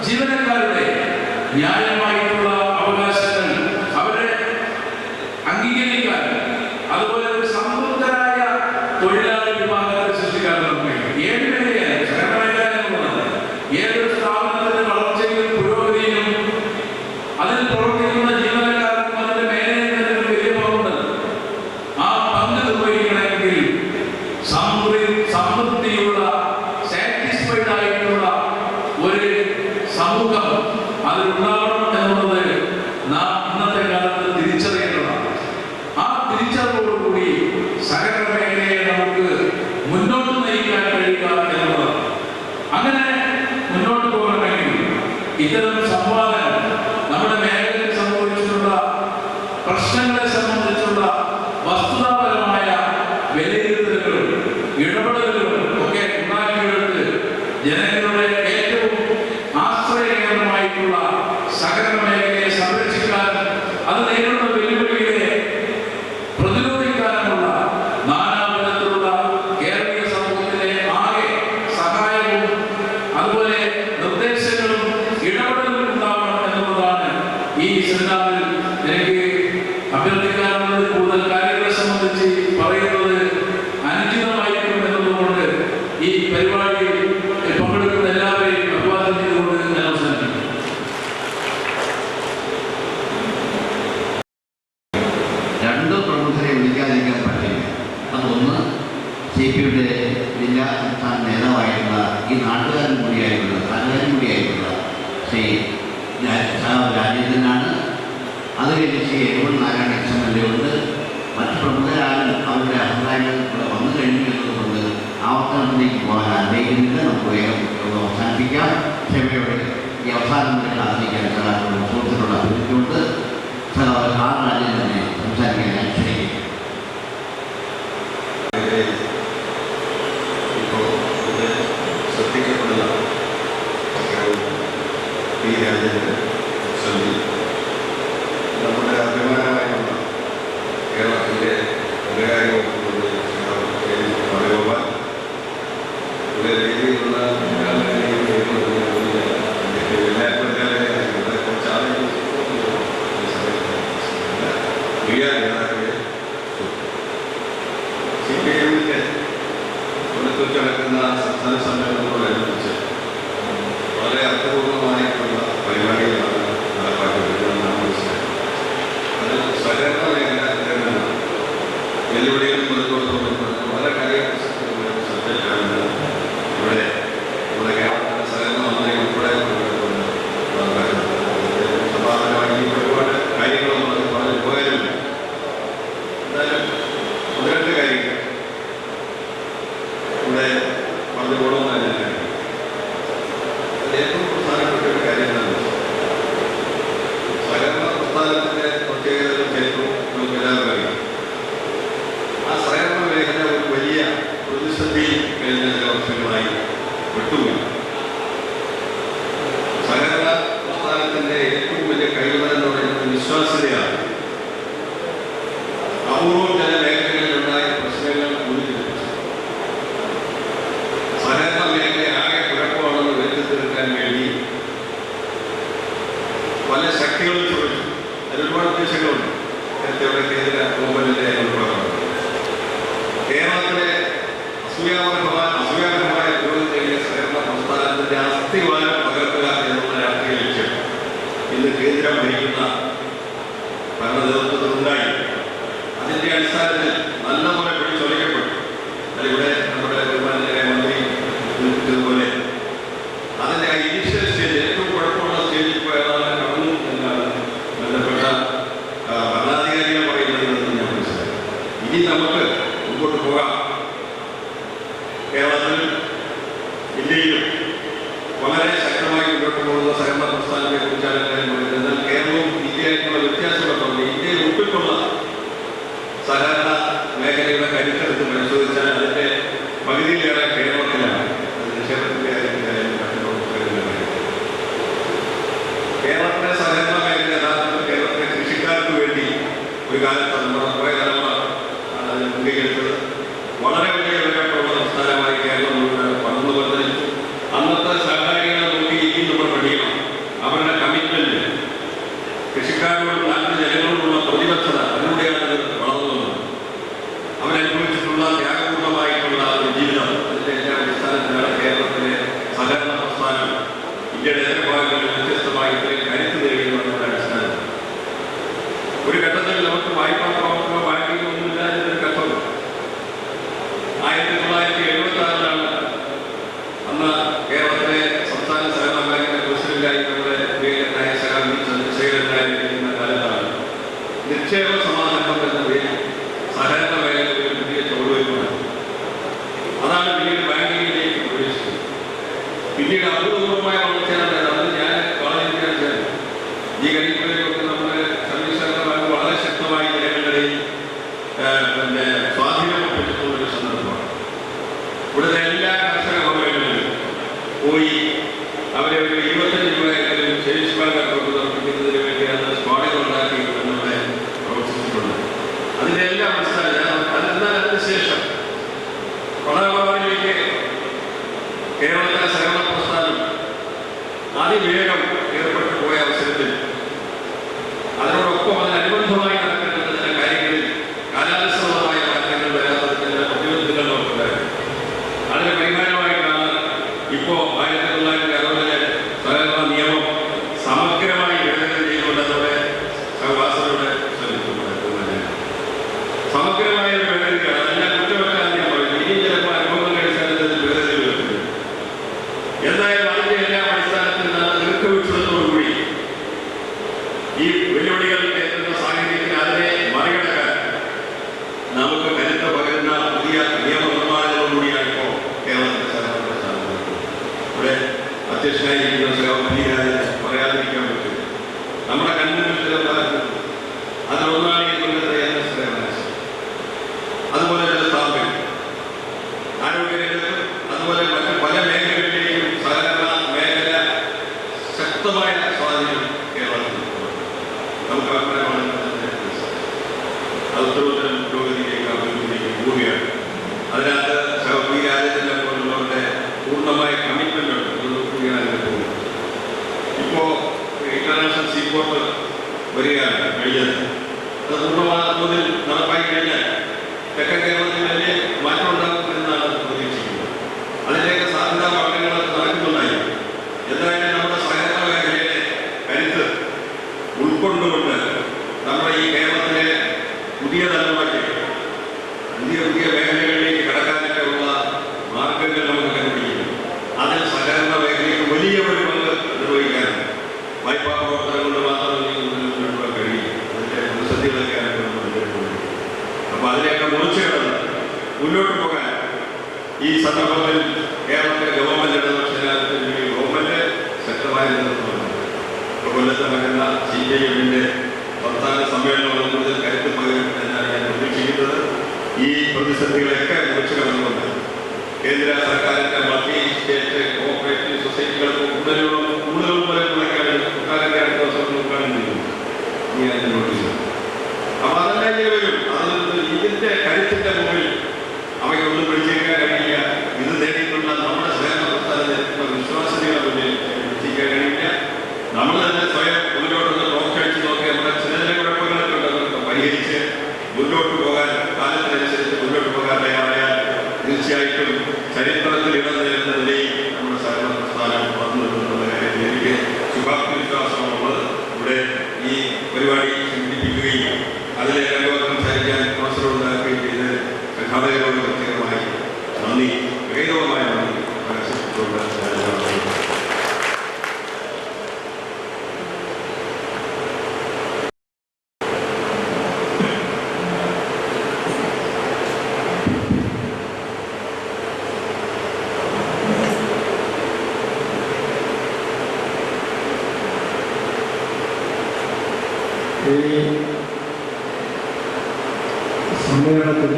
ജീവനക്കാരുടെ ന്യായമായിട്ടുള്ള അവകാശങ്ങൾ അവരെ അംഗീകരിക്കാൻ, അതുപോലെ ഒരു സമൃദ്ധരായ തൊഴിലാളി വിഭാഗത്തെ സൃഷ്ടിക്കാൻ നമുക്ക് ഏത് മേഖലയായാലും സഹകരണ മേഖല എന്നുള്ളത് ഏതൊരു സ്ഥാപനത്തിന്റെ വളർച്ചയിലും പുരോഗതിയിലും അതിൽ പ്രവർത്തിക്കുന്ന ജീവനക്കാർക്കും അതിന്റെ മേഖലയിൽ വലിയ പങ്കുണ്ട്. ആ പങ്ക് നിർവഹിക്കണമെങ്കിൽ സമൃദ്ധിയുള്ള സാറ്റിസ്ഫൈഡ് ആയിട്ടുള്ള ഒരു സമൂഹം അതിലുണ്ടാവണം എന്നുള്ളത് നാം ഇന്നത്തെ കാലത്ത് തിരിച്ചറിയേണ്ടതാണ്. ആ തിരിച്ചറിവോടുകൂടി സഹകരണ മേഖലയെ നമുക്ക് മുന്നോട്ട് നയിക്കാൻ കഴിയുക എന്നുള്ളതാണ്. അങ്ങനെ മുന്നോട്ട് പോകണമെങ്കിൽ ഇത്തരം സംവാദങ്ങൾ, നമ്മുടെ മേഖലയിൽ സംഭവിച്ചിട്ടുള്ള പ്രശ്നങ്ങളെ സംബന്ധിച്ചുള്ള വസ്തുതാപരമായ വിലയിരുത്തലുകളും ഇടപെടലുകളും ഒക്കെ ഉണ്ടാക്കിയെടുത്ത് ജനങ്ങളുടെ ഏറ്റവും ആശ്രയകരമായിട്ടുള്ള സഹകരണ മേഖലയെ സംരക്ഷിക്കാൻ, അത് നേരിടുന്ന വെല്ലുവിളികളെ പ്രതിരോധിക്കാനുള്ള നാനാവിധത്തിലുള്ള കേരളീയ സമൂഹത്തിലെ ആകെ സഹായവും അതുപോലെ നിർദ്ദേശങ്ങളും ഇടപെടലും ശ്രീ രാജേന്ദ്രനാണ്. അത് കഴിഞ്ഞ് ശ്രീ എഴുപത് നാരായണ ഉണ്ട്. മറ്റ് പ്രമുഖരാലും അവരുടെ അഭിപ്രായങ്ങൾ ഇവിടെ വന്നു കഴിഞ്ഞു എന്നതുകൊണ്ട് ആവർത്തനത്തിലേക്ക് പോകാൻ ആഗ്രഹിക്കുന്നില്ല. നമുക്ക് വേഗം അവസാനിപ്പിക്കാം. ക്ഷമയോടെ ഈ അവസാനം വരെ കാത്തിരിക്കാൻ സഹാക്കളുടെ സുഹൃത്തുക്കളുടെ അഭിപ്രായമുണ്ട്. സഹാവ് ആർ രാജേന്ദ്രനെ സംസാരിക്കാൻ ഞാൻ ക്ഷണിക്കുന്നു. ഇപ്പോൾ ഇത് ശ്രദ്ധിക്കപ്പെടുന്ന പി രാജേന്ദ്രൻ നമ്മുടെ അഭിമാനമായിട്ടുള്ള കേരളത്തിൻ്റെ ധനകാര്യ വകുപ്പ് ഗോപാൽ ഇവിടെ രീതിയിലുള്ള എല്ലാ പ്രചാരങ്ങളെ കുറച്ച് ആളുകൾ നേതാക്കളെ സി പി എമ്മിൻ്റെ കൊല്ലത്ത് നടക്കുന്ന സംസ്ഥാന സമ്മേളനത്തോടനുബന്ധിച്ച് വളരെ അർത്ഥപൂർണമായിട്ടുള്ള പരിപാടികളാണ് നടപ്പാക്കപ്പെടുന്നത്. അത് സഹകരണ മേഖല വെല്ലുവിളികളും പ്രതിരോധവും വളരെ കാര്യപ്രസക്തമായ സബ്ജക്റ്റാണ് ഇവിടെ നമ്മുടെ കേരളത്തിലെ സഹകരണ മന്ത്രി ഉൾപ്പെടെ സമാധാനമായി ഒരുപാട് കാര്യങ്ങളൊന്നും അത് വളരെ ഉപകാരമില്ല. എന്നാലും ഒന്ന് രണ്ട് കാര്യങ്ങൾ ഇവിടെ പറഞ്ഞു പോകണമെന്ന് ഞാൻ കാര്യം അതിൽ ഏറ്റവും പ്രധാനപ്പെട്ട ഒരു കാര്യം എന്താണ് സഹകരണ പ്രസ്ഥാനത്തിൻ്റെ പ്രത്യേകതകളും ചരിത്രവും നമുക്ക് എല്ലാവരും അറിയാം. ആ സഹകരണ മേഖല ഒരു വലിയ പ്രതിസന്ധിയിൽ കഴിഞ്ഞ ചില വർഷങ്ങളായി വിട്ടുപോയി. സഹകരണ പ്രസ്ഥാനത്തിൻ്റെ ഏറ്റവും വലിയ കഴിവ് എന്ന് പറയുന്നത് വിശ്വാസ്യതയാണ്. അപൂർവം ചില മേഖലകളിലുണ്ടായ പ്രശ്നങ്ങൾ മുൻനിർത്തിച്ചു സഹകരണ മേഖല ആകെ കുഴപ്പമാണെന്ന് വരുത്തി തീർക്കാൻ വേണ്ടി പല ശക്തികളും ചോദിച്ചു. അതിലൊരുപാട് ഉദ്ദേശങ്ങളുണ്ട്. നേരത്തെ ഇവിടെ കേന്ദ്ര ഗവൺമെന്റിന്റെ ഉൾപ്പെടുന്നത് കേരളത്തിലെ അസൂയാപരമായ പുരോഗതിയിലെ സഹകരണ പ്രസ്ഥാനത്തിന്റെ അസ്ഥിവാരം പകർത്തുക എന്നുള്ള രാഷ്ട്രീയ ലക്ഷ്യം ഇന്ന് കേന്ദ്രം ഭരിക്കുന്ന ഭരണ നേതൃത്വത്തിലുണ്ടായി. അതിന്റെ അടിസ്ഥാനത്തിൽ നല്ലപോലെ പിടിച്ചൊലിക്കപ്പെട്ടു. അതിവിടെ നമ്മുടെ ബഹുമാനീയനായ മന്ത്രി സൂചിപ്പിച്ചതുപോലെ അതിന്റെ ആ ഇനീഷ്യൽ സ്റ്റേജ് ഏറ്റവും കുഴപ്പമുള്ള സ്റ്റേജിൽ പോയതാണ് കടന്നു എന്നാണ് ബന്ധപ്പെട്ട ഭരണാധികാരികൾ പറയുന്നതെന്ന് ഞാൻ മനസ്സിലാക്കി. ഇനി നമുക്ക് മുമ്പോട്ട് പോകാം. കേരളത്തിലും ഇന്ത്യയിലും വളരെ ശക്തമായി മുന്നോട്ട് പോകുന്ന സഹകരണ പ്രസ്ഥാനത്തെ കുറിച്ചാണ് കാര്യം പറയുന്നത്. എന്നാൽ കേരളവും ഇന്ത്യയായിട്ടുള്ള വ്യത്യാസങ്ങളുണ്ട്. ഇന്ത്യയിൽ ഒപ്പിട്ടുള്ള സഹകരണ മേഖലയുടെ കരുത്തെടുത്ത് പരിശോധിച്ചാൽ അതിൻ്റെ പകുതിയിലേറെ കേരളത്തിലാണ്. അത് നിക്ഷേപത്തിൻ്റെ കാര്യത്തിലായാലും കേരളത്തിലെ സഹകരണ മേഖല യഥാർത്ഥത്തിൽ കേരളത്തിലെ കൃഷിക്കാർക്ക് വേണ്ടി ഒരു കാലത്ത് നമ്മുടെ പോയ തലമുറ മുൻകൈയെടുത്തത് വളരെ വലിയ വിവരമുള്ള സംസ്ഥാനമായി കേരളം പടർന്നു പന്തലിച്ചു. അന്നത്തെ സഹകാരികളെ നോക്കി ഇനി നമ്മൾ പഠിക്കണം. അവരുടെ കമ്മിറ്റ്മെന്റ്, കൃഷിക്കാരോടും നാട്ടിലെ ജനങ്ങളോടുള്ള പ്രതിബദ്ധത, അതിലൂടെയാണ് അത് വളർന്നു വന്നത്. അവരനുഭവിച്ചിട്ടുള്ള ത്യാഗപൂർണമായിട്ടുള്ള ഒരു ജീവിതം, അതിൻ്റെ എല്ലാ അടിസ്ഥാനത്തിലാണ് കേരളത്തിലെ സഹകരണ പ്രസ്ഥാനം ഇന്ത്യയുടെ ഇതര ഭാഗങ്ങളിൽ വ്യത്യസ്തമായി ഇത്രയും കരുത്ത് നേടിയെന്നുള്ള അടിസ്ഥാനം. ഒരു ഘട്ടത്തിൽ നമുക്ക് വായ്പാ പ്രവർത്തനമോ ബാങ്കിങ്ങോ ഒന്നുമില്ല എന്നൊരു ഘട്ടം 1976 അന്ന് കേരളത്തിലെ സംസ്ഥാന സഹകരണ ബാങ്കിന്റെ പ്രസിഡന്റായി നമ്മുടെ പ്രിയങ്കരനായ സഹാബി ചന്ദ്രശേഖരനായിരിക്കുന്ന കാലത്താണ് നിക്ഷേപ സമാഹരണം എന്ന പേരിൽ സഹകരണ മേഖല ഒരു പുതിയ ചുവടുവയ്പ്പാണ്. അതാണ് പിന്നീട് ബാങ്കിങ്ങിലേക്ക് പ്രവേശിച്ചത്. പിന്നീട് അഭൂതപൂർവമായ വളർച്ചയാണ്. അത് ഞാൻ വളരെ ഈ കഴിക്കുമ്പോഴൊക്കെ നമ്മുടെ സർവീസ് സഹകരണ ബാങ്ക് വളരെ ശക്തമായി ജനങ്ങളുടെയും സ്വാധീനപ്പെട്ടിട്ടുള്ളൊരു സന്ദർഭമാണ്. ഇവിടുത്തെ എല്ലാ കർഷക ഭവനങ്ങളിലും പോയി അവരെ ഒരു 25 രൂപയെങ്കിലും സേവിങ്സ് ബാങ്ക് അക്കൗണ്ട് നിർമ്മിക്കുന്നതിന് വേണ്ടിയാണ് സ്ക്വാഡുകൾ ഉണ്ടാക്കി നമ്മുടെ പ്രവർത്തിച്ചിട്ടുണ്ട്. അതിൻ്റെ എല്ലാം അതെന്നാൽ അതിനുശേഷം പണമിടപാടിലേക്ക് കേരളത്തിലെ സഹകരണ പ്രസ്ഥാനം അതിവേഗം ഏർപ്പെട്ടു പോയ അവസരത്തിൽ അതിനോടൊപ്പം അതിനനുബന്ധമായി നടക്കേണ്ട ചില കാര്യങ്ങളിൽ കാലാനുസൃതമായ മാറ്റങ്ങൾ വരാത്ത ചില പ്രതിബന്ധങ്ങൾ നമുക്കുണ്ടായിരുന്നു. അതിന് പരിഹാരമായിട്ടാണ് ഇപ്പോൾ 1960 സഹകരണ നിയമം സമഗ്രമായി ഭേദഗതി ചെയ്തുകൊണ്ട് നമ്മുടെ സഹവാസങ്ങളുടെ സമഗ്രമായ ഒരു ഭേദഗതിയാണ്. അതെല്ലാം കുറ്റമൊക്കെ ഞാൻ പറയുന്നു. ഇനി ചിലപ്പോൾ അനുഭവങ്ങളുടെ അടിസ്ഥാനത്തിൽ ഭേദഗതി വരുത്തുന്നു. എന്തായാലും അതിൻ്റെ എല്ലാം അടിസ്ഥാനത്തിൽ ദീർഘവീക്ഷണത്തോടെ ഈ വെല്ലുവിളികൾ നേരിടുന്ന സാഹചര്യത്തിൽ അതിനെ മറികടക്കാൻ നമുക്ക് കരുത്ത് പകരുന്ന പുതിയ നിയമനിർമ്മാണങ്ങളോടുകൂടിയാണ് ഇപ്പോൾ കേരളത്തിലെ സഹകരണ സ്ഥാപനം. ഇവിടെ അധ്യക്ഷനായിരിക്കുന്ന പറയാതിരിക്കാൻ പറ്റും. നമ്മുടെ കണ്ണിന് ചില അതിലൊന്നാണ് ഈ കൊല്ലത്തെ അതുപോലെ ചില സ്ഥാപനങ്ങൾ ആരോഗ്യരംഗത്ത് അതുപോലെ മറ്റ് പല മേഖലകളിലേക്കും സഹകരണ മേഖല ശക്തമായ സ്വാധീനം കേരളത്തിൽ നമുക്ക് അഭിപ്രായമാണ്. അത് ഉത്തരോത്തരം പുരോഗതിയിലേക്ക് അഭിവൃദ്ധിയിലേക്ക് പോവുകയാണ്. അതിനകത്ത് പി രാജേന്ദ്രനെ പോലുള്ളവരുടെ പൂർണ്ണമായ കമ്മിറ്റ്മെന്റ് കൂടിയാണ് അതിന് പോകുന്നത്. ഇപ്പോൾ ഇന്റർനാഷണൽ സീപോർട്ട് വരികയാണ് കഴിഞ്ഞത്. അത് പൂർണ്ണമായ തോതിൽ നടപ്പായി കഴിഞ്ഞാൽ തെക്കൻ കേരളത്തിൽ വലിയ മാറ്റം ഉണ്ടാകും എന്നാണ് പ്രതീക്ഷിക്കുന്നത്. അതിലേക്ക് സാധ്യതാ പഠനങ്ങൾ നടക്കുന്നുണ്ടായി. എന്തായാലും നമ്മുടെ സഹകരണ മേഖലയിലെ കരുത്ത് ഉൾക്കൊണ്ടുകൊണ്ട് നമ്മുടെ ഈ കേരളത്തിലെ പുതിയ തലമുറയ്ക്ക് പുതിയ മേഖലകളിലേക്ക് കടക്കാനൊക്കെ ഉള്ള മാർഗങ്ങൾ നമുക്ക് കണ്ടുപിടിക്കുന്നു. അതിൽ സഹകരണ മേഖലയ്ക്ക് വലിയ ഒരു പങ്ക് നിർവഹിക്കാനുണ്ട്. വായ്പാ പ്രവർത്തനം കൊണ്ട് മാത്രം മുന്നോട്ട് കഴിയും. അതിൻ്റെ പ്രതിസന്ധികളൊക്കെയാണ് അപ്പോൾ അതിനെയൊക്കെ മുറിച്ച് കിടന്ന് മുന്നോട്ട് പോകാൻ ഈ സന്ദർഭത്തിൽ കേരളത്തിലെ ഗവൺമെന്റ് ഗവൺമെന്റ് ശക്തമായ നേതൃത്വമാണ്. കൊല്ലത്ത് വരുന്ന CPIM-ന്റെ സംസ്ഥാന സമ്മേളനം കൂടുതൽ കരുത്ത് പകരും എന്നാണ് ഞാൻ പ്രതീക്ഷിക്കുന്നത്. ഈ പ്രതിസന്ധികളെയൊക്കെ മുറിച്ചു കടന്നുകൊണ്ട് കേന്ദ്ര സർക്കാരിന്റെ മൾട്ടി സ്റ്റേറ്റ് കോഓപ്പറേറ്റീവ് സൊസൈറ്റികൾക്ക് കൂടുതൽ സർക്കാരിന്റെ അടുത്ത ദിവസം നോക്കുകയാണെങ്കിൽ അപ്പൊ അതെല്ലാം ഇങ്ങനെ വരും. അത് ഇതിന്റെ കരുത്തിന്റെ മുമ്പിൽ അവയ്ക്കൊന്നും പിടിച്ചേക്കാൻ കഴിയില്ല. ഇത് നേടിയിട്ടുള്ള നമ്മുടെ സഹകരണ പ്രസ്ഥാനത്തെ വിശ്വാസതയുടെ മുന്നിൽ എത്തിക്കാൻ കഴിയില്ല. നമ്മൾ തന്നെ സ്വയം മുന്നോട്ടൊന്ന് പ്രോത്സാഹിച്ച് നോക്കി നമ്മുടെ ചില കുഴപ്പങ്ങളൊക്കെ ഉണ്ടെന്നൊക്കെ പരിഹരിച്ച് മുന്നോട്ട് പോകാൻ കാലത്തിനനുസരിച്ച് മുന്നോട്ട് പോകാൻ തയ്യാറായാൽ തീർച്ചയായിട്ടും ചരിത്രത്തിൽ ഇടം നേരുന്ന നിലയിൽ നമ്മുടെ സഹകരണ പ്രസ്ഥാനം വന്നു എന്നുള്ള കാര്യത്തിൽ എനിക്ക് ശുഭാപ്തി വിശ്വാസമുള്ളത്. ഇവിടെ ഈ പരിപാടി സംഘടിപ്പിക്കുകയും അതിലെ രംഗം സംസാരിക്കാൻ അവസരമുണ്ടാക്കുകയും ചെയ്ത് സംഘാടകരോട് പ്രത്യേകമായി നന്ദി, വിനീതമായ നന്ദി പ്രകാശിപ്പിച്ചുകൊണ്ട് ഈ സമ്മേളനത്തിൽ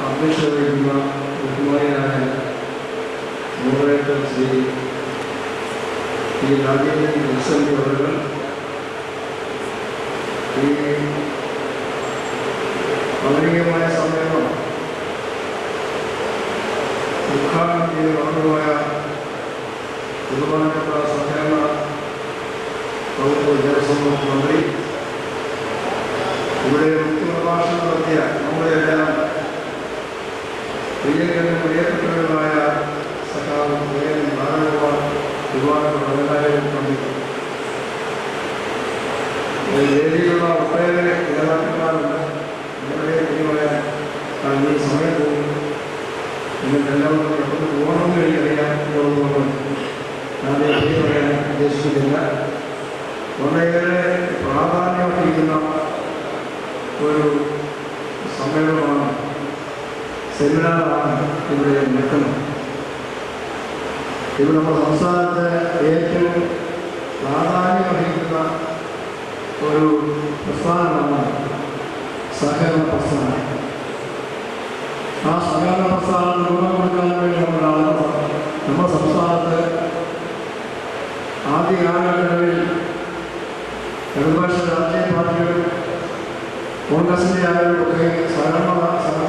അധ്യക്ഷത വഹിക്കുന്ന ബഹുമാനായ മോഡറേറ്റർ ശ്രീ രാജേന്ദ്രൻ അവർ ഈ മൗലികമായ സമ്മേളനം ഉദ്ഘാടനം ചെയ്ത് വളർന്നുപോയ ബഹുമാനപ്പെട്ട സഹകരണ വകുപ്പ് ദേവസ്വം മന്ത്രി ഇവിടെ മുഖ്യപ്രഭാഷണം നടത്തിയ നമ്മളെല്ലാം പ്രിയപ്പെട്ടവരുമായ സഖാവ് നാരായണകുമാർ വേദിയിലുള്ള ഒട്ടേറെ നേതാക്കന്മാരുണ്ട്. നമ്മുടെ പ്രിയമായ ഈ സമയം പോകും നിങ്ങൾക്ക് എല്ലാവർക്കും പെട്ടെന്ന് പോകണമെന്ന് എനിക്കറിയാം. ഞാൻ പറയാൻ ഉദ്ദേശിക്കുന്നില്ല. വളരെയേറെ പ്രാധാന്യമർഹിക്കുന്ന ഒരു സമ്മേളനമാണ്, സെമിനാറാണ് ഇവിടെ നടക്കുന്നത്. ഇത് നമ്മുടെ സംസ്ഥാനത്ത് ഏറ്റവും പ്രാധാന്യമർഹിക്കുന്ന ഒരു പ്രസ്ഥാനമാണ് സഹകരണ പ്രസ്ഥാനം. ആ സഹകരണ പ്രസ്ഥാനം രൂപം കൊടുക്കാൻ വേണ്ടി നമ്മുടെ സംസ്ഥാനത്ത് ആദ്യ കാലഘട്ടങ്ങളിൽ ഇടതുപക്ഷ രാഷ്ട്രീയ പാർട്ടികൾ കോൺഗ്രസിൻ്റെ ആളുകളൊക്കെ സഹകരണ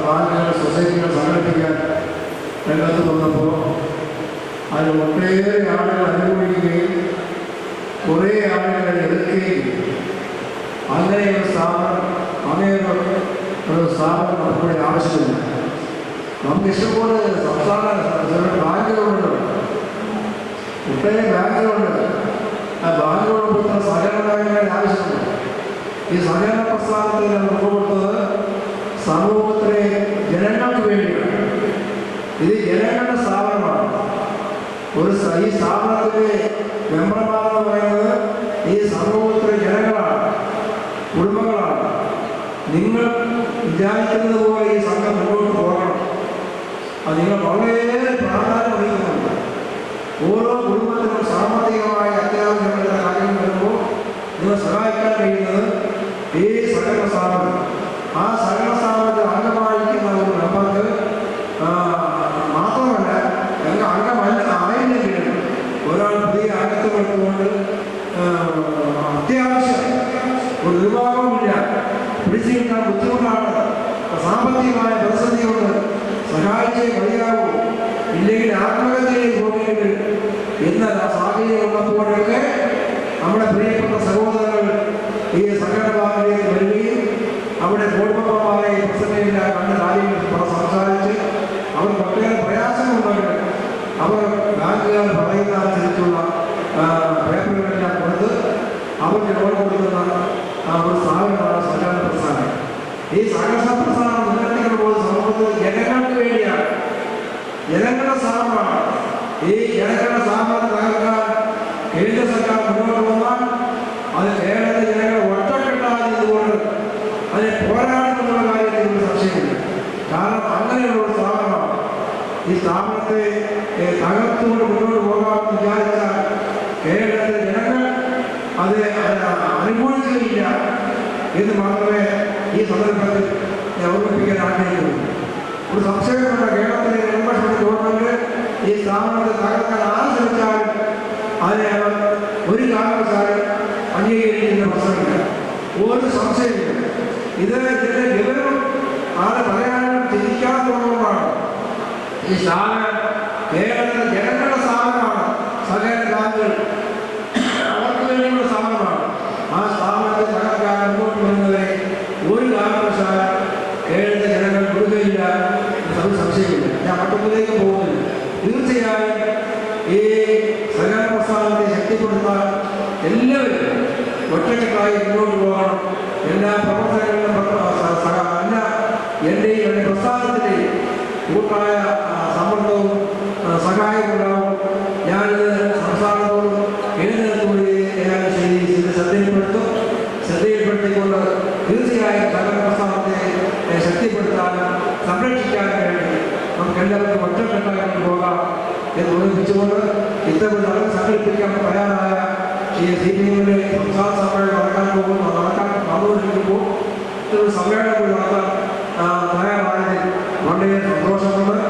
ബാങ്കുകൾ സൊസൈറ്റികൾ സംഘടിപ്പിക്കാൻ രംഗത്ത് വന്നപ്പോൾ അതിൽ ഒട്ടേറെ ആളുകൾ അനുഭവിക്കുകയും കുറേ ആളുകളെ എതിർക്കുകയും അങ്ങനെ ഒരു സ്ഥാപനം നമുക്കിവിടെ ആവശ്യമില്ല. നമുക്ക് ഇഷ്ടംപോലെ സംസ്ഥാന ബാങ്കുകളുണ്ട്, ഒട്ടേറെ ബാങ്കുകളുണ്ട്. ആ ബാങ്കുകളോട് കൊടുത്ത സഹകരണ മേഖലയുടെ ആവശ്യമുണ്ട്. ഈ സഹകരണ പ്രസ്ഥാനത്തിൽ രൂപ കൊടുത്തത് സമൂഹത്തിലെ ജനങ്ങൾക്ക് വേണ്ടിയാണ്. ഇത് ജനങ്ങളുടെ സ്ഥാപനമാണ്. ഈ സ്ഥാപനത്തിലെ മെമ്പർമാരെന്ന് പറയുന്നത് ഈ സമൂഹ പറ്റുന്നത് പോലെ ഈ സംഘം മുന്നോട്ട് പോകണം. അത് നിങ്ങൾ വളരെ പ്രാധാന്യം വഹിക്കുന്നുണ്ട്. ഓരോ കുടുംബത്തിനും സാമ്പത്തികമായ അത്യാവശ്യങ്ങളുടെ കാര്യങ്ങൾ വരുമ്പോൾ നിങ്ങൾ സഹായിക്കാൻ കഴിയുന്നത് ഈ സഹകരണ സ്ഥാപനം. ആ സഹകരണ സ്ഥാപനത്തിൽ അംഗമായിരിക്കുന്ന ഒരു മെമ്പർക്ക് മാത്രമല്ല, അംഗമല്ല ആയില്ലെങ്കിലും ഒരാൾ പുതിയ അംഗത്വം എടുത്തുകൊണ്ട് അത്യാവശ്യം ഒരു നിർവാഹവുമില്ല, പിടിച്ചു കിട്ടാൻ ബുദ്ധിമുട്ടാണ്, സാമ്പത്തികമായ പ്രതിസന്ധി കൊണ്ട് സഹായിച്ചേ മതിയാവൂ, ഇല്ലെങ്കിൽ ആത്മഹത്യയിലേക്ക് പോകേണ്ടി വരും എന്ന സാഹചര്യം ഉള്ളപ്പോഴൊക്കെ നമ്മുടെ പ്രിയപ്പെട്ട സഹോദരങ്ങൾ ഈ സഹകരണ ബാങ്കിലേക്ക് വരികയും അവിടെ ബോർഡ് പ്രസിഡന്റിന്റെ കണ്ട കാര്യങ്ങൾ സംസാരിച്ച് അവർക്ക് ഒട്ടേറെ പ്രയാസങ്ങളുണ്ടെങ്കിൽ അവർ ബാങ്കുകാർ പറയുന്ന അനുസരിച്ചുള്ള പേപ്പറുകളെല്ലാം കൊടുത്ത് അവർക്ക് ലോൺ കൊടുക്കുന്ന ഒരു സ്ഥാപനമാണ് സഹകരണ പ്രസ്ഥാനം. ഈ സഹകരണ പ്രസ്ഥാനം മുന്നോട്ട് പോകുന്ന സമൂഹത്തിൽ ജനങ്ങൾക്ക് വേണ്ടിയാണ്, ജനങ്ങളുടെ സ്ഥാപനമാണ്. ഈ ജനങ്ങളുടെ സ്ഥാപനം തകർക്കാൻ കേന്ദ്ര സർക്കാർ മുന്നോട്ട് വന്നാൽ അത് കേരളത്തിലെ ജനങ്ങൾ ഒറ്റക്കെട്ടായതുകൊണ്ട് അതിനെ പോരാടുന്നുള്ള കാര്യത്തിൽ ഒരു സംശയമില്ല. കാരണം അങ്ങനെയുള്ള ഒരു സ്ഥാപനമാണ്. ഈ സ്ഥാപനത്തെ തകർത്തുകൊണ്ട് മുന്നോട്ട് പോകാമെന്ന് വിചാരിച്ചാൽ കേരളത്തിലെ ജനങ്ങൾ അത് അനുകൂലിക്കുകയില്ല എന്ന് മാത്രമേ ഈ സന്ദർഭത്തിൽ ഓർമ്മിപ്പിക്കാൻ ആഗ്രഹിക്കുന്നു. ഒരു സംശയമുള്ള കേരളത്തിലെ ഇടതുപക്ഷ ഗവൺമെന്റ് ഈ സ്ഥാപനത്തെ തകർക്കാൻ ആര് ശ്രമിച്ചാലും അതിനെ അവർ ഒരു കാരണവശാലും അംഗീകരിക്കുന്ന പ്രശ്നമില്ല, ഒരു സംശയമില്ല. ഇതിന്റെ വിവരം ആരെ പറയാനും ചിന്തിക്കാത്തതുകൊണ്ടാണ് ഈ സ്ഥാപനം കേരളത്തിലെ ജനങ്ങളുടെ സ്ഥാപനമാണ്. സഹകരണ ബാങ്കുകൾ അവർക്ക് വേണ്ടിയുള്ള സ്ഥാപനമാണ്. ആ സ്ഥാപനത്തെ തകർക്കാൻ മുന്നോട്ട് വരുന്നവരെ ഒരു കാരണവശാലും കേരളത്തിലെ ജനങ്ങൾ കൊടുക്കുകയില്ല, അത് സംശയമില്ല. ഞാൻ മറ്റൊന്നിലേക്ക് പോകുന്നില്ല. തീർച്ചയായും ഈ സഹകരണ പ്രസ്ഥാനത്തെ ശക്തിപ്പെടുത്താൻ എല്ലാവരും ഒറ്റക്കെട്ടായി മുന്നോട്ട് പോകണം. എല്ലാ പ്രവർത്തനങ്ങളിലും എൻ്റെയും എൻ്റെ പ്രസ്ഥാനത്തിൻ്റെയും കൂട്ടായ സമ്മർദ്ദവും സഹായവും ഉണ്ടാവും. ഞാനിത് സംസ്ഥാനത്തോടും കേന്ദ്രത്തോടും ശ്രദ്ധയിൽപ്പെടുത്തിക്കൊണ്ട് തീർച്ചയായും സഹകരണ പ്രസ്ഥാനത്തെ ശക്തിപ്പെടുത്താനും സംരക്ഷിക്കാനും വേണ്ടി നമുക്ക് എല്ലാവർക്കും ഒറ്റക്കെട്ടായി പോകാം എന്ന് ഓർമ്മിപ്പിച്ചുകൊണ്ട് ഇത്തരം നടന്ന് സംഘടിപ്പിക്കാൻ തയ്യാറായ ഈ CPM-ന്റെ സംസ്ഥാന സമ്മേളനം നടക്കാൻ വന്നുകൊണ്ടിരിക്കുമ്പോൾ ഇത്തരം സമ്മേളനങ്ങൾ നടത്താൻ തയ്യാറായതിൽ വളരെ സന്തോഷമുണ്ട്.